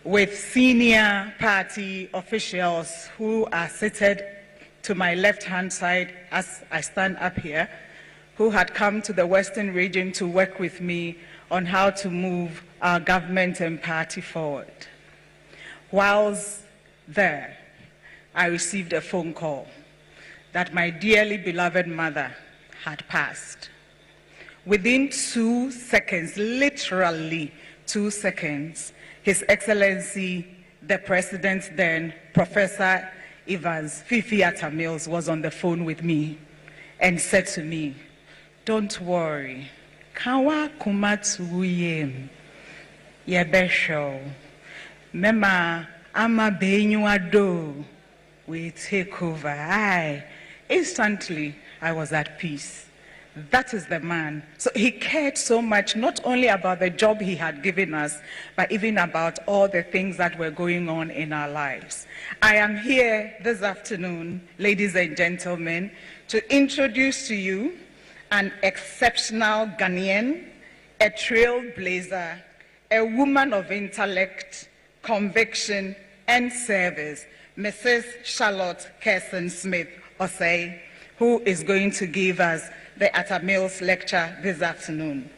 with senior party officials who are seated to my left-hand side as I stand up here, who had come to the Western region to work with me on how to move our government and party forward. Whilst there, I received a phone call that my dearly beloved mother had passed. Within 2 seconds, literally 2 seconds, His Excellency, the President then, Professor Evans, Fifi Attah-Mills, was on the phone with me and said to me, "Don't worry, kawa kumatuyem, yebesho, mema ama benyuado, we take over." Instantly, I was at peace. That is the man. So he cared so much, not only about the job he had given us, but even about all the things that were going on in our lives. I am here this afternoon, ladies and gentlemen, to introduce to you an exceptional Ghanaian, a trailblazer, a woman of intellect, conviction, and service, Mrs. Charlotte Kerson-Smith Osei, who is going to give us the Attah-Mills lecture this afternoon.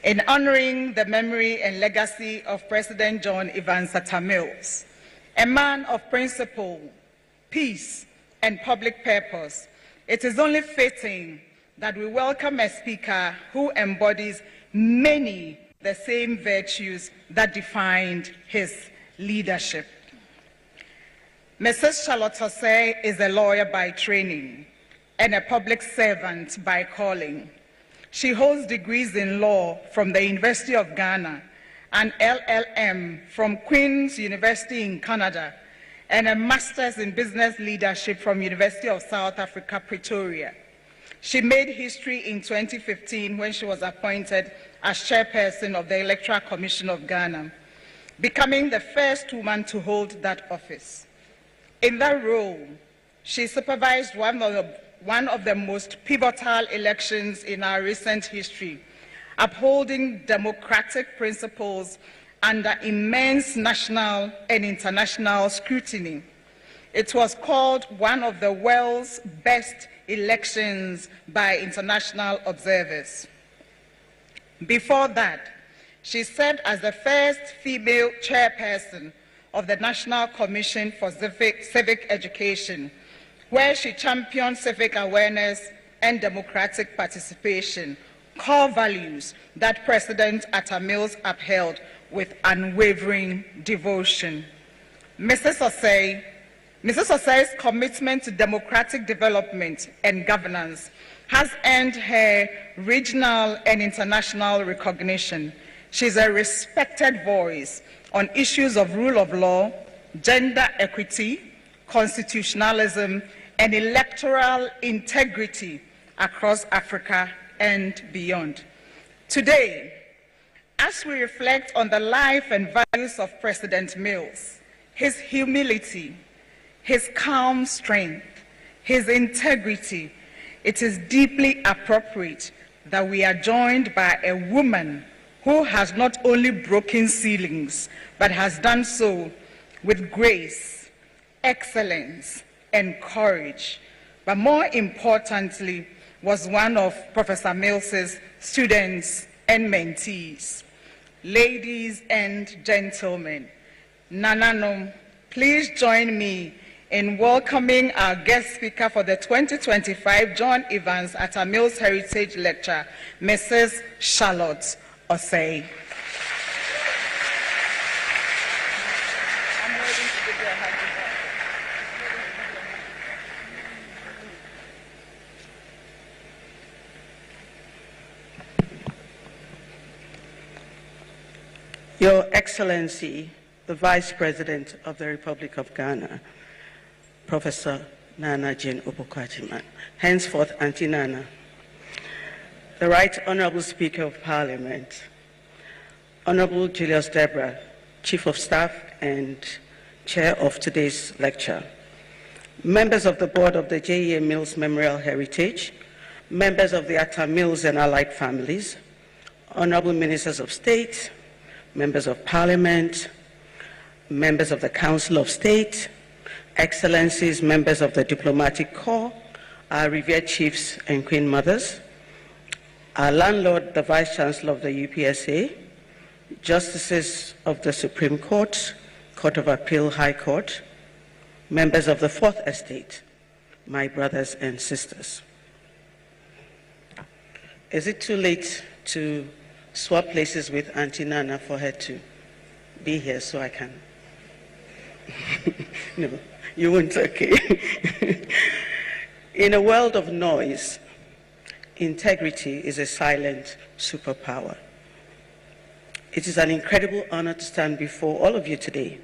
In honoring the memory and legacy of President John Evans Attah-Mills, a man of principle, peace, and public purpose, it is only fitting that we welcome a speaker who embodies many the same virtues that defined his leadership. Mrs. Charlotte Osei is a lawyer by training and a public servant by calling. She holds degrees in law from the University of Ghana, an LLM from Queen's University in Canada, and a master's in business leadership from University of South Africa, Pretoria. She made history in 2015 when she was appointed as chairperson of the Electoral Commission of Ghana, becoming the first woman to hold that office. In that role, she supervised one of the most pivotal elections in our recent history, upholding democratic principles under immense national and international scrutiny. It was called one of the world's best elections by international observers. Before that, she served as the first female chairperson of the National Commission for Civic Education, where she championed civic awareness and democratic participation, core values that President Attah-Mills upheld with unwavering devotion. Mrs. Osei's commitment to democratic development and governance has earned her regional and international recognition. She's a respected voice on issues of rule of law, gender equity, constitutionalism, and electoral integrity across Africa and beyond. Today, as we reflect on the life and values of President Mills, his humility, his calm strength, his integrity, it is deeply appropriate that we are joined by a woman who has not only broken ceilings, but has done so with grace, excellence, and courage, but more importantly, was one of Professor Mills's students and mentees. Ladies and gentlemen, Nananom, please join me in welcoming our guest speaker for the 2025 John Evans Attah-Mills Heritage Lecture, Mrs. Charlotte Osei. Your Excellency, the Vice President of the Republic of Ghana, Professor Nana Jane Opoku-Agyeman, henceforth Auntie Nana, the Right Honorable Speaker of Parliament, Honorable Julius Deborah, Chief of Staff and Chair of today's lecture, members of the Board of the J.E.A. Mills Memorial Heritage, members of the Attah-Mills and allied families, Honorable Ministers of State, members of Parliament, members of the Council of State, Excellencies, members of the Diplomatic Corps, our revered chiefs and queen mothers, our landlord, the Vice Chancellor of the UPSA, justices of the Supreme Court, Court of Appeal, High Court, members of the Fourth Estate, my brothers and sisters. Is it too late to swap places with Auntie Nana for her to be here so I can? No, you won't, okay. In a world of noise, integrity is a silent superpower. It is an incredible honor to stand before all of you today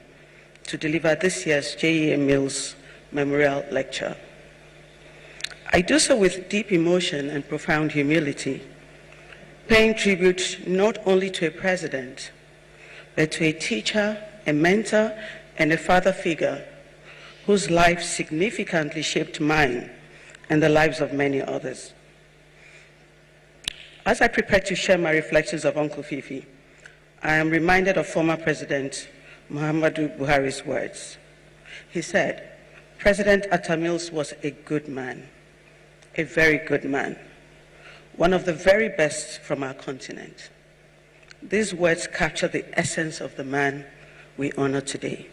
to deliver this year's J.E.A. Mills Memorial Lecture. I do so with deep emotion and profound humility, paying tribute not only to a president, but to a teacher, a mentor, and a father figure whose life significantly shaped mine and the lives of many others. As I prepare to share my reflections of Uncle Fifi, I am reminded of former President Muhammadu Buhari's words. He said, President Attah-Mills was a good man, a very good man, one of the very best from our continent. These words capture the essence of the man we honor today.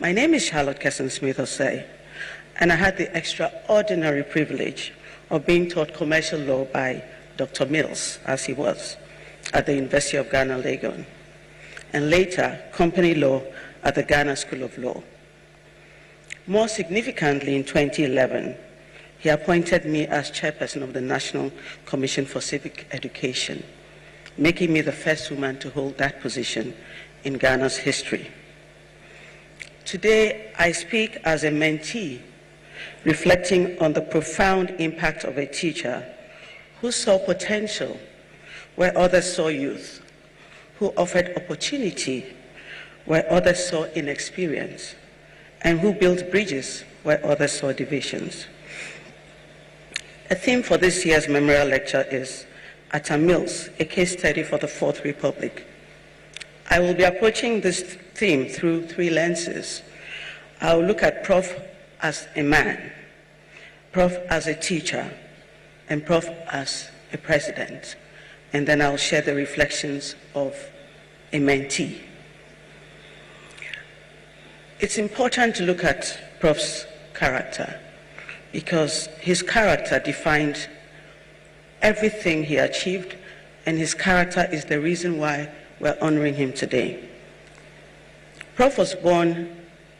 My name is Charlotte Smith Osei, and I had the extraordinary privilege of being taught commercial law by Dr. Mills, as he was, at the University of Ghana, Legon, and later company law at the Ghana School of Law. More significantly, in 2011, he appointed me as chairperson of the National Commission for Civic Education, making me the first woman to hold that position in Ghana's history. Today, I speak as a mentee, reflecting on the profound impact of a teacher who saw potential where others saw youth, who offered opportunity where others saw inexperience, and who built bridges where others saw divisions. A theme for this year's memorial lecture is Attah-Mills, a case study for the Fourth Republic. I will be approaching this theme through three lenses. I will look at Prof as a man, Prof as a teacher, and Prof as a president. And then I'll share the reflections of a mentee. It's important to look at Prof's character because his character defined everything he achieved, and his character is the reason why we're honoring him today. Prof was born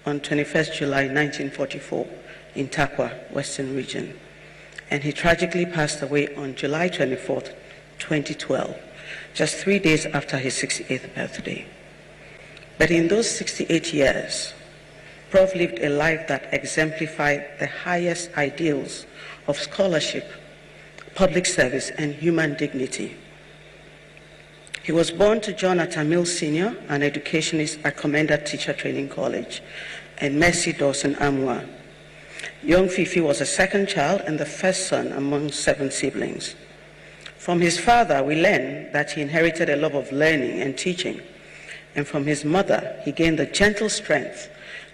on 21st July 1944 in Takwa, Western Region, and he tragically passed away on July 24th, 2012, just 3 days after his 68th birthday. But in those 68 years, Prof lived a life that exemplified the highest ideals of scholarship, public service, and human dignity. He was born to John Attah-Mills Sr., an educationist at Commended Teacher Training College, and Mercy Dawson Amwa. Young Fifi was a second child and the first son among 7 siblings. From his father, we learn that he inherited a love of learning and teaching, and from his mother, he gained the gentle strength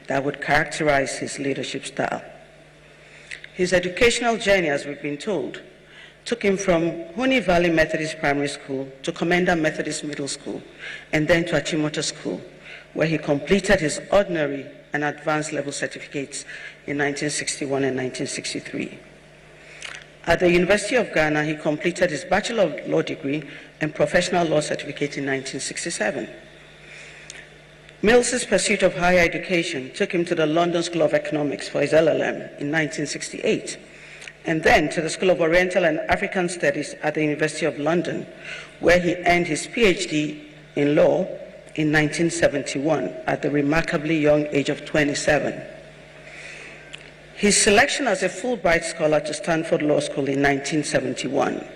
that would characterize his leadership style. His educational journey, as we've been told, took him from Honey Valley Methodist Primary School to Commended Methodist Middle School, and then to Achimota School, where he completed his ordinary and advanced level certificates in 1961 and 1963. At the University of Ghana, he completed his Bachelor of Law degree and Professional Law certificate in 1967. Mills's pursuit of higher education took him to the London School of Economics for his LLM in 1968, and then to the School of Oriental and African Studies at the University of London, where he earned his PhD in law in 1971 at the remarkably young age of 27. His selection as a Fulbright scholar to Stanford Law School in 1971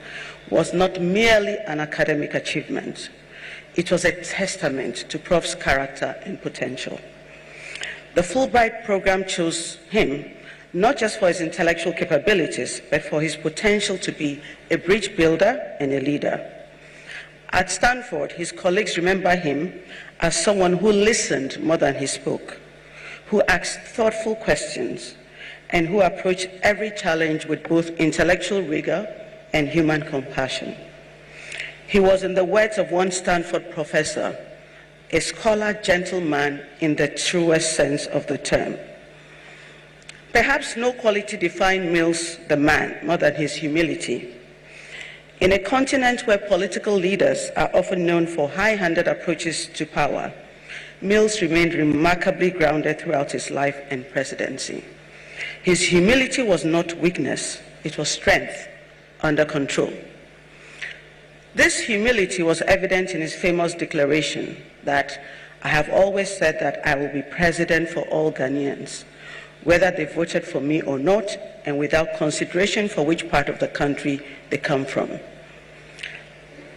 was not merely an academic achievement. It was a testament to Prof's character and potential. The Fulbright program chose him not just for his intellectual capabilities, but for his potential to be a bridge builder and a leader. At Stanford, his colleagues remember him as someone who listened more than he spoke, who asked thoughtful questions, and who approached every challenge with both intellectual rigor and human compassion. He was, in the words of one Stanford professor, a scholar gentleman in the truest sense of the term. Perhaps no quality defined Mills the man more than his humility. In a continent where political leaders are often known for high-handed approaches to power, Mills remained remarkably grounded throughout his life and presidency. His humility was not weakness, it was strength under control. This humility was evident in his famous declaration that I have always said that I will be president for all Ghanaians, whether they voted for me or not, and without consideration for which part of the country they come from.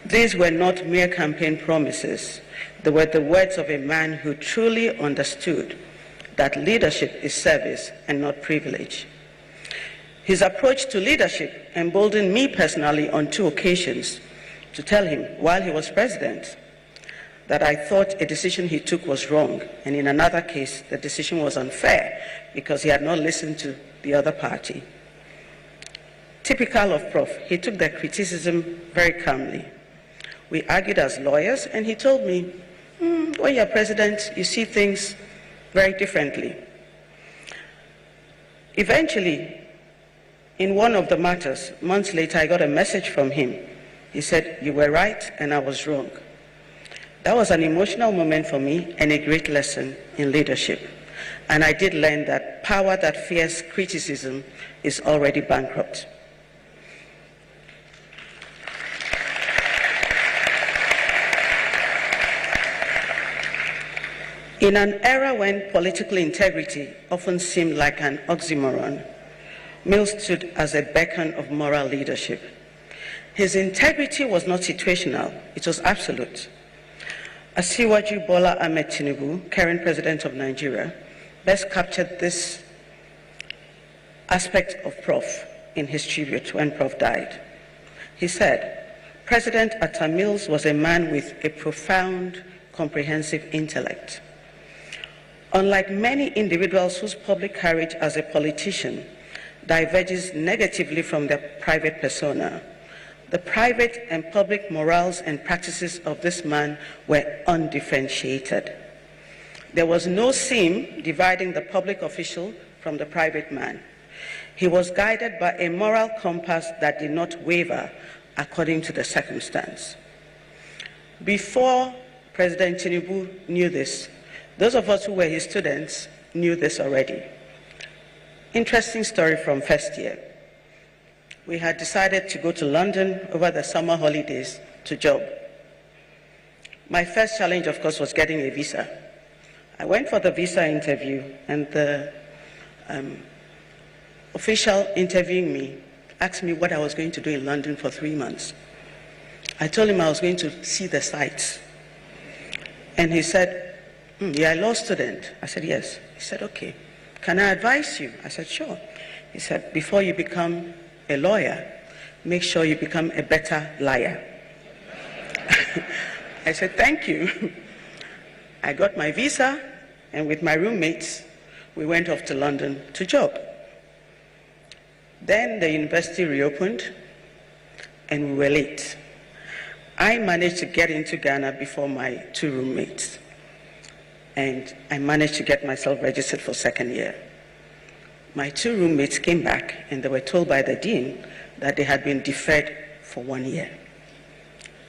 These were not mere campaign promises. They were the words of a man who truly understood that leadership is service and not privilege. His approach to leadership emboldened me personally on 2 occasions to tell him, while he was president, that I thought a decision he took was wrong, and in another case, the decision was unfair because he had not listened to the other party. Typical of Prof, he took the criticism very calmly. We argued as lawyers, and he told me, when you're president, you see things very differently. Eventually, in one of the matters, months later, I got a message from him. He said, you were right and I was wrong. That was an emotional moment for me and a great lesson in leadership. And I did learn that power that fears criticism is already bankrupt. In an era when political integrity often seemed like an oxymoron, Mills stood as a beacon of moral leadership. His integrity was not situational, it was absolute. Asiwaju Bola Ahmed Tinubu, current president of Nigeria, best captured this aspect of Prof in his tribute when Prof died. He said, President Attah-Mills was a man with a profound, comprehensive intellect. Unlike many individuals whose public courage as a politician diverges negatively from their private persona, the private and public morals and practices of this man were undifferentiated. There was no seam dividing the public official from the private man. He was guided by a moral compass that did not waver according to the circumstance. Before President Tinubu knew this. Those of us who were his students knew this already. Interesting story from first year. We had decided to go to London over the summer holidays to job. My first challenge, of course, was getting a visa. I went for the visa interview, and the official interviewing me asked me what I was going to do in London for 3 months. I told him I was going to see the sights. And he said, you're a law student. I said, yes. He said, okay. Can I advise you? I said, sure. He said, before you become a lawyer, make sure you become a better liar. I said, thank you. I got my visa, and with my roommates, we went off to London to job. Then the university reopened, and we were late. I managed to get into Ghana before my 2 roommates, and I managed to get myself registered for second year. My 2 roommates came back, and they were told by the dean that they had been deferred for 1 year.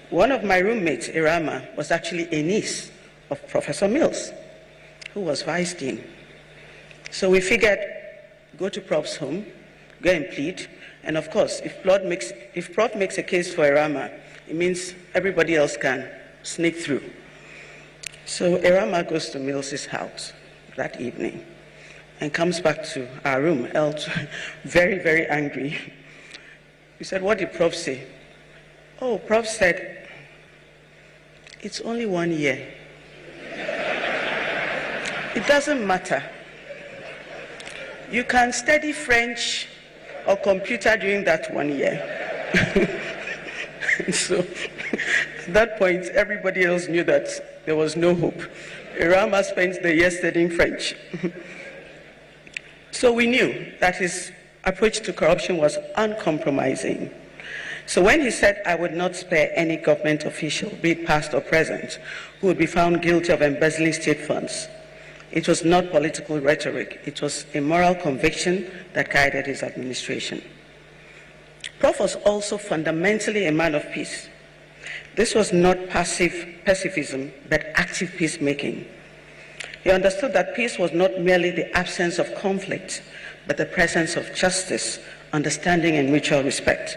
One of my roommates, Irama, was actually a niece of Professor Mills, who was vice dean. So we figured, go to Prof's home, go and plead, and of course, if Prof makes a case for Irama, it means everybody else can sneak through. So Irama goes to Mills's house that evening and comes back to our room, very, very angry. He said, what did Prof say? Oh, Prof said, it's only 1 year. It doesn't matter. You can study French or computer during that 1 year. So at that point, everybody else knew that there was no hope. Irama spent the year studying French. So we knew that his approach to corruption was uncompromising. So when he said, I would not spare any government official, be it past or present, who would be found guilty of embezzling state funds, it was not political rhetoric. It was a moral conviction that guided his administration. Prof was also fundamentally a man of peace. This was not passive pacifism, but active peacemaking. He understood that peace was not merely the absence of conflict, but the presence of justice, understanding, and mutual respect.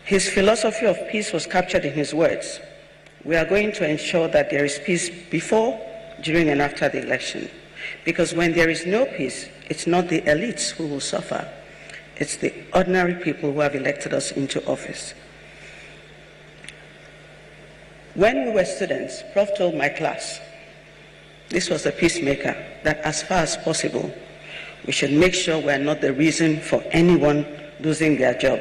His philosophy of peace was captured in his words. We are going to ensure that there is peace before, during, and after the election. Because when there is no peace, it's not the elites who will suffer. It's the ordinary people who have elected us into office. When we were students, Prof told my class, this was a peacemaker, that as far as possible, we should make sure we are not the reason for anyone losing their job.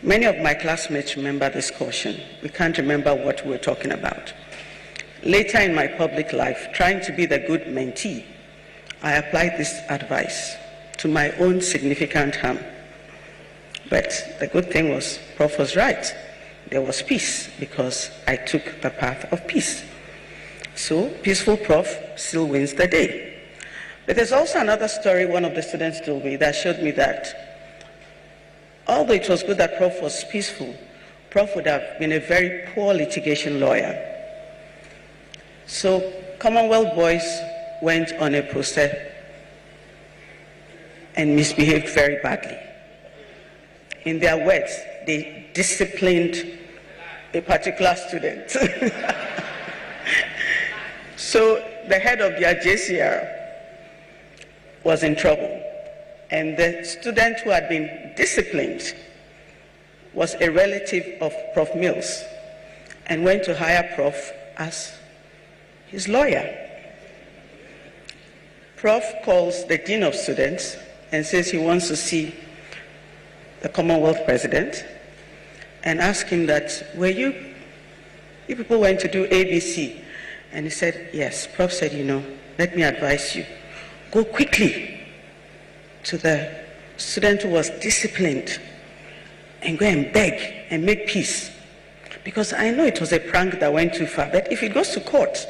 Many of my classmates remember this caution. We can't remember what we were talking about. Later in my public life, trying to be the good mentee, I applied this advice to my own significant harm. But the good thing was, Prof was right. There was peace because I took the path of peace. So, peaceful Prof still wins the day. But there's also another story one of the students told me that showed me that although it was good that Prof was peaceful, Prof would have been a very poor litigation lawyer. So, Commonwealth boys went on a protest and misbehaved very badly. In their words, they disciplined a particular student. So the head of their JCR was in trouble. And the student who had been disciplined was a relative of Prof Mills and went to hire Prof as his lawyer. Prof calls the dean of students and says he wants to see the Commonwealth president and ask him that, were you people went to do ABC? And he said, yes. Prof said, let me advise you. Go quickly to the student who was disciplined and go and beg and make peace. Because I know it was a prank that went too far, but if it goes to court,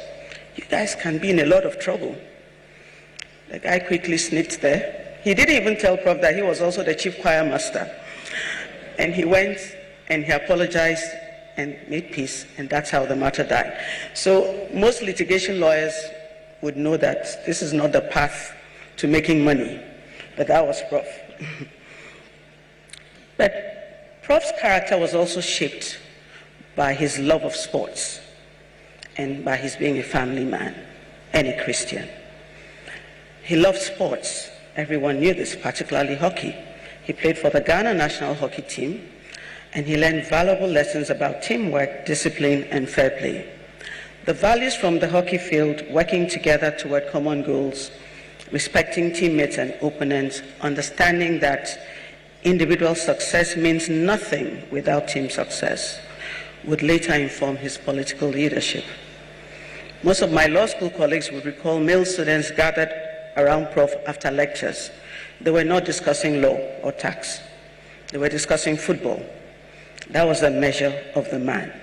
you guys can be in a lot of trouble. The guy quickly sneaked there. He didn't even tell Prof that he was also the chief choir master. And he went and he apologized and made peace, and that's how the matter died. So most litigation lawyers would know that this is not the path to making money, but that was Prof. But Prof's character was also shaped by his love of sports and by his being a family man and a Christian. He loved sports. Everyone knew this, particularly hockey. He played for the Ghana national hockey team, and he learned valuable lessons about teamwork, discipline, and fair play. The values from the hockey field, working together toward common goals, respecting teammates and opponents, understanding that individual success means nothing without team success, would later inform his political leadership. Most of my law school colleagues would recall male students gathered around Prof after lectures. They were not discussing law or tax. They were discussing football. That was the measure of the man.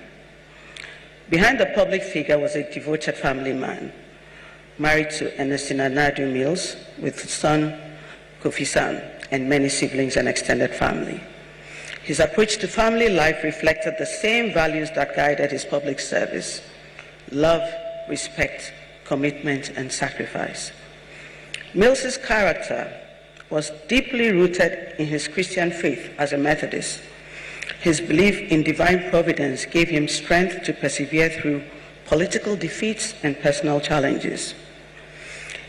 Behind the public figure was a devoted family man, married to Ernestina Attah-Mills, with son Kofi-san, and many siblings and extended family. His approach to family life reflected the same values that guided his public service: love, respect, commitment, and sacrifice. Mills's character was deeply rooted in his Christian faith as a Methodist. His belief in divine providence gave him strength to persevere through political defeats and personal challenges.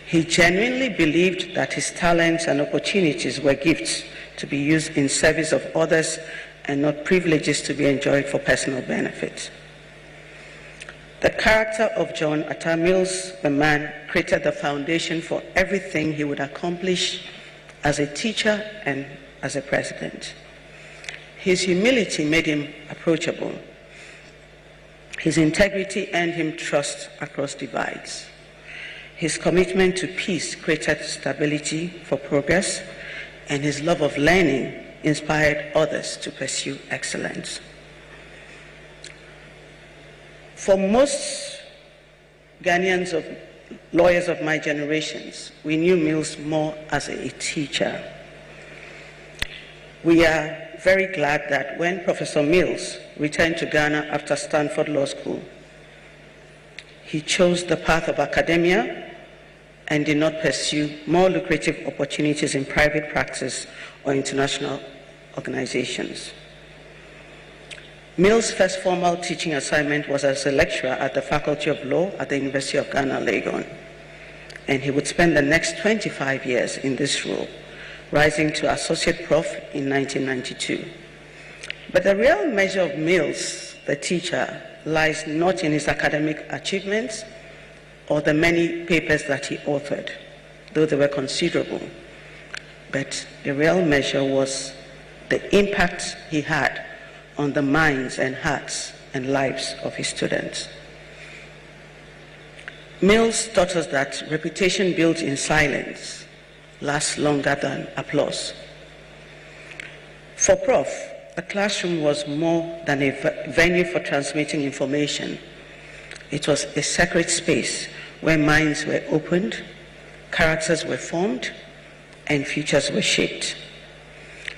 He genuinely believed that his talents and opportunities were gifts to be used in service of others and not privileges to be enjoyed for personal benefit. The character of John Attah-Mills, the man, created the foundation for everything he would accomplish as a teacher and as a president. His humility made him approachable. His integrity earned him trust across divides. His commitment to peace created stability for progress, and his love of learning inspired others to pursue excellence. For most Ghanaians, lawyers of my generations, we knew Mills more as a teacher. We are very glad that when Professor Mills returned to Ghana after Stanford Law School, he chose the path of academia and did not pursue more lucrative opportunities in private practice or international organizations. Mills' first formal teaching assignment was as a lecturer at the Faculty of Law at the University of Ghana, Legon, and he would spend the next 25 years in this role, rising to Associate Prof in 1992. But the real measure of Mills, the teacher, lies not in his academic achievements or the many papers that he authored, though they were considerable. But the real measure was the impact he had on the minds and hearts and lives of his students. Mills taught us that reputation built in silence lasts longer than applause. For Prof, the classroom was more than a venue for transmitting information. It was a sacred space where minds were opened, characters were formed, and futures were shaped.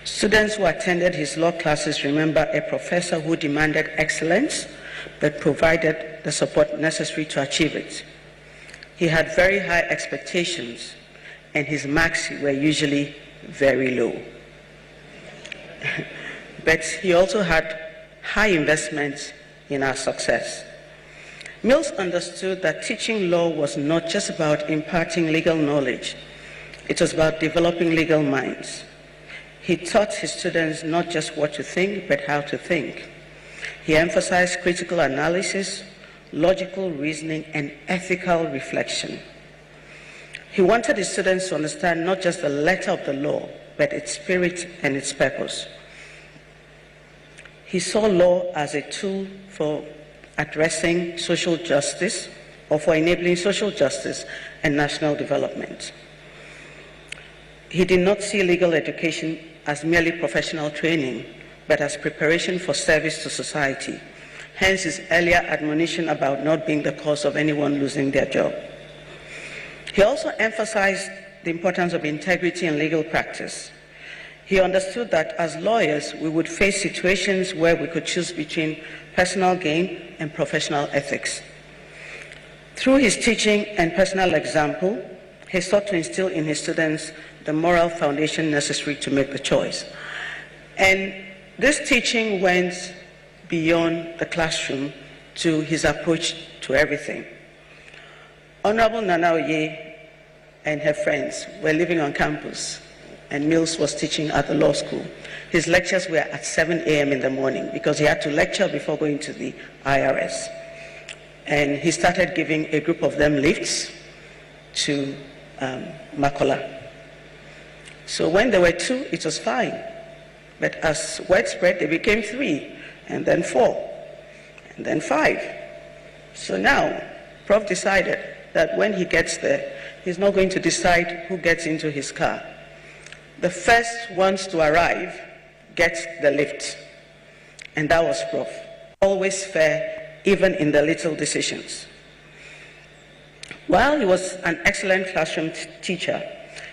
Students who attended his law classes remember a professor who demanded excellence but provided the support necessary to achieve it. He had very high expectations, and his marks were usually very low. But he also had high investments in our success. Mills understood that teaching law was not just about imparting legal knowledge, it was about developing legal minds. He taught his students not just what to think, but how to think. He emphasized critical analysis, logical reasoning, and ethical reflection. He wanted his students to understand not just the letter of the law, but its spirit and its purpose. He saw law as a tool for addressing social justice or for enabling social justice and national development. He did not see legal education as merely professional training, but as preparation for service to society. Hence his earlier admonition about not being the cause of anyone losing their job. He also emphasized the importance of integrity in legal practice. He understood that as lawyers, we would face situations where we could choose between personal gain and professional ethics. Through his teaching and personal example, he sought to instill in his students the moral foundation necessary to make the choice. And this teaching went beyond the classroom to his approach to everything. Honorable Nana Oye and her friends were living on campus, and Mills was teaching at the law school. His lectures were at 7 a.m. in the morning because he had to lecture before going to the IRS. And he started giving a group of them lifts to Makola. So when there were 2, it was fine. But as word spread, they became 3, and then 4, and then 5. So now, Prof decided that when he gets there, he's not going to decide who gets into his car. The first ones to arrive get the lift. And that was Prof. Always fair, even in the little decisions. While he was an excellent classroom teacher,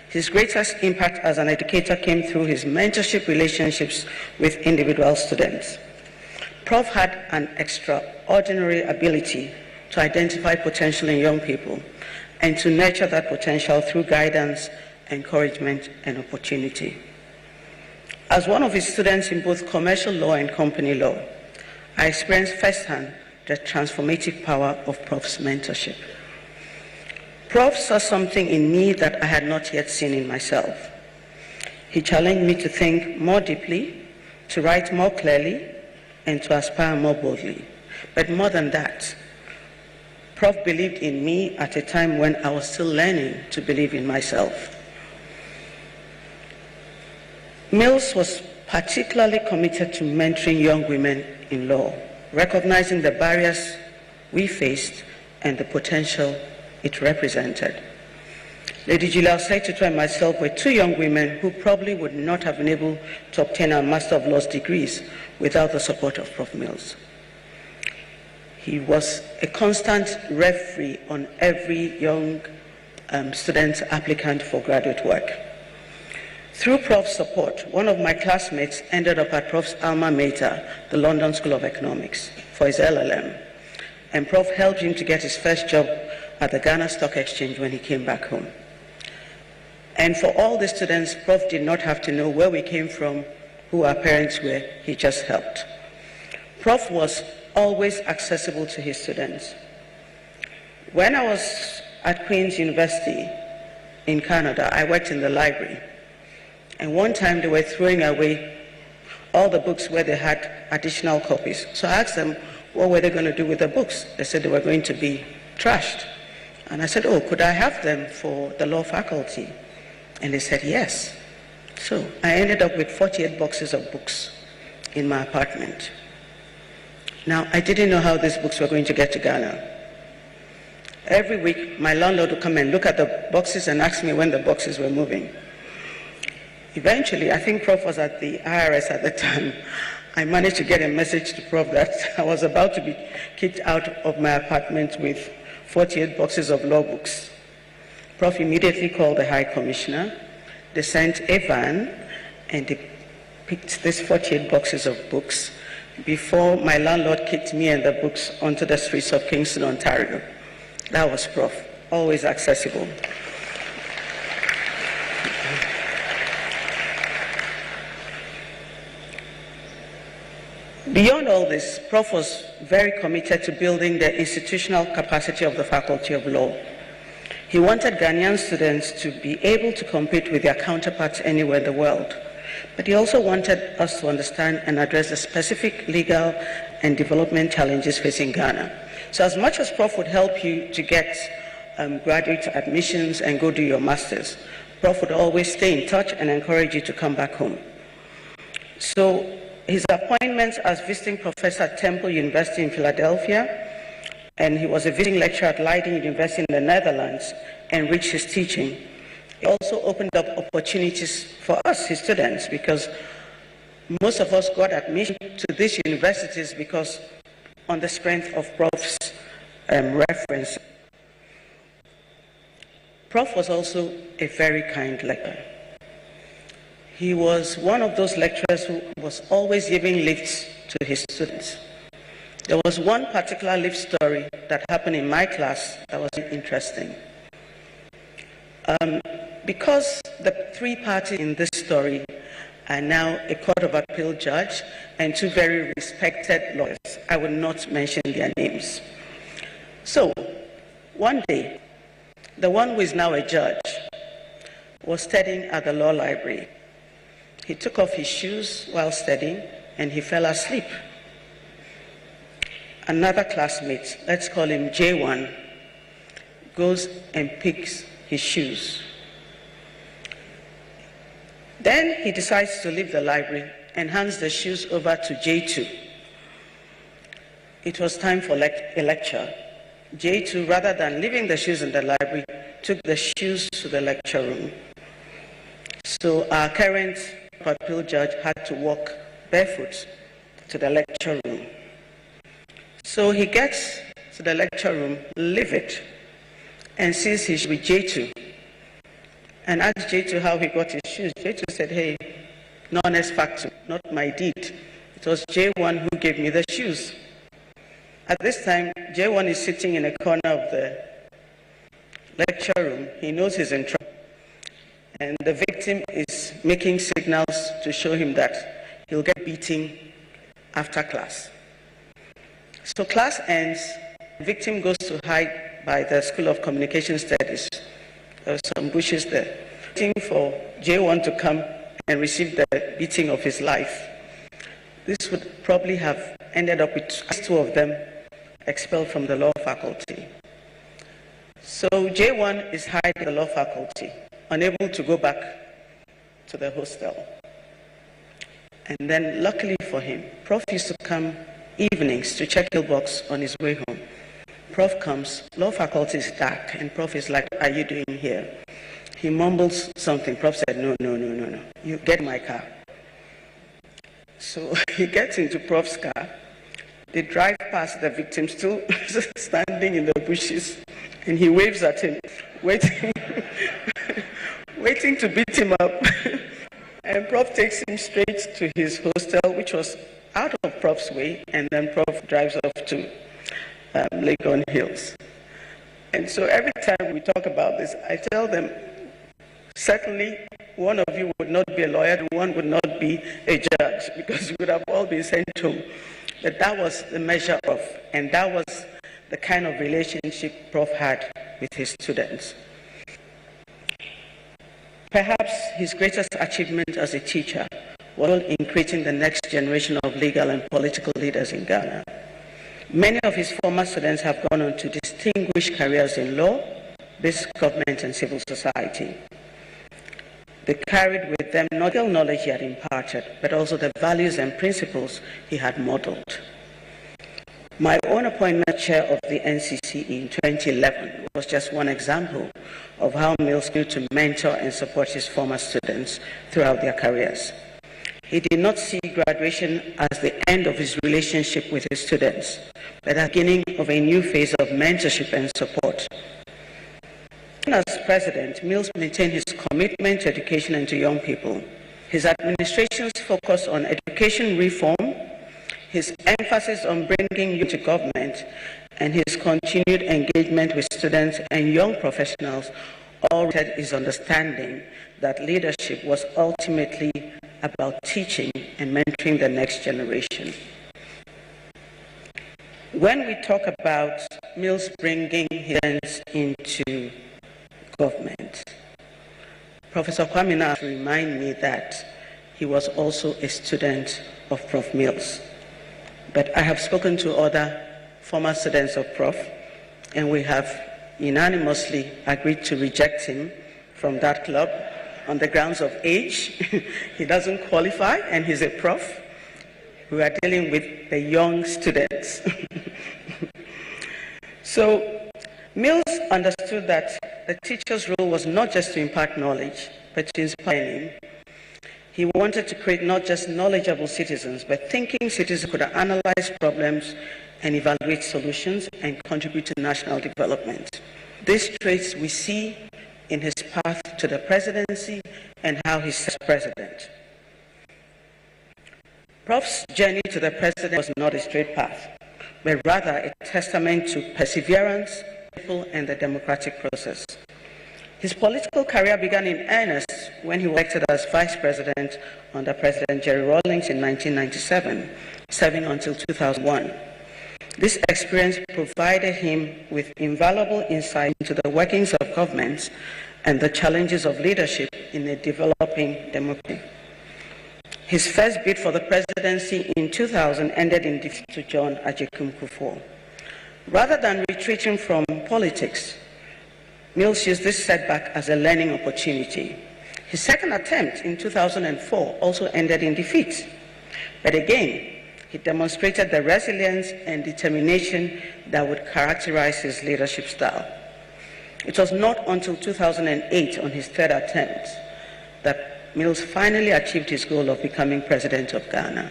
his greatest impact as an educator came through his mentorship relationships with individual students. Prof had an extraordinary ability to identify potential in young people and to nurture that potential through guidance, encouragement, and opportunity. As one of his students in both commercial law and company law, I experienced firsthand the transformative power of Prof's mentorship. Prof saw something in me that I had not yet seen in myself. He challenged me to think more deeply, to write more clearly, and to aspire more boldly. But more than that, Prof believed in me at a time when I was still learning to believe in myself. Mills was particularly committed to mentoring young women in law, recognizing the barriers we faced and the potential it represented. Lady Julia Osei and myself were 2 young women who probably would not have been able to obtain our Master of Laws degrees without the support of Prof. Mills. He was a constant referee on every young student applicant for graduate work. Through Prof's support, one of my classmates ended up at Prof's alma mater, the London School of Economics, for his LLM. And Prof helped him to get his first job at the Ghana Stock Exchange when he came back home. And for all the students, Prof did not have to know where we came from, who our parents were. He just helped. Prof was always accessible to his students. When I was at Queen's University in Canada, I worked in the library. And one time they were throwing away all the books where they had additional copies. So I asked them, what were they going to do with the books? They said they were going to be trashed. And I said, oh, could I have them for the law faculty? And they said, yes. So I ended up with 48 boxes of books in my apartment. Now, I didn't know how these books were going to get to Ghana. Every week, my landlord would come and look at the boxes and ask me when the boxes were moving. Eventually, I think Prof was at the IRS at the time. I managed to get a message to Prof that I was about to be kicked out of my apartment with 48 boxes of law books. Prof immediately called the High Commissioner. They sent a van and they picked these 48 boxes of books before my landlord kicked me and the books onto the streets of Kingston, Ontario. That was Prof, always accessible. Beyond all this, Prof was very committed to building the institutional capacity of the Faculty of Law. He wanted Ghanaian students to be able to compete with their counterparts anywhere in the world. But he also wanted us to understand and address the specific legal and development challenges facing Ghana. So as much as Prof would help you to get graduate admissions and go do your masters, Prof would always stay in touch and encourage you to come back home. So his appointments as visiting professor at Temple University in Philadelphia, and he was a visiting lecturer at Leiden University in the Netherlands, enriched his teaching. It also opened up opportunities for us, his students, because most of us got admission to these universities because on the strength of Prof's reference. Prof was also a very kind lecturer. He was one of those lecturers who was always giving lifts to his students. There was one particular lift story that happened in my class that was interesting. Because the three parties in this story are now a Court of Appeal judge and two very respected lawyers, I will not mention their names. So, one day, the one who is now a judge was studying at the law library. He took off his shoes while studying and he fell asleep. Another classmate, let's call him J1, goes and picks his shoes. Then he decides to leave the library and hands the shoes over to J2. It was time for a lecture. J2, rather than leaving the shoes in the library, took the shoes to the lecture room. So our current appeal judge had to walk barefoot to the lecture room. So he gets to the lecture room, livid, and sees his shoes with J2. And asked J2 how he got his shoes. J2 said, hey, non est factum, not my deed. It was J1 who gave me the shoes. At this time, J1 is sitting in a corner of the lecture room. He knows he's in trouble. And the victim is making signals to show him that he'll get beating after class. So class ends, the victim goes to hide by the School of Communication Studies. There were some bushes there, waiting for J1 to come and receive the beating of his life. This would probably have ended up with two of them expelled from the law faculty. So J1 is hiding in the law faculty, unable to go back to the hostel. And then luckily for him, Prof used to come evenings to check mailbox on his way home. Prof comes, law faculty is dark, and Prof is like, what are you doing here? He mumbles something. Prof said, no, you get in my car. So he gets into Prof's car. They drive past the victim still standing in the bushes, and he waves at him, waiting to beat him up. And Prof takes him straight to his hostel, which was out of Prof's way, and then Prof drives off to Legon Hills. And so every time we talk about this, I tell them, certainly one of you would not be a lawyer, one would not be a judge, because you would have all been sent home. But that was the measure of, and that was the kind of relationship Prof had with his students. Perhaps his greatest achievement as a teacher was in creating the next generation of legal and political leaders in Ghana. Many of his former students have gone on to distinguished careers in law, business, government, and civil society. They carried with them not only knowledge he had imparted, but also the values and principles he had modeled. My own appointment chair of the NCCE in 2011 was just one example of how Mills knew to mentor and support his former students throughout their careers. He did not see graduation as the end of his relationship with his students, but the beginning of a new phase of mentorship and support. As president, Mills maintained his commitment to education and to young people. His administration's focus on education reform, his emphasis on bringing youth to government, and his continued engagement with students and young professionals all rooted his understanding that leadership was ultimately about teaching and mentoring the next generation. When we talk about Mills bringing his students into government, Professor Kwame Nkrumah reminded me that he was also a student of Prof. Mills. But I have spoken to other former students of Prof, and we have unanimously agreed to reject him from that club on the grounds of age. He doesn't qualify, and he's a prof. We are dealing with the young students. So Mills understood that the teacher's role was not just to impart knowledge, but to inspire him. He wanted to create not just knowledgeable citizens, but thinking citizens who could analyze problems and evaluate solutions and contribute to national development. These traits we see in his path to the presidency and how he served as president. Prof's journey to the president was not a straight path, but rather a testament to perseverance, people, and the democratic process. His political career began in earnest when he was elected as vice president under President Jerry Rawlings in 1997, serving until 2001. This experience provided him with invaluable insight into the workings of governments and the challenges of leadership in a developing democracy. His first bid for the presidency in 2000 ended in defeat to John Agyekum Kufuor. Rather than retreating from politics, Mills used this setback as a learning opportunity. His second attempt in 2004 also ended in defeat. But again, he demonstrated the resilience and determination that would characterize his leadership style. It was not until 2008, on his third attempt, that Mills finally achieved his goal of becoming president of Ghana.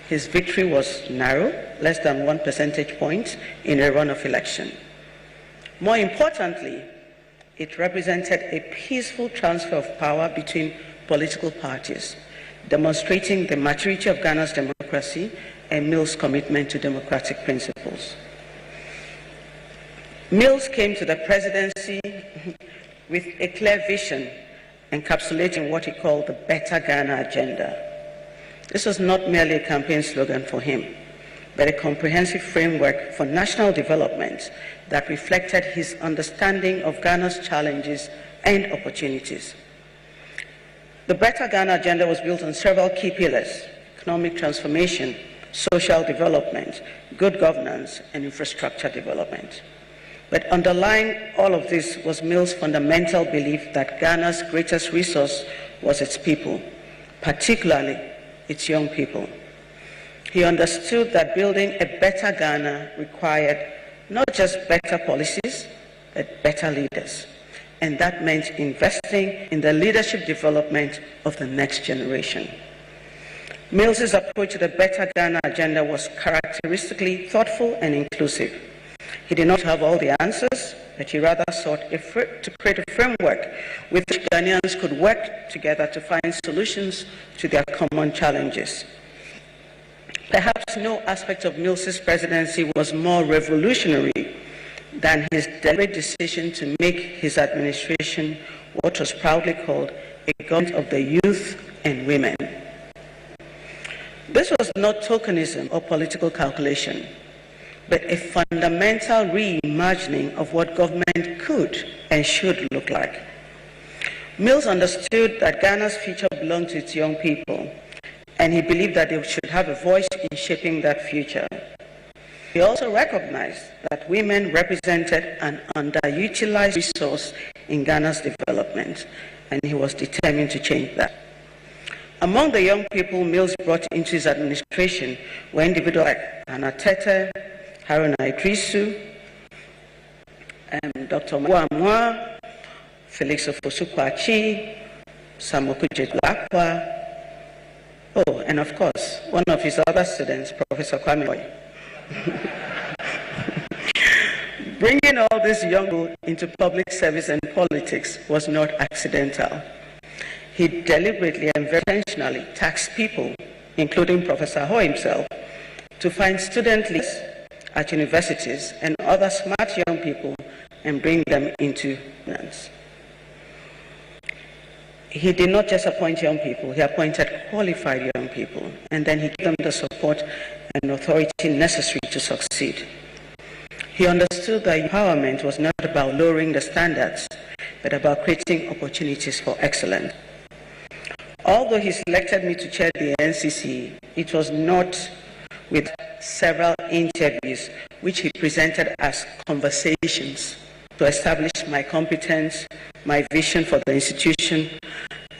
His victory was narrow, less than 1 percentage point in a runoff election. More importantly, it represented a peaceful transfer of power between political parties, demonstrating the maturity of Ghana's democracy and Mills' commitment to democratic principles. Mills came to the presidency with a clear vision encapsulating what he called the Better Ghana agenda. This was not merely a campaign slogan for him, but a comprehensive framework for national development that reflected his understanding of Ghana's challenges and opportunities. The Better Ghana agenda was built on several key pillars: economic transformation, social development, good governance, and infrastructure development. But underlying all of this was Mills' fundamental belief that Ghana's greatest resource was its people, particularly its young people. He understood that building a better Ghana required not just better policies, but better leaders. And that meant investing in the leadership development of the next generation. Mills' approach to the Better Ghana agenda was characteristically thoughtful and inclusive. He did not have all the answers, but he rather sought to create a framework with which Ghanaians could work together to find solutions to their common challenges. Perhaps no aspect of Mills' presidency was more revolutionary than his deliberate decision to make his administration what was proudly called a government of the youth and women. This was not tokenism or political calculation, but a fundamental reimagining of what government could and should look like. Mills understood that Ghana's future belonged to its young people, and he believed that they should have a voice in shaping that future. He also recognized that women represented an underutilized resource in Ghana's development, and he was determined to change that. Among the young people Mills brought into his administration were individuals like Hannah Tete, Haruna Idrisu, Dr. Mwamwa, Felix Ofosu-Kwakye, Samoku Jedulakwa, and of course, one of his other students, Professor Kwame Boy. Bringing all these young people into public service and politics was not accidental. He deliberately and very intentionally taxed people, including Professor Ho himself, to find student leaders at universities and other smart young people and bring them into finance. He did not just appoint young people, he appointed qualified young people, and then he gave them the support and authority necessary to succeed. He understood that empowerment was not about lowering the standards, but about creating opportunities for excellence. Although he selected me to chair the NCC, it was not with several interviews, which he presented as conversations to establish my competence, my vision for the institution,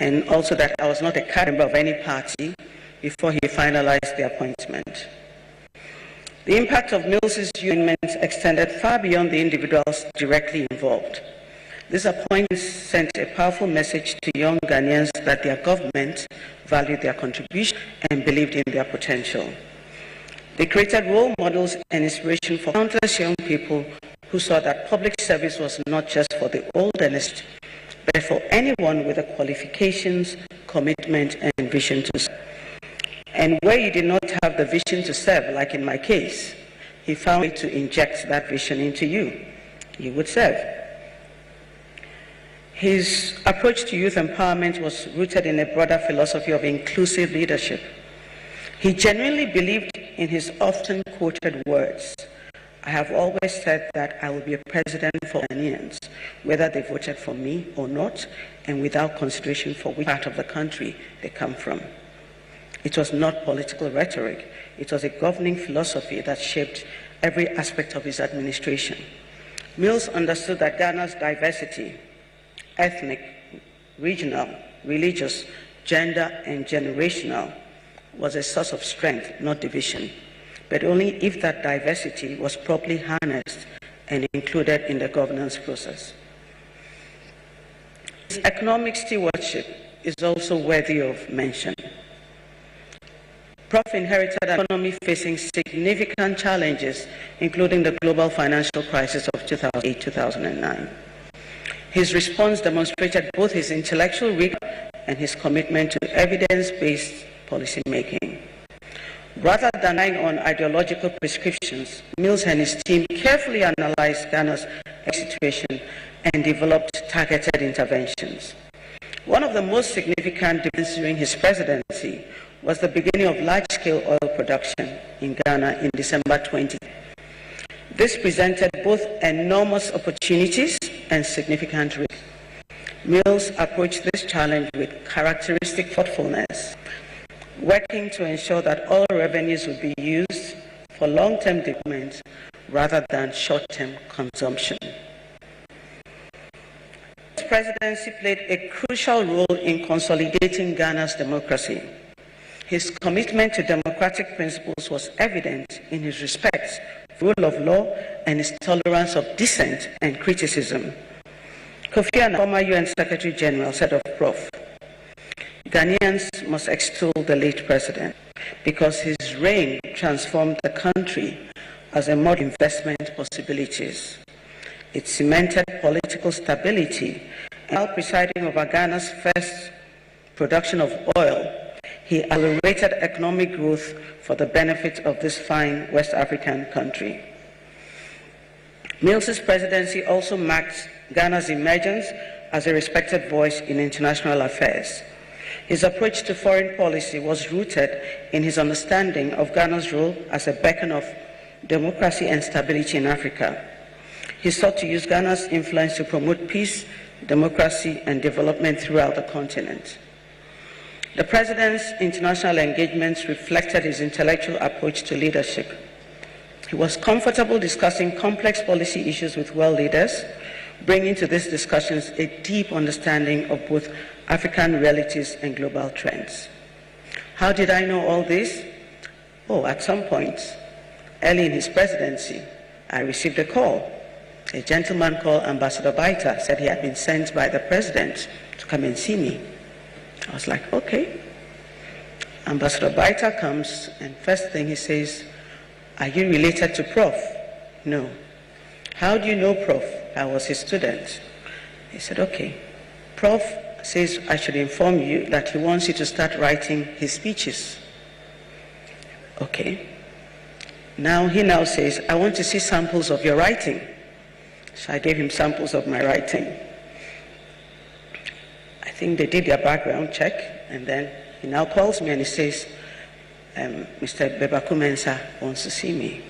and also that I was not a card member of any party before he finalized the appointment. The impact of Mills' appointment extended far beyond the individuals directly involved. This appointment sent a powerful message to young Ghanaians that their government valued their contribution and believed in their potential. They created role models and inspiration for countless young people who saw that public service was not just for the old and but for anyone with the qualifications, commitment, and vision to serve. And where you did not have the vision to serve, like in my case, he found a way to inject that vision into you. You would serve. His approach to youth empowerment was rooted in a broader philosophy of inclusive leadership. He genuinely believed in his often quoted words, "I have always said that I will be a president for Ghanaians, whether they voted for me or not, and without consideration for which part of the country they come from." It was not political rhetoric. It was a governing philosophy that shaped every aspect of his administration. Mills understood that Ghana's diversity, ethnic, regional, religious, gender, and generational, was a source of strength, not division, but only if that diversity was properly harnessed and included in the governance process. His economic stewardship is also worthy of mention. Prof inherited an economy facing significant challenges, including the global financial crisis of 2008-2009. His response demonstrated both his intellectual rigor and his commitment to evidence-based policy making. Rather than relying on ideological prescriptions, Mills and his team carefully analyzed Ghana's situation and developed targeted interventions. One of the most significant developments during his presidency was the beginning of large-scale oil production in Ghana in December 20. This presented both enormous opportunities and significant risks. Mills approached this challenge with characteristic thoughtfulness, working to ensure that all revenues would be used for long-term development rather than short-term consumption. His presidency played a crucial role in consolidating Ghana's democracy. His commitment to democratic principles was evident in his respect for the rule of law and his tolerance of dissent and criticism. Kofi Annan, former UN Secretary General, said of Prof, "Ghanaians must extol the late president because his reign transformed the country as a model of investment possibilities. It cemented political stability, and while presiding over Ghana's first production of oil, he accelerated economic growth for the benefit of this fine West African country." Mills's presidency also marked Ghana's emergence as a respected voice in international affairs. His approach to foreign policy was rooted in his understanding of Ghana's role as a beacon of democracy and stability in Africa. He sought to use Ghana's influence to promote peace, democracy, and development throughout the continent. The President's international engagements reflected his intellectual approach to leadership. He was comfortable discussing complex policy issues with world leaders, bringing to these discussions a deep understanding of both African realities and global trends. How did I know all this? Oh, at some point, early in his presidency, I received a call. A gentleman called Ambassador Baita said he had been sent by the President to come and see me. I was like, okay. Ambassador Baita comes, and first thing he says, "Are you related to Prof?" "No." "How do you know Prof?" "I was his student." He said, "Okay. Prof says I should inform you that he wants you to start writing his speeches." "Okay." He now says, "I want to see samples of your writing." So I gave him samples of my writing. I think they did their background check, and then he now calls me and he says, "Mr. Bebaku Mensah wants to see me."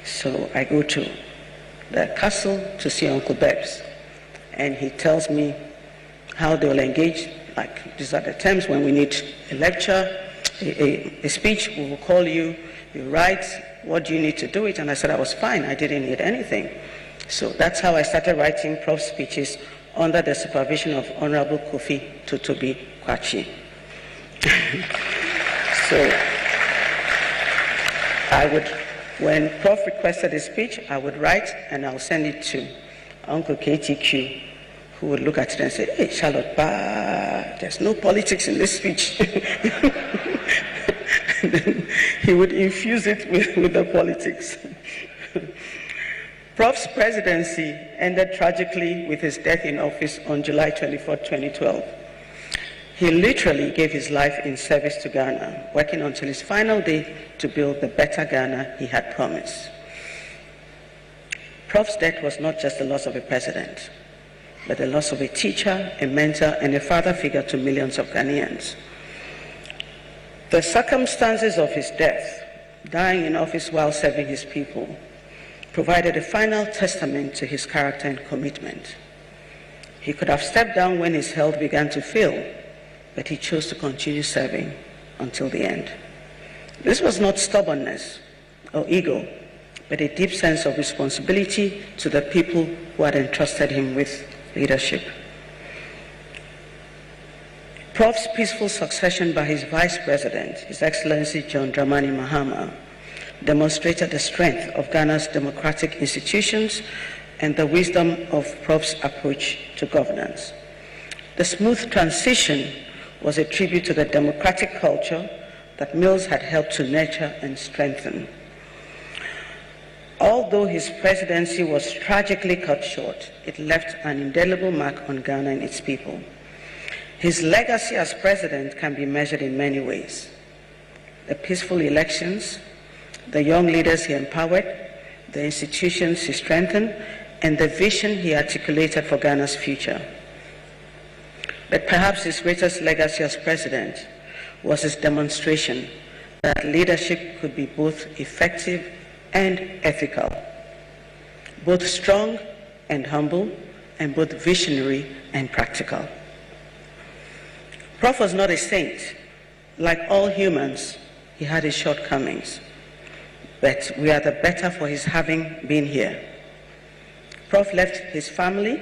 So I go to the castle to see Uncle Bebs, and he tells me how they will engage. Like, these are the terms: when we need a lecture, a speech, we will call you, you write, what do you need to do it? And I said I was fine, I didn't need anything. So that's how I started writing Prof speeches under the supervision of Honorable Kofi Totobi Kwachi. So I would, when Prof requested a speech, I would write and I'll send it to Uncle KTQ, who would look at it and say, "Hey, Charlotte, there's no politics in this speech." And then he would infuse it with the politics. Prof's presidency ended tragically with his death in office on July 24, 2012. He literally gave his life in service to Ghana, working until his final day to build the better Ghana he had promised. Prof's death was not just the loss of a president, but the loss of a teacher, a mentor, and a father figure to millions of Ghanaians. The circumstances of his death, dying in office while serving his people, provided a final testament to his character and commitment. He could have stepped down when his health began to fail, but he chose to continue serving until the end. This was not stubbornness or ego, but a deep sense of responsibility to the people who had entrusted him with leadership. Prof's peaceful succession by his Vice President, His Excellency John Dramani Mahama, demonstrated the strength of Ghana's democratic institutions and the wisdom of Prof's approach to governance. The smooth transition was a tribute to the democratic culture that Mills had helped to nurture and strengthen. Although his presidency was tragically cut short, it left an indelible mark on Ghana and its people. His legacy as president can be measured in many ways. The peaceful elections, the young leaders he empowered, the institutions he strengthened, and the vision he articulated for Ghana's future. But perhaps his greatest legacy as president was his demonstration that leadership could be both effective and ethical, both strong and humble, and both visionary and practical. Prof was not a saint. Like all humans, he had his shortcomings, but we are the better for his having been here. Prof left his family,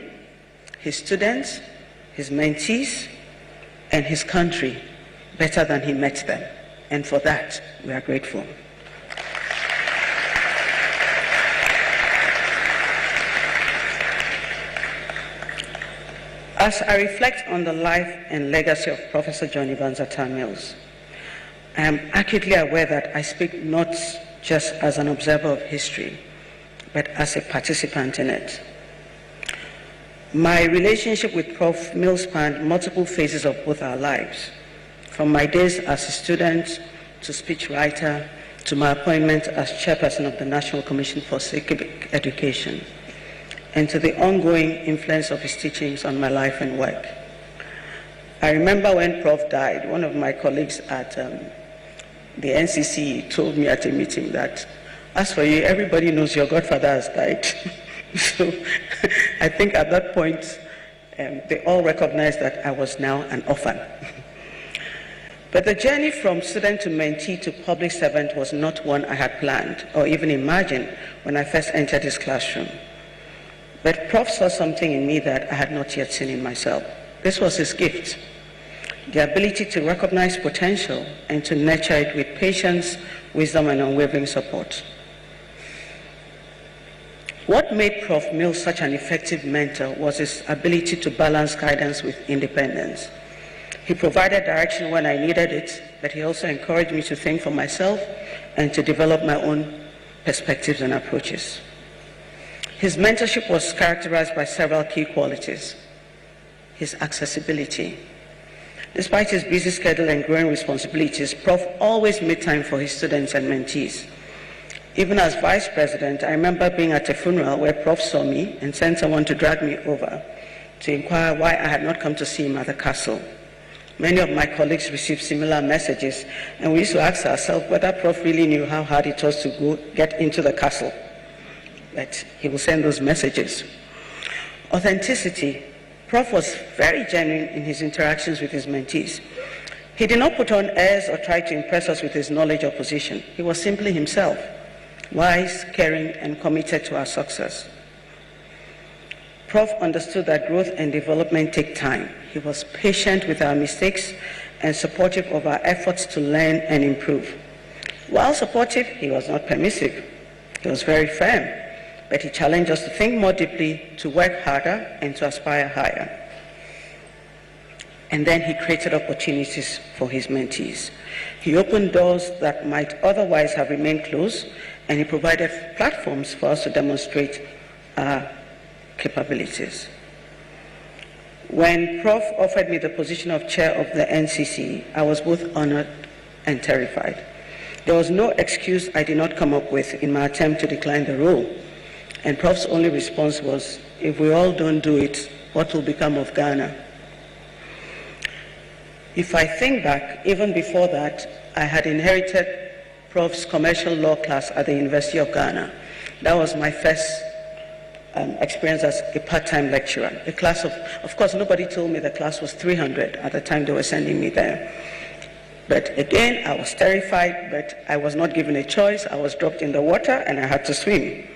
his students, his mentees, and his country better than he met them, and for that we are grateful. As I reflect on the life and legacy of Professor John Evans Attah-Mills, I am acutely aware that I speak not just as an observer of history, but as a participant in it. My relationship with Prof. Mills spanned multiple phases of both our lives, from my days as a student to speechwriter to my appointment as chairperson of the National Commission for Civic Education, and to the ongoing influence of his teachings on my life and work. I remember when Prof died, one of my colleagues at the NCC told me at a meeting that, as for you, everybody knows your godfather has died. So I think at that point, they all recognized that I was now an orphan. But the journey from student to mentee to public servant was not one I had planned or even imagined when I first entered his classroom. But Prof saw something in me that I had not yet seen in myself. This was his gift, the ability to recognize potential and to nurture it with patience, wisdom, and unwavering support. What made Prof Mills such an effective mentor was his ability to balance guidance with independence. He provided direction when I needed it, but he also encouraged me to think for myself and to develop my own perspectives and approaches. His mentorship was characterized by several key qualities. His accessibility. Despite his busy schedule and growing responsibilities, Prof always made time for his students and mentees. Even as vice president, I remember being at a funeral where Prof saw me and sent someone to drag me over to inquire why I had not come to see him at the castle. Many of my colleagues received similar messages, and we used to ask ourselves whether Prof really knew how hard it was to get into the castle. But he will send those messages. Authenticity. Prof was very genuine in his interactions with his mentees. He did not put on airs or try to impress us with his knowledge or position. He was simply himself, wise, caring, and committed to our success. Prof understood that growth and development take time. He was patient with our mistakes and supportive of our efforts to learn and improve. While supportive, he was not permissive. He was very firm, but he challenged us to think more deeply, to work harder, and to aspire higher. And then he created opportunities for his mentees. He opened doors that might otherwise have remained closed, and he provided platforms for us to demonstrate our capabilities. When Prof offered me the position of chair of the NCC, I was both honored and terrified. There was no excuse I did not come up with in my attempt to decline the role. And Prof's only response was, if we all don't do it, what will become of Ghana? If I think back, even before that, I had inherited Prof's commercial law class at the University of Ghana. That was my first experience as a part-time lecturer. A class of course, nobody told me the class was 300 at the time they were sending me there. But again, I was terrified, but I was not given a choice. I was dropped in the water and I had to swim.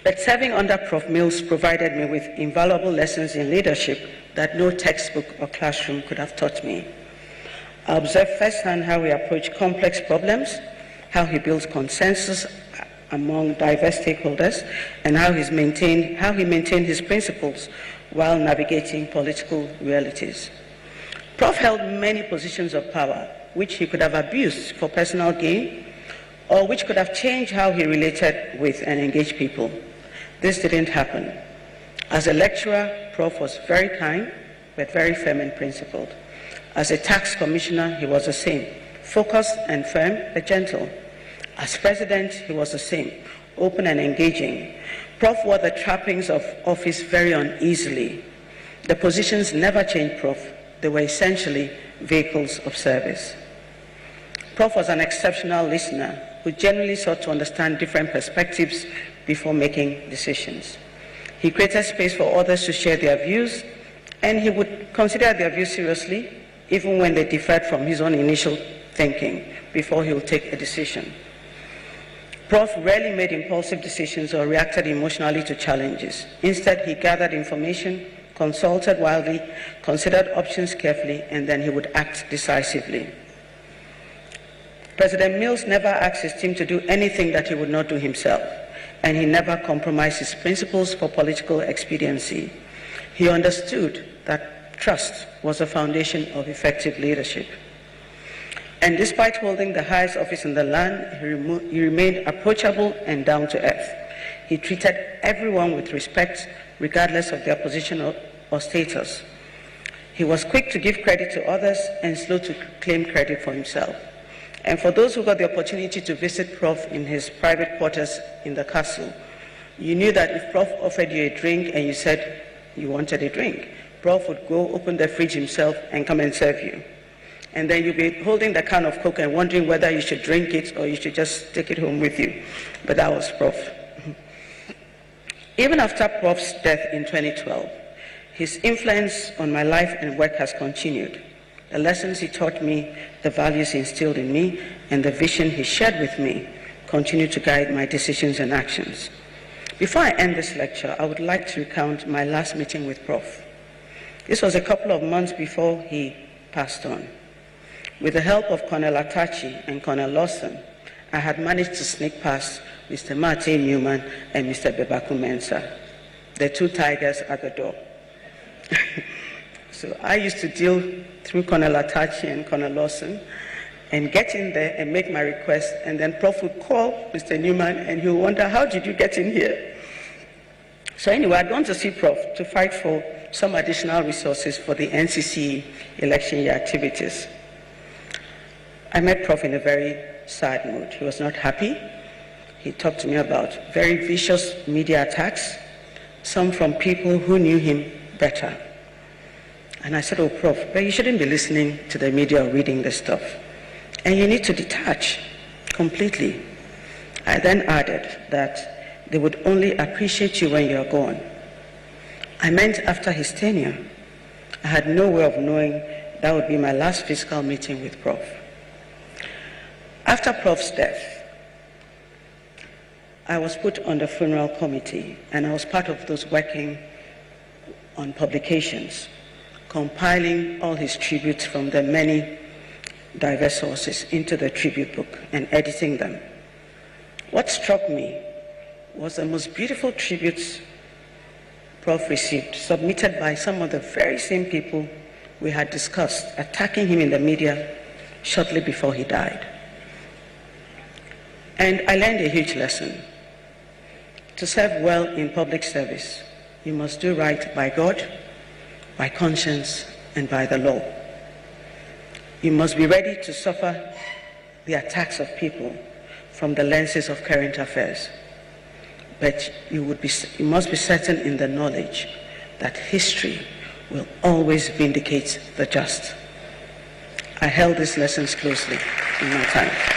But serving under Prof. Mills provided me with invaluable lessons in leadership that no textbook or classroom could have taught me. I observed firsthand how he approached complex problems, how he built consensus among diverse stakeholders, and how he maintained his principles while navigating political realities. Prof held many positions of power, which he could have abused for personal gain, or which could have changed how he related with and engaged people. This didn't happen. As a lecturer, Prof was very kind, but very firm and principled. As a tax commissioner, he was the same, focused and firm, but gentle. As president, he was the same, open and engaging. Prof wore the trappings of office very uneasily. The positions never changed Prof. They were essentially vehicles of service. Prof was an exceptional listener who genuinely sought to understand different perspectives before making decisions. He created space for others to share their views, and he would consider their views seriously, even when they differed from his own initial thinking, before he would take a decision. Prof rarely made impulsive decisions or reacted emotionally to challenges. Instead, he gathered information, consulted widely, considered options carefully, and then he would act decisively. President Mills never asked his team to do anything that he would not do himself, and he never compromised his principles for political expediency. He understood that trust was the foundation of effective leadership. And despite holding the highest office in the land, he remained approachable and down to earth. He treated everyone with respect, regardless of their position or status. He was quick to give credit to others and slow to claim credit for himself. And for those who got the opportunity to visit Prof in his private quarters in the castle, you knew that if Prof offered you a drink and you said you wanted a drink, Prof would go open the fridge himself and come and serve you. And then you'd be holding the can of Coke and wondering whether you should drink it or you should just take it home with you. But that was Prof. Even after Prof's death in 2012, his influence on my life and work has continued. The lessons he taught me, the values he instilled in me, and the vision he shared with me continue to guide my decisions and actions. Before I end this lecture, I would like to recount my last meeting with Prof. This was a couple of months before he passed on. With the help of Colonel Attah and Colonel Lawson, I had managed to sneak past Mr. Martin Newman and Mr. Bebaku Mensah, the two tigers at the door. So I used to deal through Colonel Attah and Colonel Lawson and get in there and make my request, and then Prof would call Mr. Newman and he would wonder, how did you get in here? So anyway, I'd gone to see Prof to fight for some additional resources for the NCC election year activities. I met Prof in a very sad mood. He was not happy. He talked to me about very vicious media attacks, some from people who knew him better. And I said, oh, Prof, but you shouldn't be listening to the media or reading this stuff. And you need to detach completely. I then added that they would only appreciate you when you're gone. I meant after his tenure. I had no way of knowing that would be my last physical meeting with Prof. After Prof's death, I was put on the funeral committee, and I was part of those working on publications, compiling all his tributes from the many diverse sources into the tribute book and editing them. What struck me was the most beautiful tributes Prof received, submitted by some of the very same people we had discussed attacking him in the media shortly before he died. And I learned a huge lesson. To serve well in public service, you must do right by God, by conscience, and by the law. You must be ready to suffer the attacks of people from the lenses of current affairs. But you must be certain in the knowledge that history will always vindicate the just. I held these lessons closely in my time.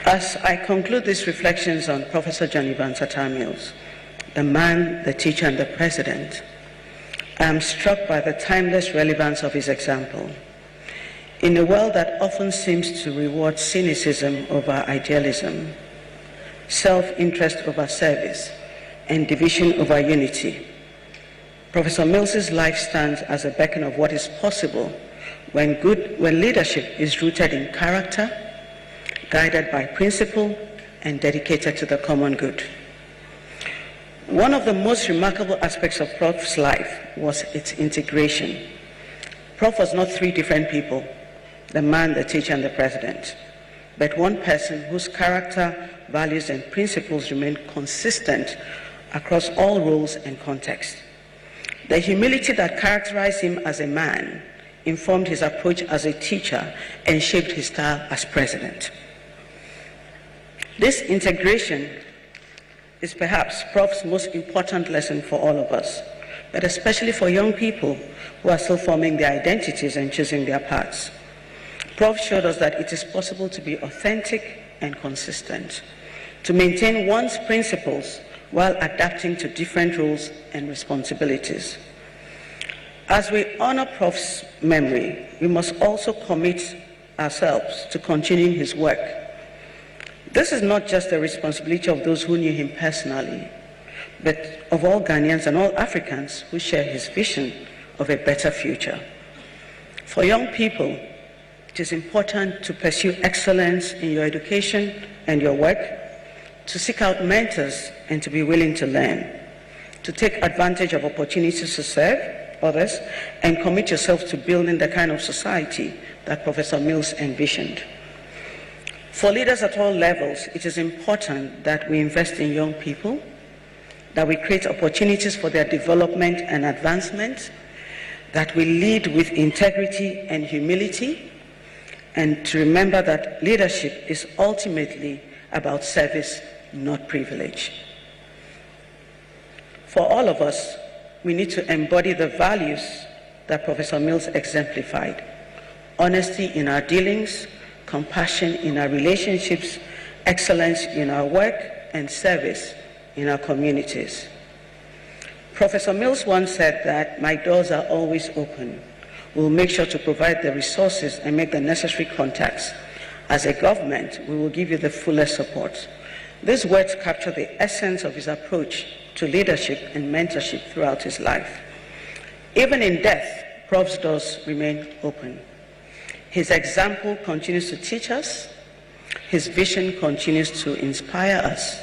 As I conclude these reflections on Professor John Evans Attah-Mills, the man, the teacher, and the president, I am struck by the timeless relevance of his example. In a world that often seems to reward cynicism over idealism, self-interest over service, and division over unity, Professor Mills's life stands as a beacon of what is possible when leadership is rooted in character, guided by principle, and dedicated to the common good. One of the most remarkable aspects of Prof's life was its integration. Prof was not three different people, the man, the teacher, and the president, but one person whose character, values, and principles remained consistent across all roles and contexts. The humility that characterized him as a man informed his approach as a teacher and shaped his style as president. This integration is perhaps Prof's most important lesson for all of us, but especially for young people who are still forming their identities and choosing their paths. Prof showed us that it is possible to be authentic and consistent, to maintain one's principles while adapting to different roles and responsibilities. As we honor Prof's memory, we must also commit ourselves to continuing his work. This is not just the responsibility of those who knew him personally, but of all Ghanaians and all Africans who share his vision of a better future. For young people, it is important to pursue excellence in your education and your work, to seek out mentors and to be willing to learn, to take advantage of opportunities to serve others, and commit yourself to building the kind of society that Professor Mills envisioned. For leaders at all levels, it is important that we invest in young people, that we create opportunities for their development and advancement, that we lead with integrity and humility, and to remember that leadership is ultimately about service, not privilege. For all of us, we need to embody the values that Professor Mills exemplified: honesty in our dealings, compassion in our relationships, excellence in our work, and service in our communities. Professor Mills once said that, "My doors are always open. We'll make sure to provide the resources and make the necessary contacts. As a government, we will give you the fullest support." These words capture the essence of his approach to leadership and mentorship throughout his life. Even in death, Prof's doors remain open. His example continues to teach us, his vision continues to inspire us,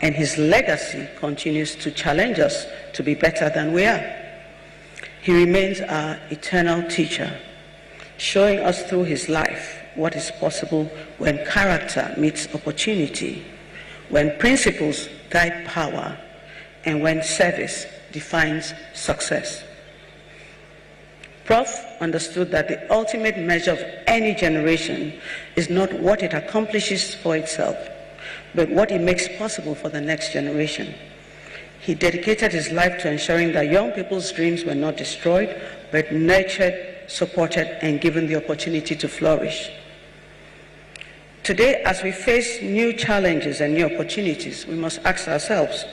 and his legacy continues to challenge us to be better than we are. He remains our eternal teacher, showing us through his life what is possible when character meets opportunity, when principles guide power, and when service defines success. Prof understood that the ultimate measure of any generation is not what it accomplishes for itself, but what it makes possible for the next generation. He dedicated his life to ensuring that young people's dreams were not destroyed, but nurtured, supported, and given the opportunity to flourish. Today, as we face new challenges and new opportunities, we must ask ourselves,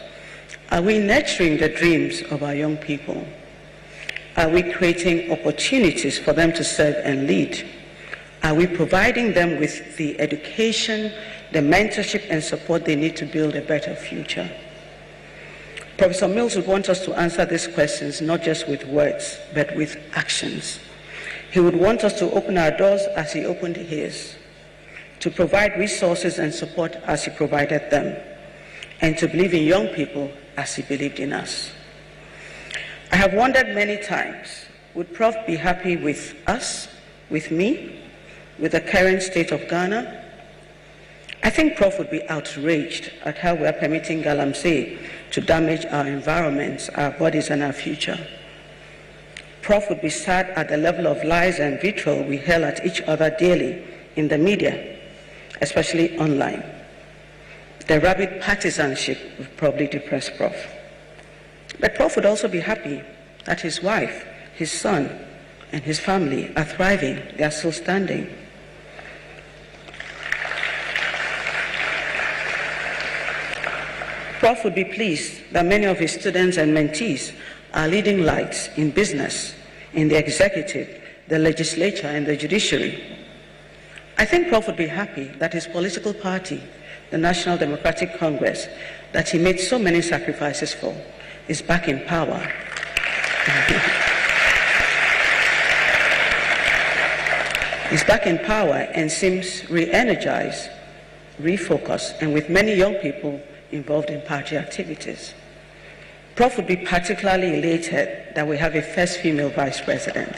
are we nurturing the dreams of our young people? Are we creating opportunities for them to serve and lead? Are we providing them with the education, the mentorship, and support they need to build a better future? Professor Mills would want us to answer these questions not just with words, but with actions. He would want us to open our doors as he opened his, to provide resources and support as he provided them, and to believe in young people as he believed in us. I have wondered many times, would Prof be happy with us, with me, with the current state of Ghana? I think Prof would be outraged at how we are permitting galamsey to damage our environments, our bodies, and our future. Prof would be sad at the level of lies and vitriol we hurl at each other daily in the media, especially online. The rabid partisanship would probably depress Prof. But Prof would also be happy that his wife, his son, and his family are thriving, they are still standing. Prof would be pleased that many of his students and mentees are leading lights in business, in the executive, the legislature, and the judiciary. I think Prof would be happy that his political party, the National Democratic Congress, that he made so many sacrifices for, is back in power. Is back in power and seems re-energized, refocused, and with many young people involved in party activities. Prof would be particularly elated that we have a first female vice president.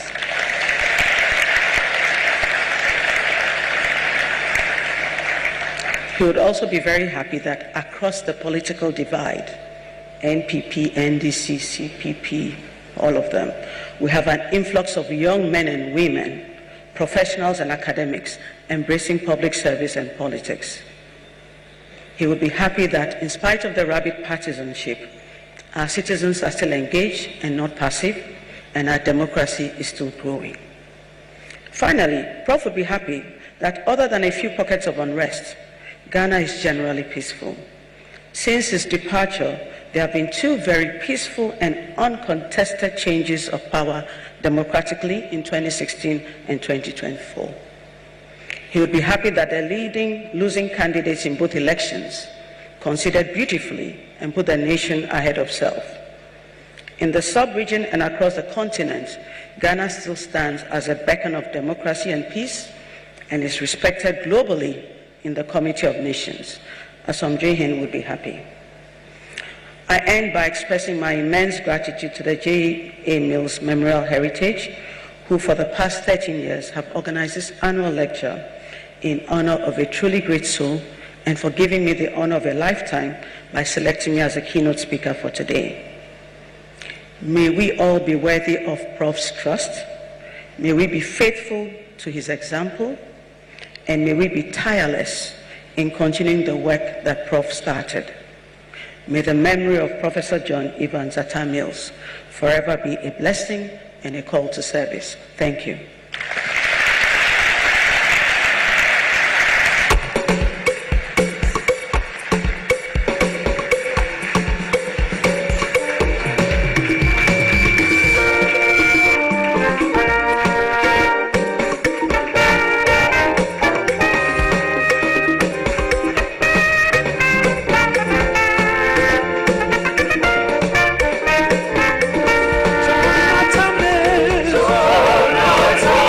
He would also be very happy that across the political divide, NPP, NDC, CPP, all of them, we have an influx of young men and women, professionals and academics, embracing public service and politics. He would be happy that in spite of the rabid partisanship, our citizens are still engaged and not passive, and our democracy is still growing. Finally, Prof would be happy that other than a few pockets of unrest, Ghana is generally peaceful. Since his departure, there have been two very peaceful and uncontested changes of power democratically in 2016 and 2024. He would be happy that the losing candidates in both elections considered beautifully and put the nation ahead of self. In the sub-region and across the continent, Ghana still stands as a beacon of democracy and peace and is respected globally in the Committee of Nations. Asomdwehin would be happy. I end by expressing my immense gratitude to the Attah-Mills Memorial Heritage, who for the past 13 years have organized this annual lecture in honor of a truly great soul, and for giving me the honor of a lifetime by selecting me as a keynote speaker for today. May we all be worthy of Prof's trust. May we be faithful to his example, and may we be tireless in continuing the work that Prof started. May the memory of Professor John Evans Attah-Mills forever be a blessing and a call to service. Thank you. Attah-Mills.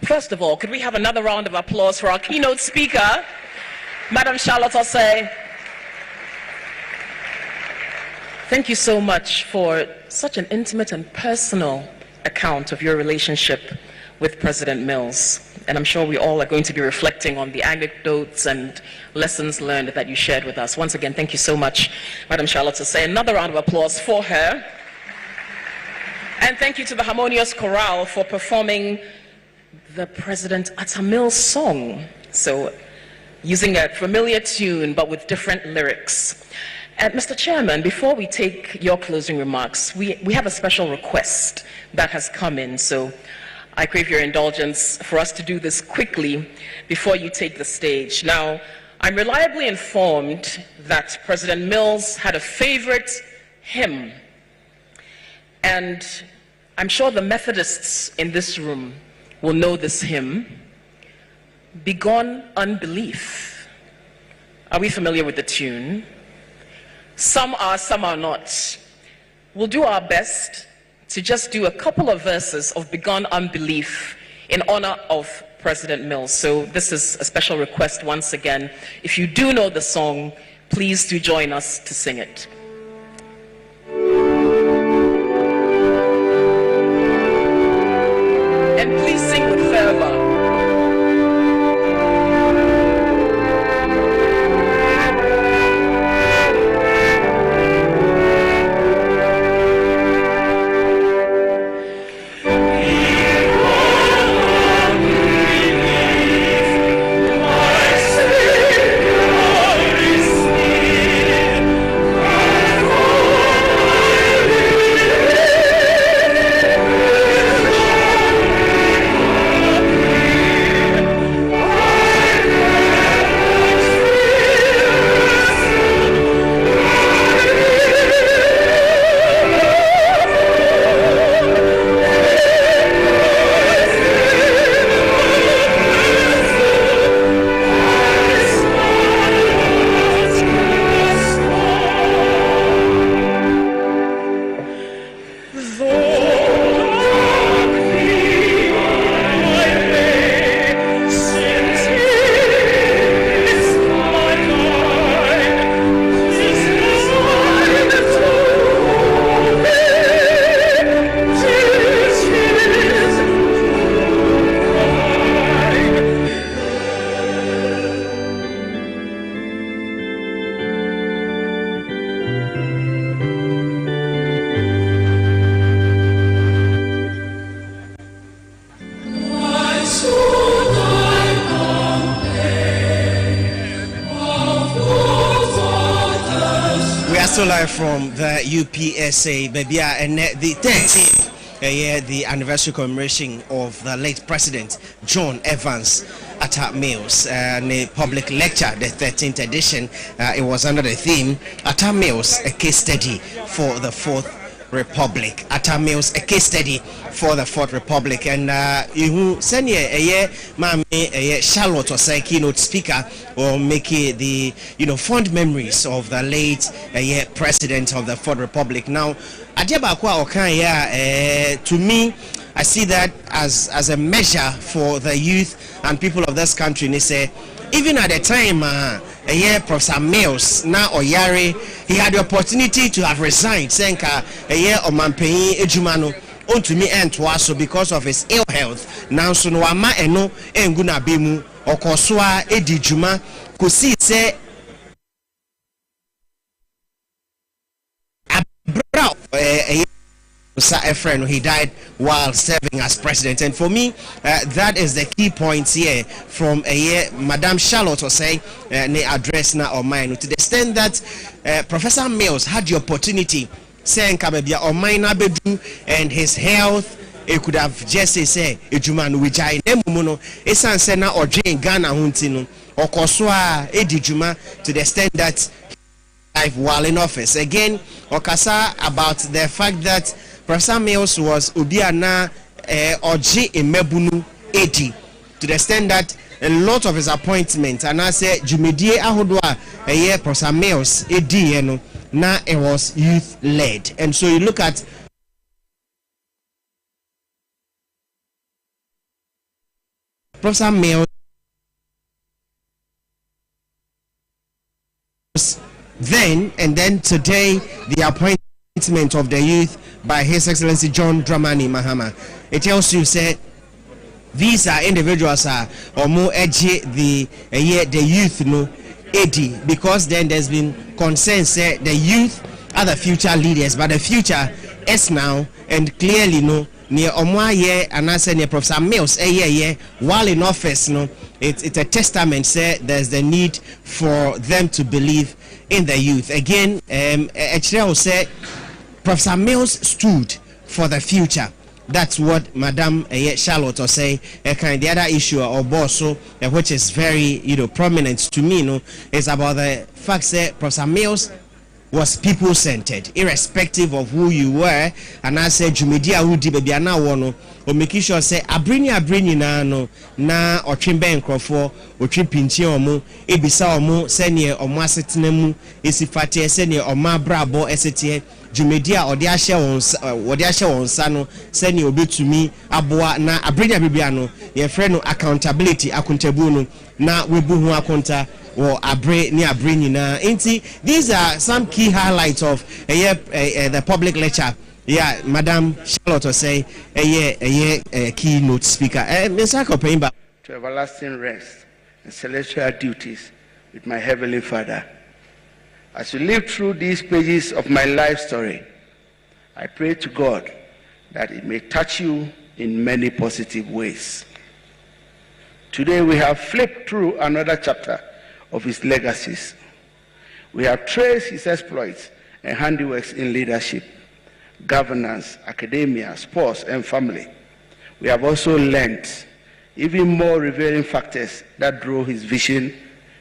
First of all, could we have another round of applause for our keynote speaker, Madam Charlotte Osei? Thank you so much for such an intimate and personal account of your relationship with President Mills. And I'm sure we all are going to be reflecting on the anecdotes and lessons learned that you shared with us. Once again, thank you so much, Madam Charlotte Osei. Another round of applause for her. And thank you to the Harmonious Chorale for performing the President Attah-Mills song. So, using a familiar tune, but with different lyrics. Mr. Chairman, before we take your closing remarks, we have a special request that has come in. So, I crave your indulgence for us to do this quickly before you take the stage. Now, I'm reliably informed that President Mills had a favorite hymn. And I'm sure the Methodists in this room will know this hymn, Begone Unbelief. Are we familiar with the tune? Some are not. We'll do our best to just do a couple of verses of Begone Unbelief in honor of President Mills. So this is a special request once again. If you do know the song, please do join us to sing it. And please sing with fervor. From the UPSA, baby, and the 13th the anniversary commemoration of the late President John Evans Attah-Mills, and a public lecture, the 13th edition. It was under the theme Attah-Mills, a case study for the Fourth Republic. Attah-Mills, a case study for the Fourth Republic. And you send a Charlotte Osei, keynote speaker, or make the fond memories of the late president of the Fourth Republic. Now, to me, I see that as a measure for the youth and people of this country. And they say, even at the time, Professor Mills, now Oyare, he had the opportunity to have resigned, saying, Omanpeyi Ejumano, to me and Twaso because of his ill health. Now, so no ama eno enguna bimu okoswa edi juma kusi se abra a friend. He died while serving as president, and for me, that is the key point here from Madame Charlotte Osei address now on mine to the extent that Professor Mills had the opportunity saying kabebia on mine abedu and his health. It could have just say ejuma which I nemuno esan se na odwen Ghana huntino okoswa edijuma to the extent that while in office again okasa about the fact that Professor Mills was Ubiana Oji Imebunu 80 to the extent that a lot of his appointments and I say Jumedie Ahodwa Professor Mills Edi now it was youth led. And so you look at Professor Mills then, and then today, the appointment of the youth by His Excellency John Dramani Mahama. It tells you, say, these are individuals or more edgy the youth no edgy, because then there's been concern say the youth are the future leaders, but the future is now, and clearly no near Omwaye and I say near Professor Mills while in office no it's a testament say there's the need for them to believe in the youth. Again, actually say Professor Mills stood for the future. That's what Madam Charlotte or say. Kind the other issue or also which is very prominent to me, is about the fact that Professor Mills was people-centered, irrespective of who you were. And I said, Jumedia who did baby na wono, or make sure say abrini na or chimben crofo or chimpinchi omu, ebisa omu, senior or masetinemu, isifate senior or ma brabo esetie. Jumedia or their share on sano send you bit to me aboa na abrinya bibiano your friend accountability akuntabuno na webu akonta or abre ni abrini na inti. These are some key highlights of the public lecture. Yeah, Madam Charlotte say a keynote speaker. To everlasting rest and celestial duties with my heavenly Father. As you live through these pages of my life story, I pray to God that it may touch you in many positive ways. Today we have flipped through another chapter of his legacies. We have traced his exploits and handiworks in leadership, governance, academia, sports, and family. We have also learned even more revealing factors that drove his vision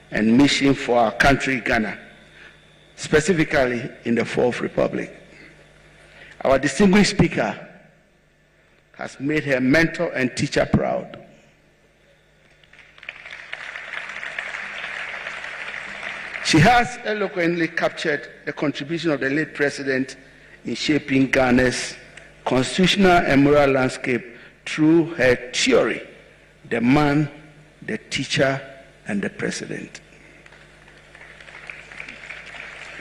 and mission for our country, Ghana, specifically in the Fourth Republic. Our distinguished speaker has made her mentor and teacher proud. She has eloquently captured the contribution of the late president in shaping Ghana's constitutional and moral landscape through her theory, The Man, the Teacher, and the President.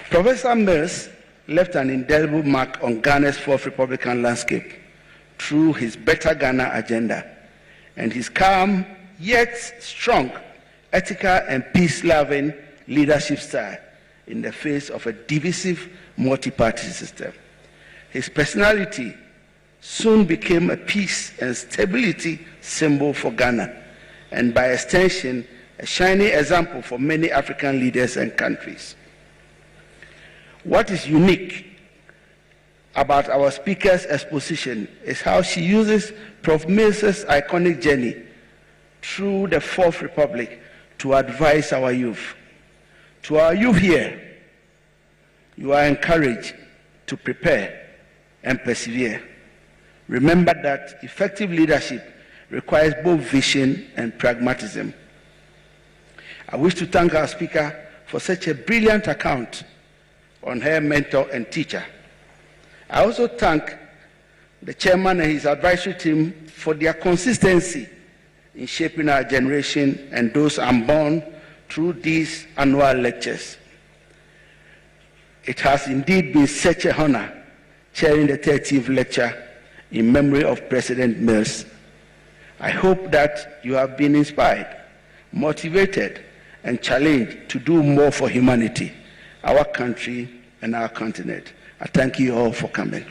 Professor Mills left an indelible mark on Ghana's Fourth Republican landscape through his Better Ghana agenda and his calm yet strong, ethical and peace-loving leadership style in the face of a divisive multi-party system. His personality soon became a peace and stability symbol for Ghana, and by extension, a shining example for many African leaders and countries. What is unique about our speaker's exposition is how she uses Prof. Mills's iconic journey through the Fourth Republic to advise our youth. To our youth here, you are encouraged to prepare and persevere. Remember that effective leadership requires both vision and pragmatism. I wish to thank our speaker for such a brilliant account on her mentor and teacher. I also thank the chairman and his advisory team for their consistency in shaping our generation and those unborn through these annual lectures. It has indeed been such an honor chairing the 13th lecture in memory of President Mills. I hope that you have been inspired, motivated, and challenged to do more for humanity, our country, and our continent. I thank you all for coming.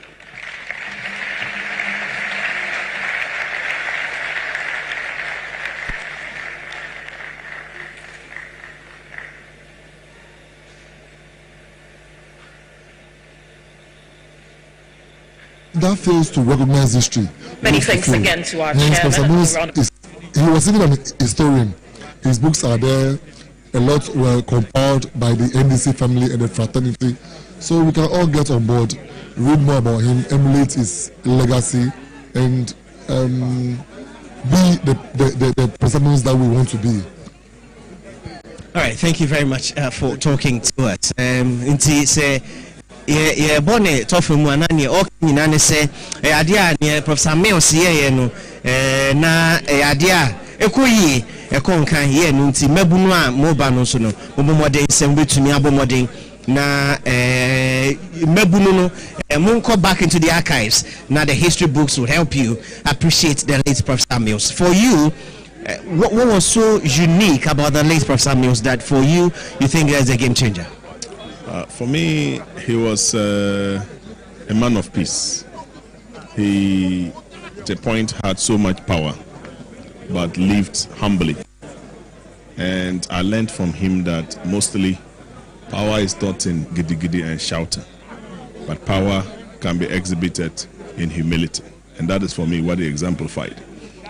That fails to recognize history. Many thanks again to our chairman. Chairman. He was even an historian. His books are there. A lot were compiled by the NDC family and the fraternity. So we can all get on board, read more about him, emulate his legacy, and be the presidents that we want to be. All right, thank you very much for talking to us. Inti say bone tofu mu anani o nyina ne se ade a Professor Mills ye no na ade a ekoyi ekonkan ye no nti mabunu a moba no so no bomoden sem betumi abomoden na mabunu no munko back into the archives. Now the history books will help you appreciate the late Professor Mills. For you, what was so unique about the late Professor Mills that for you think is a game changer? For me, he was a man of peace. He, at a point, had so much power, but lived humbly. And I learned from him that mostly power is not in giddy and shouting, but power can be exhibited in humility. And that is for me what he exemplified.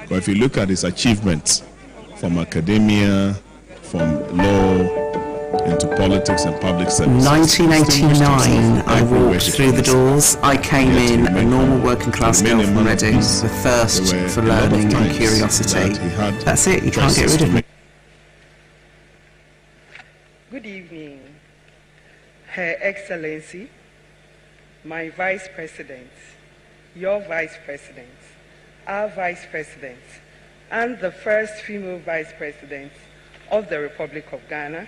But if you look at his achievements from academia, from law, into politics and public service. 1989, I walked through the doors. I came in a normal working class girl from Reading with thirst for learning and curiosity. That's it, you can't get rid of me. Good evening, Her Excellency, my Vice President, your Vice President, our Vice President, and the first female Vice President of the Republic of Ghana,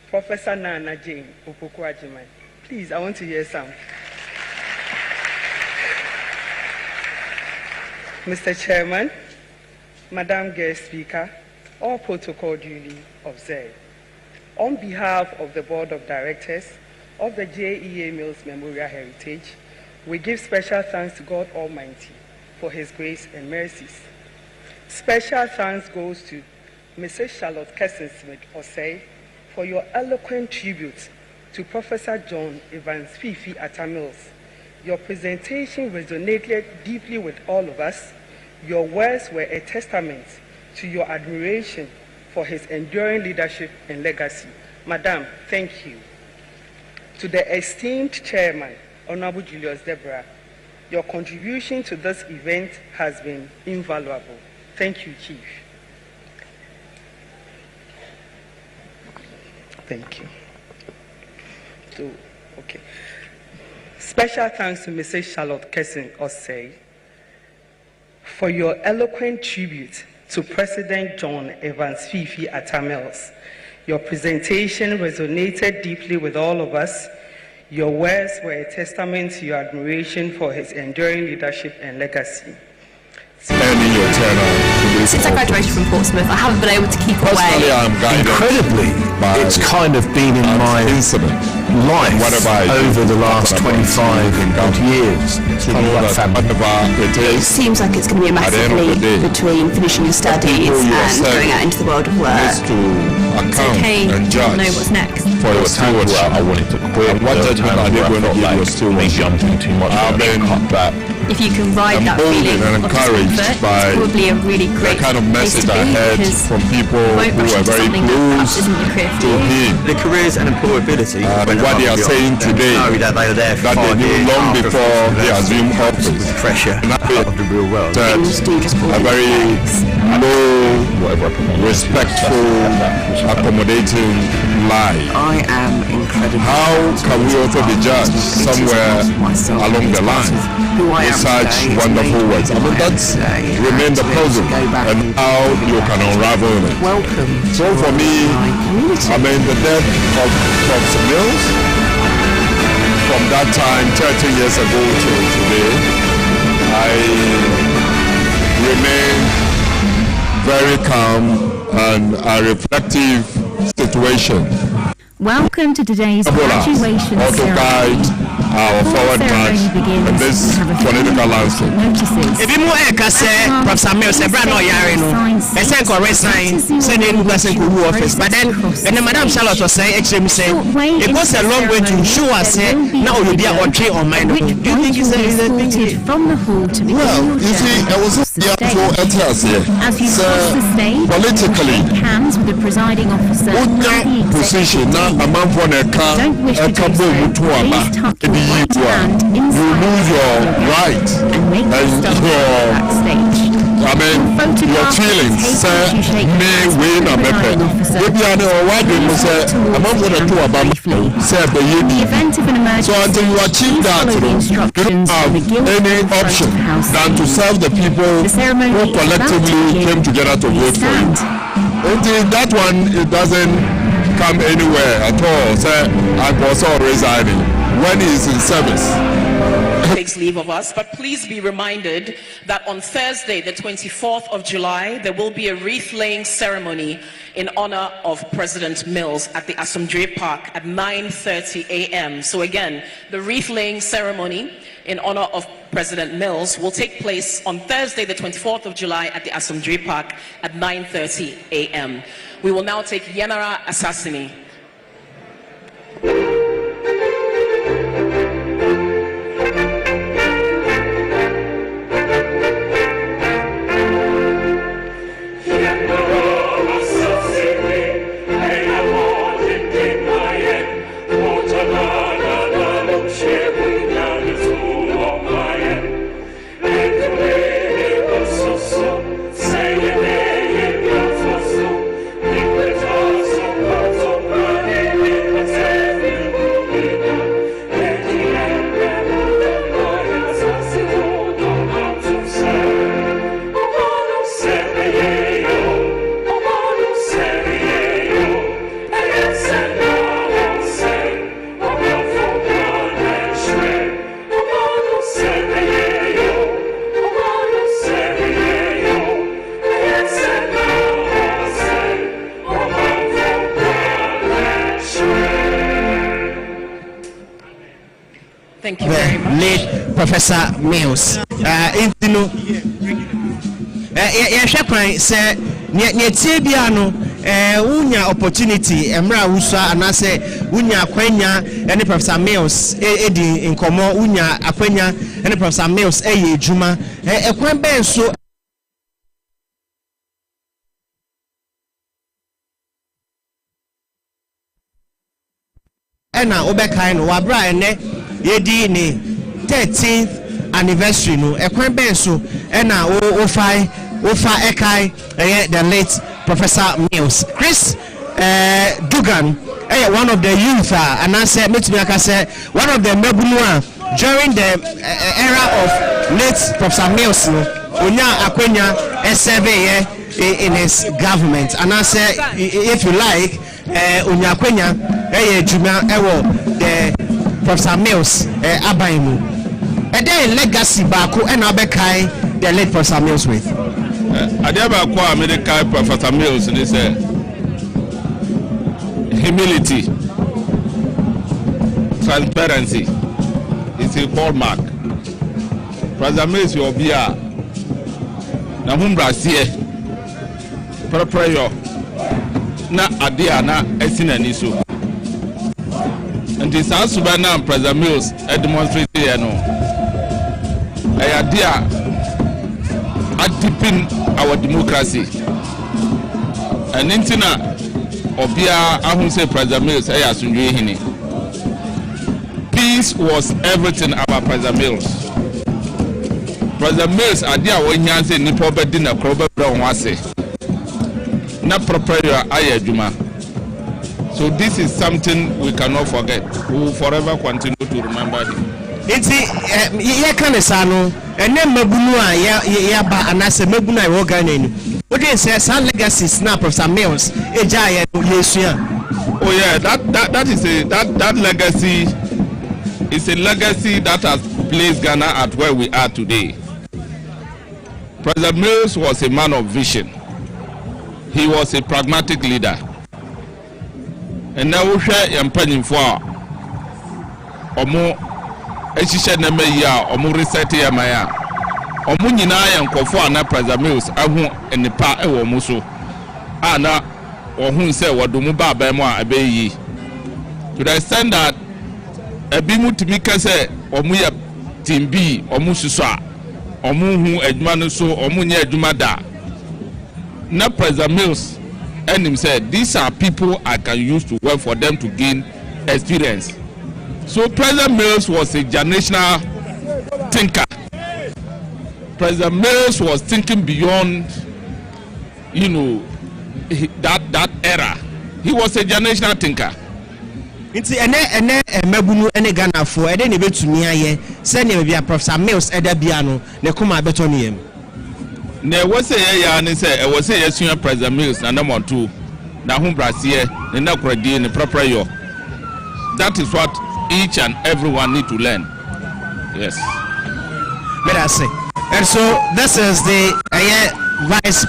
Professor Nana Jane Opoku-Agyeman. Please, I want to hear some. Mr. Chairman, Madam Guest Speaker, all protocol duly observed. On behalf of the Board of Directors of the J.E.A. Mills Memorial Heritage, we give special thanks to God Almighty for His grace and mercies. Special thanks goes to Mrs. Charlotte Kerstin-Smith Osei for your eloquent tribute to Professor John Evans Fifi Attah-Mills. Your presentation resonated deeply with all of us. Your words were a testament to your admiration for his enduring leadership and legacy. Madam, thank you. To the esteemed Chairman, Honorable Julius Deborah, your contribution to this event has been invaluable. Thank you, Chief. Thank you. Okay. Special thanks to Mrs. Charlotte Kerstin Osei for your eloquent tribute to President John Evans Fifi Attah-Mills. Your presentation resonated deeply with all of us. Your words were a testament to your admiration for his enduring leadership and legacy. Since I graduated from Portsmouth, I haven't been able to keep away. Incredibly, it's kind of been in my life over the last 25 years. It seems like it's going to be a massive leap between finishing your studies and going out into the world of work. It's okay to know what's next. For your time, I wanted to quit. What judgment I did when I was too much jumping too much. Cut back. If you can ride that feeling of discomfort, it's probably a really great kind of message I had from people who are very close to him. The careers and employability. What they are saying today, that they knew long before they assumed office. The pressure of the real world. A very low, respectful, accommodating life. I am incredibly. How can we also be judged somewhere along the line with such wonderful words? I mean, that's remain the puzzle and how you can unravel it. Welcome. So for me, I mean, the death of Professor Mills, from that time, 13 years ago till today, I remain very calm and a reflective situation. Welcome to today's graduation ceremony. Our forward march in this political landscape. Ebi mo kase Professor Mills ebra no yare no. Ese ko resign say dey no person go office, but then Madam Charlotte was say actually say it goes a long way to show us say now you be on tree on mind. Do you think it's a thing from the hall to begin your you see I was here for Attah here. As you cross the stage, politically hands with the presiding officer position now a man for a car a couple to you lose your right and your I mean, your feelings, sir, may win a method. Maybe I know why they must say, I'm not going to do about say, so until you achieve that, you don't have any option than to serve the people who collectively came together to vote for you. Until that one, it doesn't come anywhere at all. Say, I was all resigning when he's in service. Takes leave of us, but please be reminded that on Thursday, the 24th of July, there will be a wreath-laying ceremony in honor of President Mills at the Asomdwe Park at 9:30 a.m. So again, the wreath-laying ceremony in honor of President Mills will take place on Thursday, the 24th of July at the Asomdwe Park at 9:30 a.m. We will now take Yenara Assassini. Thank you very much. Late Professor Mills. Say unya opportunity emra usa anase unya kwenya ene Professor Mills edi inkomo unya akwenya ene Professor Mills eye ejuma ekwan ben so ena obekai no wabra ene yedi ni 13th anniversary no ekwan ben so ena ofa ekai the late Professor Mills. Chris Dugan, one of the youth, and I said, one of the Mebunua during the era of late Professor Mills, Unya Akwenya SVA in his government. And I said, if you like, Unya Akwenya, Juma, the Professor Mills, Abaimu. And then legacy Baku and Abekai, the late Professor Mills with. I never call American Professor Mills and they say humility, transparency is a hallmark. Professor Mills will be a Nahumbra Sie Prayo na Adia na Esinaniso. And this house by now, Professor Mills, a demonstration. Idea deepen our democracy. And intina obia ahun say President Mills ayasunwe hini. Peace was everything about President Mills. President Mills adia wonyan say nipa obedi na kroba bra wonase. Na prepare ayaduma. So this is something we cannot forget. We will forever continue to remember him. Ye kan sano ene mabunu a ya ba anase mabunu a wo Ghana ni o dey say some legacies na Professor Mills eja ye yesua. Oh yeah, that is that legacy is a legacy that has placed Ghana at where we are today. President Mills was a man of vision. He was a pragmatic leader. And now we share employing for omo eshisha na meya omo reset ya maya omo nyina ya nkofo ana President Mills ahu enipa ewo mo so ana ohun se wodomu baba mu a abeyi to the extent that ebi mutimi kase omo ya team B omo suso a omo hu adwuma no so omo nya adwuma da na President Mills and him said these are people I can use to work for them to gain experience. So President Mills was a generational thinker. President Mills was thinking beyond, that era. He was a generational thinker. Nti ene mabunu ene Ghana for ede ne betumi aye se ne bia Professor Mills eda bia no ne kuma beto ne yam. Ne wo se ya ne se e wo se yesua President Mills na number 2 na ho brasie ne na kradie ne proper yo. That is what each and everyone need to learn. Yes. Let us say. And so this is the vice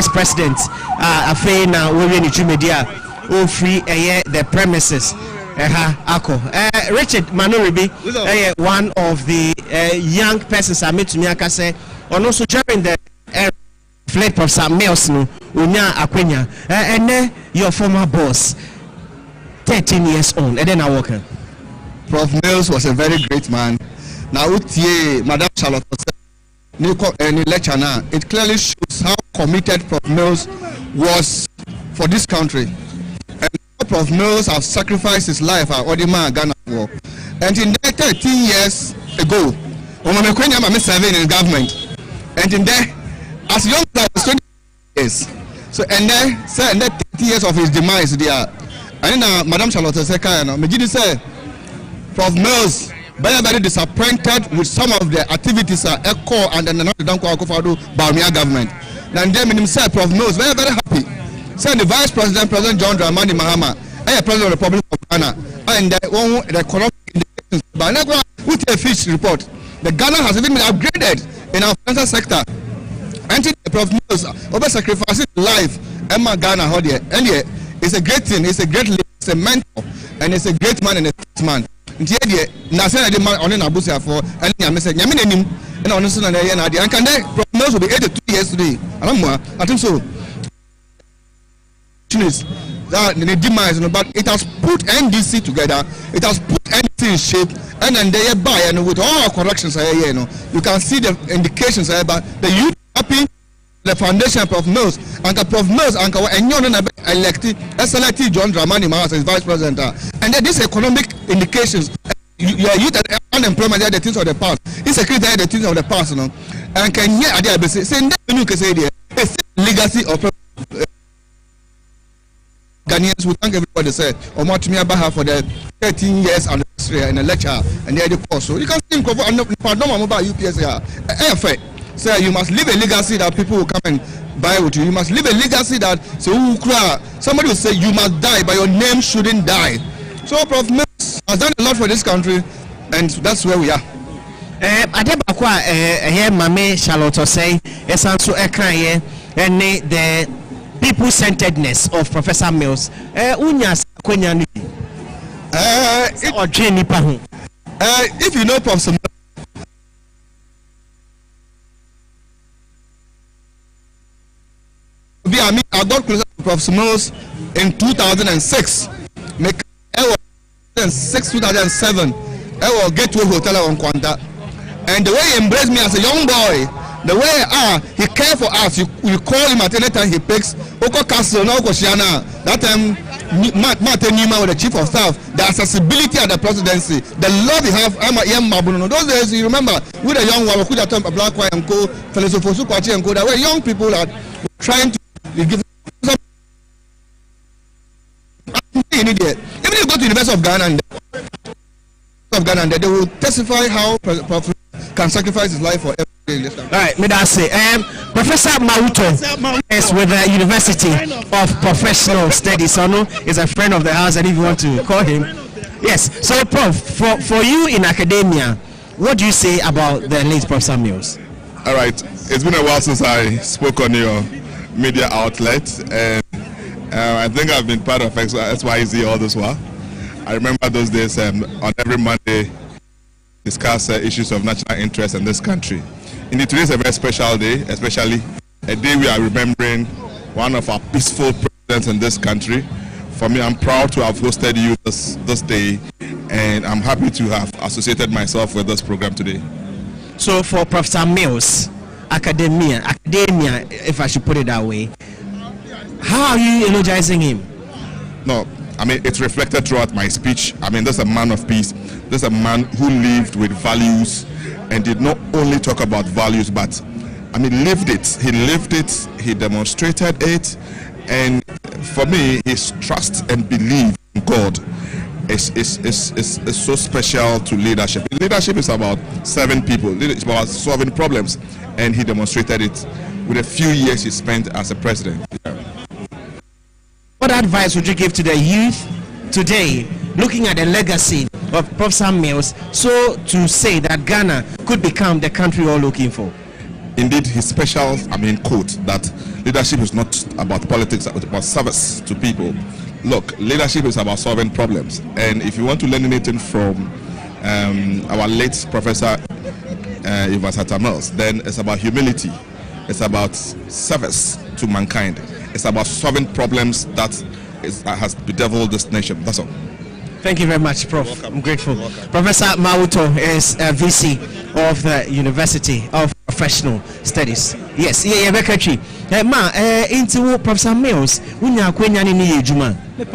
president afei na we ni tumedia o free the premises Richard Manoribi one of the young persons I met to me akase and also during the flight Professor Mills no onya akwenya and your former boss 13 years old and then I walk. Prof Mills was a very great man. Now Madam Charlotte any lecture now, it clearly shows how committed Prof Mills was for this country. And Prof Mills have sacrificed his life at Odima Ghana war. And in there 13 years ago, I'm serving in government. And in there, as young as I was 20 years. So and then 30 years of his demise there. And then Madam Charlotte Seka, Megidi said, Prof Mills very disappointed with some of the activities ECHO and then the Bawumia government. And then himself, Prof Mills, very happy. So the Vice President, President John Dramani Mahama, President of the Republic of Ghana, and the economic indications. But with a fish report, the Ghana has even been upgraded in our financial sector. And Prof Mills, over sacrificing life, Emma Ghana, and it's a great thing, it's a great leader, it's a mentor, and it's a great man and a statesman. Na say the man on na busia for and nyame say nyame nanim na ono so na dey na dey and can dey Prof Mills will be 82 years today. I think so. That the demise, but it has put NDC together, it has put NDC in shape, and then they buy and with all corrections you can see the indications but the youth happy the foundation Prof Mills and Prof Mills and elected SLT John Dramani Mahama as vice president and then these economic indications your youth and unemployment are the things of the past, insecurity are the things of the past and can hear idea say it's legacy of Ghanaians will thank everybody say or much me about for the 13 years anniversary in a lecture and the course. So you can think of pardon about UPS here. So you must leave a legacy that people will come and buy with you. You must leave a legacy that somebody will say you must die, but your name shouldn't die. So Prof Mills has done a lot for this country, and that's where we are. Adebakwa here Mame Charlotte say esanso ekran and the people-centeredness of Professor Mills. If you know Professor Mills, I got closer to Professor Mills in 2006. 2007. I will get to a hotel on Kwanta. And the way he embraced me as a young boy, the way he cared for us, you call him at any time he picks Oko Castle, Oko Shiana. That time, Martin Nima was the chief of staff. The accessibility of the presidency, the love he have. I'm a young Mabuno. Those days, you remember, with a young one, with a black white and co, Felicity Kwachi and co. There were young people that were trying to give. Even if you go to the University of Ghana and they will testify how Prof can sacrifice his life for everything in this country. All right, may I say, Professor Mauto is with the University of Professional Studies. Sono is a friend of the house, and if you want to call him, yes. So, Prof, for you in academia, what do you say about the late Professor Mills? All right, it's been a while since I spoke on your media outlet, and I think I've been part of XYZ all this while. I remember those days on every Monday discuss issues of national interest in this country. Indeed, today is a very special day, especially a day we are remembering one of our peaceful presidents in this country. For me, I'm proud to have hosted you this day, and I'm happy to have associated myself with this program today. So for Professor Mills, academia, if I should put it that way, how are you energizing him? No, I mean, it's reflected throughout my speech. I mean, there's a man of peace. There's a man who lived with values and did not only talk about values, but lived it. He lived it, he demonstrated it, and for me, his trust and belief in God is so special to leadership. Leadership is about serving people, it's about solving problems, and he demonstrated it with a few years he spent as a president. What advice would you give to the youth today, looking at the legacy of Professor Mills, so to say that Ghana could become the country we're all looking for? Indeed, his special, quote that leadership is not about politics, it's about service to people. Look, leadership is about solving problems, and if you want to learn anything from our late Professor Attah-Mills, then it's about humility, it's about service to mankind, it's about solving problems that has bedeviled this nation. That's all. Thank you very much, Prof. I'm grateful. Professor Mawuto is a VC of the University of Professional Studies. Yes, Becatry. Into Professor Mills, we are going to need Juma. Now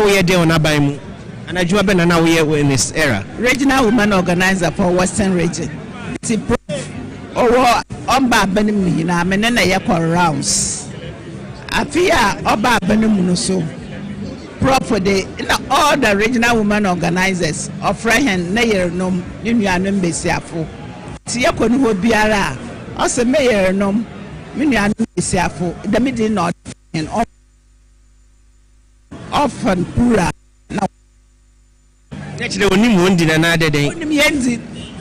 we are there on Abaimu, and I do now we are in this era. Regional Women Organizer for Western Region. Or Oba Benimina, Menena Yakwa rounds. Afia Oba Benimunuso. Property in all the regional women organizers of Frehen Nayer Nom, Union Besiafo. Tiakon will be ara, also Mayor Nom, Union Besiafo, the middle not and often pura. Now, actually, only one did another day.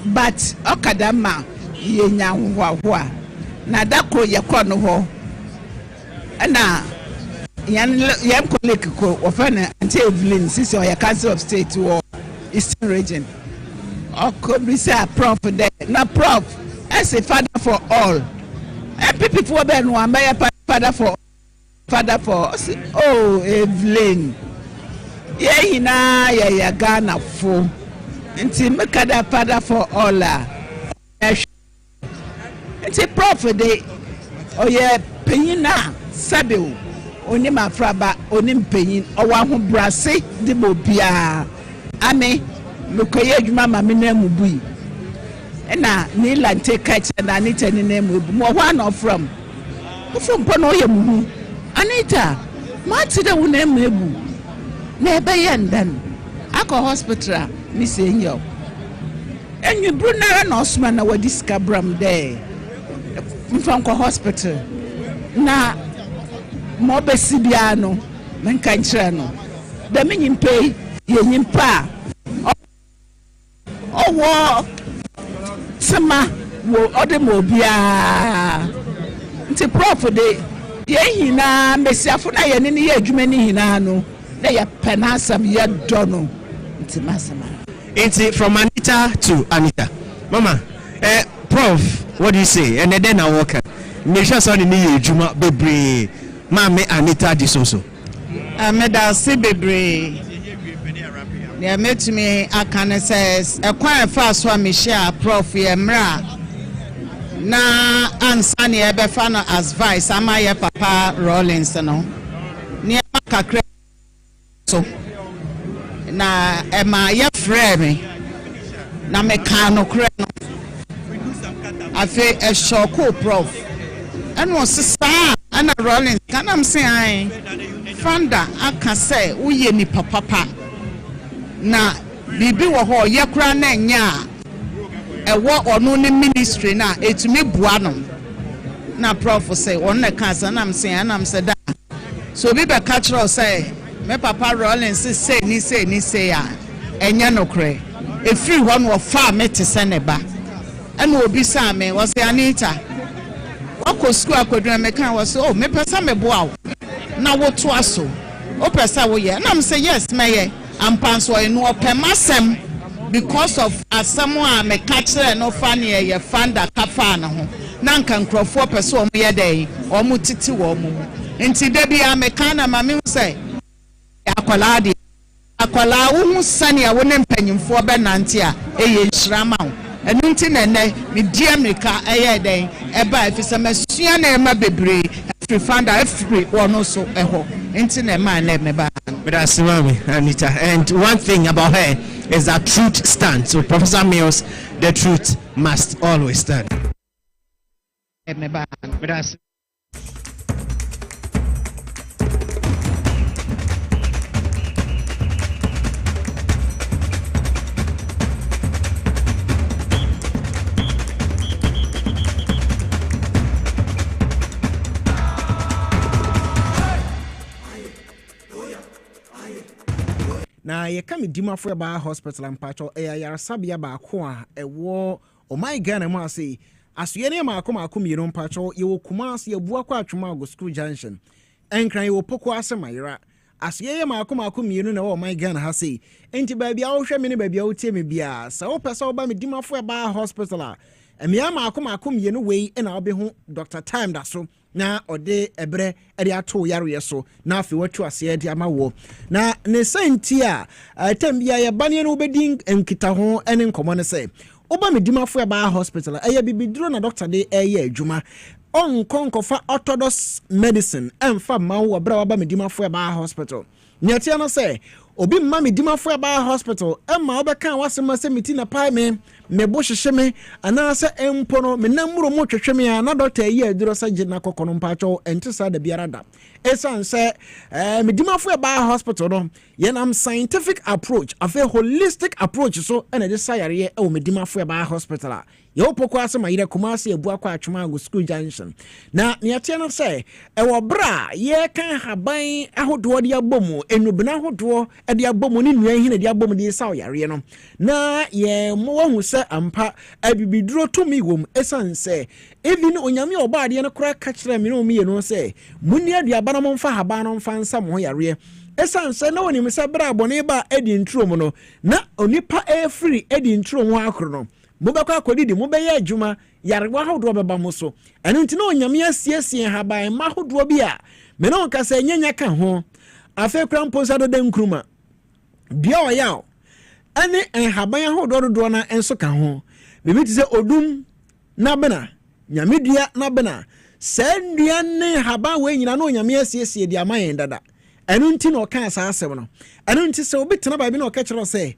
But Okadama, Yenyawa, Nadako Yakono, and now. Yam colleague often until Evelyn, sister or Council of State or Eastern Region. Or could we say a prof there? Not prof, as a father for all. And people for Ben one by a father for oh Evelyn. Yeah, Ghana for until make a father for all. It's a prof day. Oh yeah, Penina Sabu. Onima fraba onim penyin owa ho brase de bobia ame mekoye adwuma ma me na mubui na ni lante catch na Anita ni na mu mo ho na from pono ye mu Anita ma ti de wo na mu ebu na ebe ye ndan akọ hospital mi se nyo enyu brunara na osuma na wadi ska bram there mfanko hospital na Mobe Sibiano, Menkanchano, the minion pay, Yen Pa. Oh, war, Sama, wo other mobia. It's a prophet day. Ye, na, Messiafuna, and any Jumani Hinano, they are penasam yet dono. It's a massama. It's from Anita to Anita. Mama, Prof, what do you say? And then I walk. Make sure somebody need Juma Bebre. Mame Anita Disoso. Ameda Sibebre. They met me. I can say a quite fast one. Michelle Prof. Yemra. Na ansani ebefano as vice. Amaya Papa Rollins no. Ni makakre so. Na ema ye frame. Na mekano kre no. Afe a shoko Prof. And was Anna Rollins, can I say, Fanda, I can say, we ni papa. Na, Bibi wa ho, yakra nya, a war or no ministry na, it's me buanum. Na, Prof say, one the cancer, and I'm saying, and I'm said that. So, Biba Catcher say, me Papa Rollins say, ni say, and yano cray. A free one will far me to send it back. And will be Sammy, was the Anita. Oko school akodun mekan was so me pesa me boa na wo to aso o pesa wo ye na am say yes me ye ampan so enu opemasem because of asamo a me ka kire no fa ne ye fanda kafa na ho na nkan krofo pesa o mo ye dey o mo titi wo mo nti da bia me kan na ma me say akwala wo sane a wo ne mpanyimfo be nante a eye nhyirama wo enunti nene me di America eye den eba efisa masua na ema bebre free founder free wono so eho enti na ema na me ba Anita. And one thing about her is that truth stands. So Professor Mills, the truth must always stand. na ye ka me dimafo ba hospital ampacho yarasabia ba ko a ewo o my Ghana mu ase asoye ne ma akoma miro mpacho ye wo Kumasi ye bua kwa atwuma go school junction enkran ye wo poko ase mayira asoye ye ma akoma miro na wo my Ghana ha sei enti ba bia wo hwe me ne ba bia wo tie me bia sa wo pesa wo ba me dimafo ba hospital a emia ma akoma miro wei na obehu Dr. Time da so na ode ebre ede ato yare so na afi watu ase de amawo na ne senti a tambia ye bane no obedin enkita ho ene nkomo ne se oba medimafo ba hospital eye bibiduro na doctor de eye adwuma on konkofa orthodox medicine emfa mawo bra oba medimafo ba hospital nyatia no se obi mma medimafo ba hospital emma obeka wasema se miti na pai me bo hwehwe me anase empo no me namuro mo hwehwe me a na doctor eye aduro sa gina kokono mpacho entisa da biara da esan se medimafo ba hospital no yenam scientific approach afa holistic approach so ena de sayare e o medimafo ba hospital a ye opoko asema yire Kumasi ebu akwa atwuma go school junction na niatia no se e wo bra ye kan haban ahodo de abomu enubina ahodo de abomu ni nua hina de abomu de sayare no na ye mo wahu se ampa abibiduro tumi wom esan se even onyame oba de no kura ka kire me no mi no se muni aduaba no mfa haban no mfa nsa mo yare esan se na woni me se bra abone ba edi ntro mu no na onipa free edi ntro ho akro no mobekwa akodidi mobeye adwuma yarewa hodo beba mo so eno nti na onyame asiesie haban ma hodo bi a me no nka se nyanya ka ho afa kura mponsa do de nkruma bia oyaw ane haban hodo do na enso ka ho bibi ti se odum na bena nyamedua na bena sandua ne haban we nyina na onyame asiesie di amayen dada eno nti na oka asa asem no eno nti se obitena ba bi na oka kiro se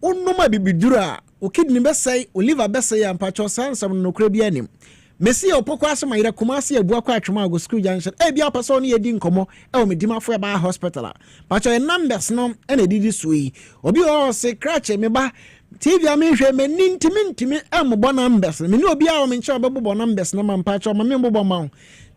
onoma bibidura o kidney besai o liver besai ampacho sansam no kura bi anim mesi opoko asema ira Kumasi ebu akwa atwuma go school junction e bia person no yedi nkomo e o medimafo ba hospital pacho e numbers no e na didi suyi obi o se crash me ba TV amehwe me ntimi embo numbers me ni obi a o menche obebo numbers na mampacho ma me mbo ma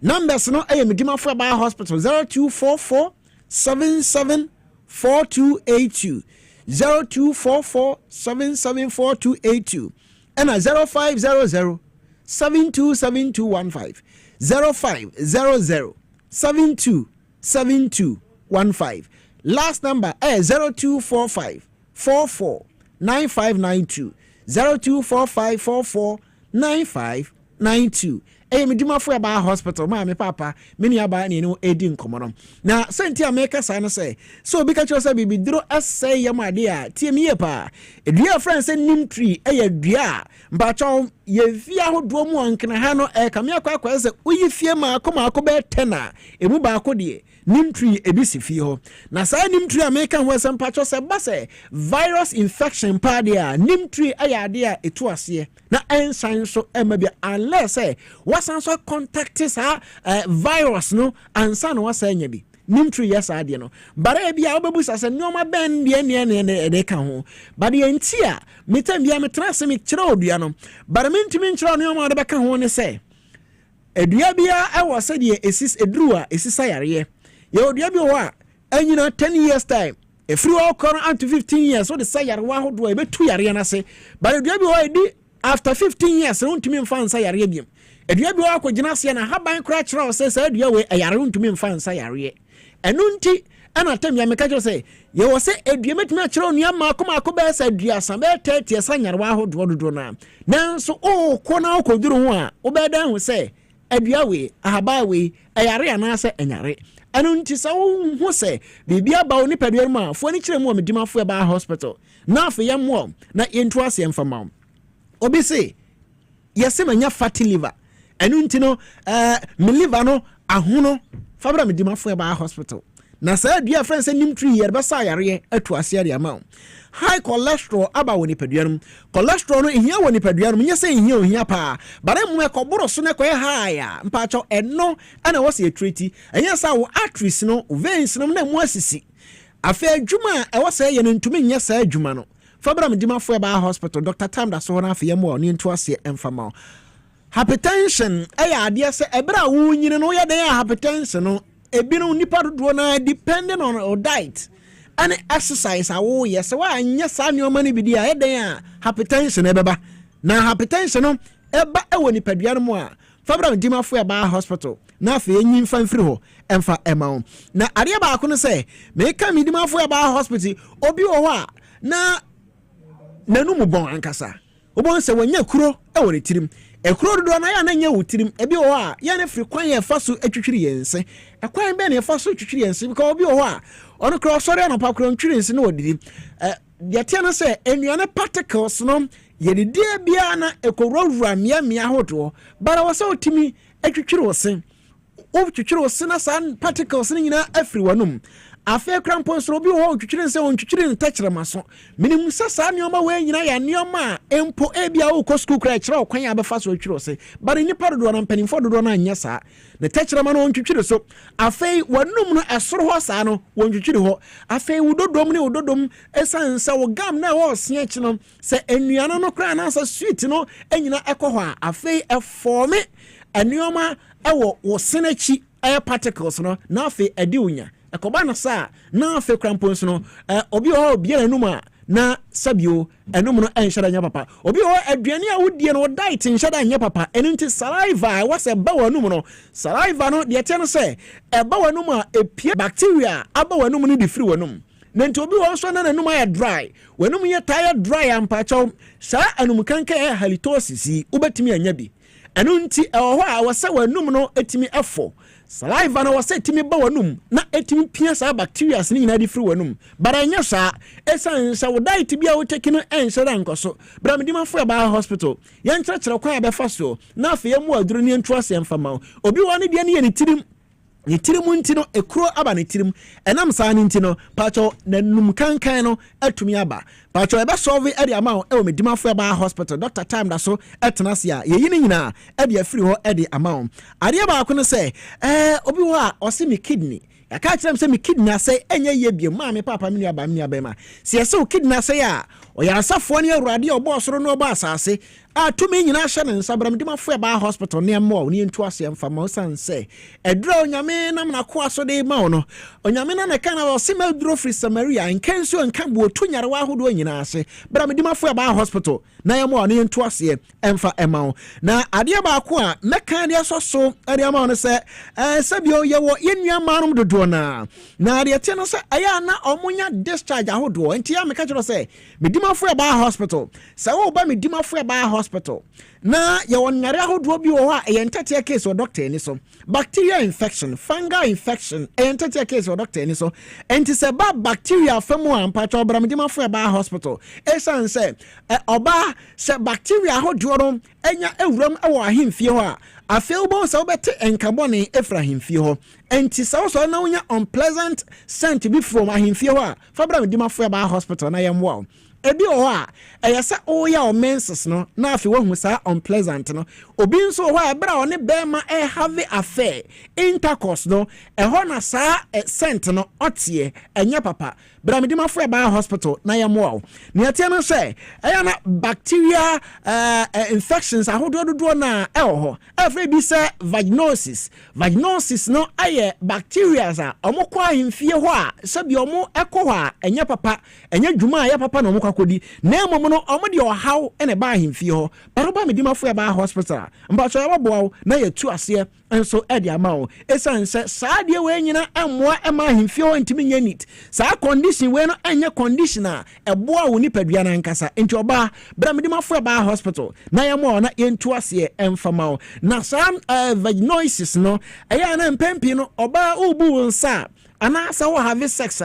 numbers no e medimafo ba hospital 0244 774282 0244774282 and 0500 727215 0500 727215 last number 0245 44 9592 0245 44 9592 medimafo ba hospital ma me papa me ni aba ni no edi nkomono na senti ameka sa no say so obi ka cho say bibiduro asay yamade a tie me pa edua friend say nimtree dua mba cho ye fia hodo mu ankena ha no ka me akwa say uyi fie ma akoma be tena emu ba akode nimtree ebisi fie ho na sa nimtree ameka ho say mpa cho say ba say virus infection pa dia nimtree ade a etu ase na ensan so emabia unless say wasanso contact sa virus no ansa no wasanya bi nimtree yes ade no bare bia obebusa se nyoma ben de de ka ho bare enti a metam bia metra se me kire odua no bare mentimi nkire nyoma de beka ho ne se edua bia ewo se de esis eduru a esisa yare ye odua bi ho a anyina 10 years time efri o koro unto 15 years so de sayare wa hodo e betu yare na se bare edua bi ho edi after 15 years no ntumi mfa nsa yare biem edua bi wa kogina se na haban kra kira o se edua we yare ntumi mfa nsa yare enu nti ana tamya meka kire se ye wo se edua metumi akira onua ma akoma se edua san be 30 years yare wa hodo dodo na nanso o ko na okoduru ho a obedan ho se edua we ahaba we yare ana se enyare enu nti se wo ho se bibia ba oni padua mu afo ni kire mu o medimafo ba hospital na afa yamwo na yentu ase mfama obi say yesi manya fatty liver enu nti no me liver no ahono fabra medimafo ba hospital na sa dua friend say nim tree yer besa yare atu ase de ama high cholesterol aba woni paduanum cholesterol no ehia woni paduanum nya say ehia pa bare mu ekoboro so ne koye high a mpa cho eno ana wo se treaty enya sa wo arteries no veins no na mu asisi afa adwuma e wo say ye no ntumi nya sa adwuma no fabra medima fo ba hospital Dr. Tam da so na afa yemo ni nto ase emfama hypertension ade se ebra wo nyine no ye den hypertension no ebino nipa do na depending on your diet and exercise awo yes wa anya sa nyoma ni bidi a eden a hypertension ebeba na hypertension no eba ewo ni paduan mu a fabra ndima fo ba hospital na afa enyi mfa mfiri ho emfa ema na ade ba ko no se me ka mi ndima fo ba hospital obi wo ho a na nanu bon ankasa obon se wanya kuro ewo ni tirim ekuro do na ya na nya wutirim ebi wo a ya na firi kwan ya fa so atwitwiri yense ekwan be na fa so atwitwiri yense because obi wo a ono kro sori na pa kro ntwiri yense na odidi ya tia na se enuane particles no ye de bia na ekowura mia hodo bara wo se otimi atwitwiri wo se o twitwiri wo se na san particles ni nyina afiri wanum afa krampon so obi wo twitwiri se won twitwiri ntachere maso minim sasa nioma we nyina ya nioma empo ebia wo ko school kra kire okwan ya befa so twitwiri se bare ni padodo na mpanimfo dodo na anya sa na tachere ma no won twitwiri so afa wanum no esoro ho sa no won twitwiri ho afa wudodom ne wudodom esansa wo gam na wo sia chi no se enuano no kra na sa sweet no enyina ekoho a afa eforme enioma ewo wo senachi air particles no na afa edi unya ekoba na sa na afa krampons no obi o bia enuma na sabio enum no enhyada nya papa obi o aduane a wodie no diet enhyada nya papa enunti saliva wase ba wanum no saliva no de tie no se eba wanum a epie bacteria aba wanum no di free wanum na nti obi wo so na nanum ya dry wanum ye tired dry ampa chaw sa anum kanka halitosis ubetimi anya bi enunti eho a wase wanum no etimi efo saliva na wase timi ba wanum na etimi pia sa bacteria ni nyina di free wanum bara nya sa esan sa wo diet bia wo take no enhyera nkoso bra medima fo ba hospital yan kyerɛkyerɛ kwan abefa so na afa yemu aduru ni ntu ase mfama obi wa ne bia ne ye ni tirim ntino ekuro aba ne tirim enam saa ne ntino pacho nanum kankan no atumi aba pacho ebe solve area ama e o medima fo ba hospital Dr. Time da so etena se a ye yini nyina e de afiri ho e de ama ade ba ko no se obi wo a o se me kidney aka kyerem se me kidney ase enye ye biem ma me papa me aba ma se ye se o kidney ase a o ya asafo ne awurade obo soro no obo asase atumi nyina hye ne nsabram de mafo ba hospital ne mo ne ntu ase mfama osan se edro onyame na na ko aso de ma no onyame na kana o se madro free Samaria nkanso nka bo to nyare wa hodo nyina ase bram de mafo ba hospital na ye mo ne ntu ase emfa ema na ade ba ko a meka de asoso ade ma no se sabio ye wo yenua manom dodo na ade te no se aya na omunya discharge ahodo enti ya meka kiro se medima fo ba hospital se wo ba medima fo ba hospital na ya wonyare ahodo bi wo a entatia case o doctor ni so bacteria infection fungal infection entatia case o doctor ni so enti se ba bacteria famu ampa cho bra medima fo ba hospital esan se oba se bacteria ahodo ro enya ewuram ewo ahemfie ho a afeu bon sa obete enkabone efrahimfie ho enti sa so na wonya unpleasant scent bi from ahemfie ho a fa bra medima fo ba hospital na yemwo ebi o ha eyesa o ya o menses no na afi wo hu sa unpleasant no obi nso ho a bra one be ma have affair intercourse no ho na sa scent no otie enya papa bra medima fo ba hospital na yemo ne atie no se eya na bacteria infections ahododo na ho afre bi se vaginosis no aye bacteria za omokwa ahemfie ho a sabi omo ekọ ho a enya papa enya dwuma ya papa na omokwa kodi na emomo no omo de ohaw ene ba ahemfie ho baroba medima fo ba hospital mba so ya boawo na ye tu ase enso edi amawo esanse saa de we nyina ammoa ema ahemfie ho ntimi nya nit saa condition we no enya conditioner eboa wo ni padua na nkasa enti oba bra medima fo ba hospital na yemo na yentu ase emfamawo na saa vaginosis no eya na mpempi no oba ubu nsa ana sa wo have sex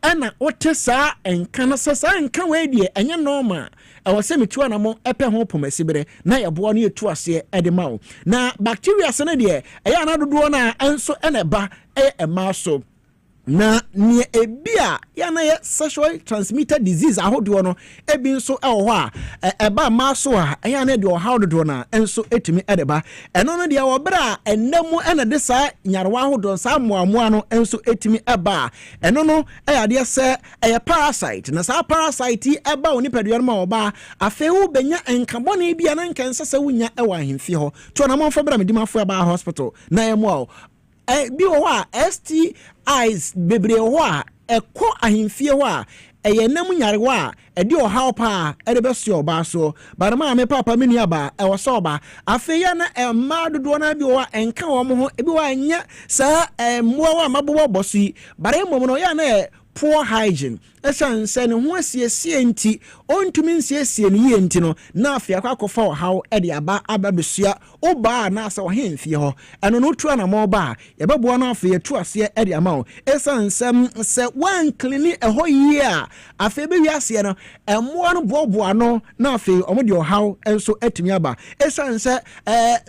ana otesa enkana sasa enka we die enye normal awose metua na mo epe ho pomasibere na yebo no yetu ase edemawo na bacteria sene die eya na dodo na enso ene ba ema so na ne ebia ya na ye sexually transmitted disease ahodo no ebi nso ewo ho a eba maso a ya na de ohaw dodo na enso etimi edeba eno no de wo bra enemu ena de sa nyarwa ahodo sa moamoa no enso etimi eba eno no ya de se parasite na sa parasite eba oni padua no ma oba afe wo benya enkabone bia na nkense se wunya ewa ahemfie ho to na monfa bra medimafo eba hospital na emo bi wo a STIs bebre wo a ekọ ahemfie wo a eyenam nyarewa a edi ohaw pa edebeso oba so barama me papa menu aba ewoso oba afeya na emma dodo na bi wo enka wo mo ho ebi wa anya sa mmoa wa mabobo bosi bare mom no ya na poor hygiene esanse ne ho asiesie nti ontumi nsiesie ne yie nti no na afia kwakofa ohaw ede aba besua oba na asa wo hemfie ho eno no tu na mo ba ye bebo na afia tu ase ede ama o esanse se wan clean eho yie a afia be wiase no emmo no bobo no na afia omode ohaw enso atumi aba esanse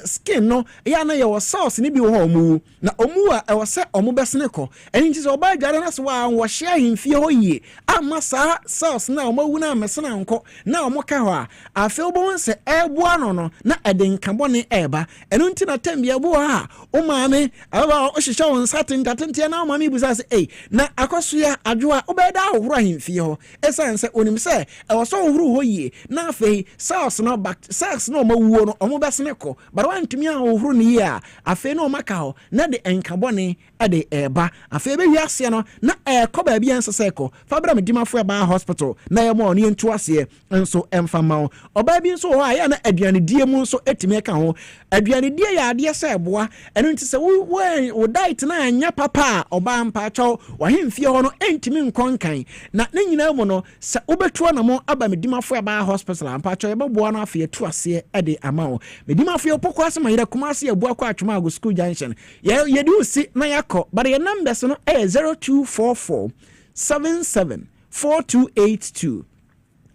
skin no ya na ye wo sauce ni bi wo omu na omu a ewo se omu besene ko eni nti se oba adware na so wa wo hye ahemfie ho yie amasa sauce na omawu na mesena nko na omoka ho a afi obo nse eboa no na edenkabone eba enu nti na tambia bo ha o maame aba o hihye won satin tatentia na o maame busa se na akoso ya adwoa obeda ahoro ahemfie ho esanse onim se ewoso ohoro ho yie na afi sauce no sauce no omawu no omo besene ko bara wantumi ahoro ne yie a afi no omaka ho na de enkabone ade eba afi be wiase no na ekoba bia nseseko fabra medimafo eba hospital na yemo oni ntu ase enso emfama oba bi nso ho aya na aduane die mu nso etime ka ho aduane die ya ade se eboa eno nti se wo diet na anya papa oba mpa chaw wa hemfie ho no entimi nkonkan na ne nyina mu no se obetuo na mo aba medimafo eba hospital ampa chaw ebeboa na afa etu ase ede ama medimafo opokwa ase mayira kuma ase eboa kwa atwuma ago school junction ye di usi na yakọ but your numbers no 0244 774282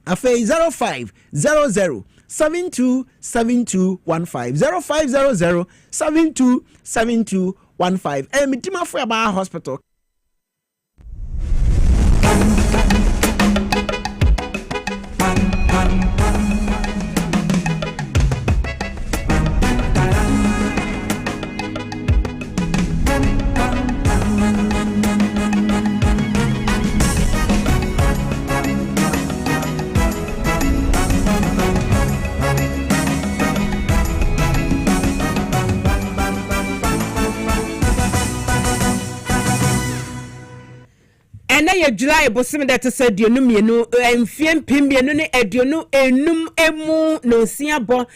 afei 0500 727215 0500 727215 mitimafo aba hospital na ye July bosim that say duonu mienu emfie mpemienu ne aduonu enum emu no siabo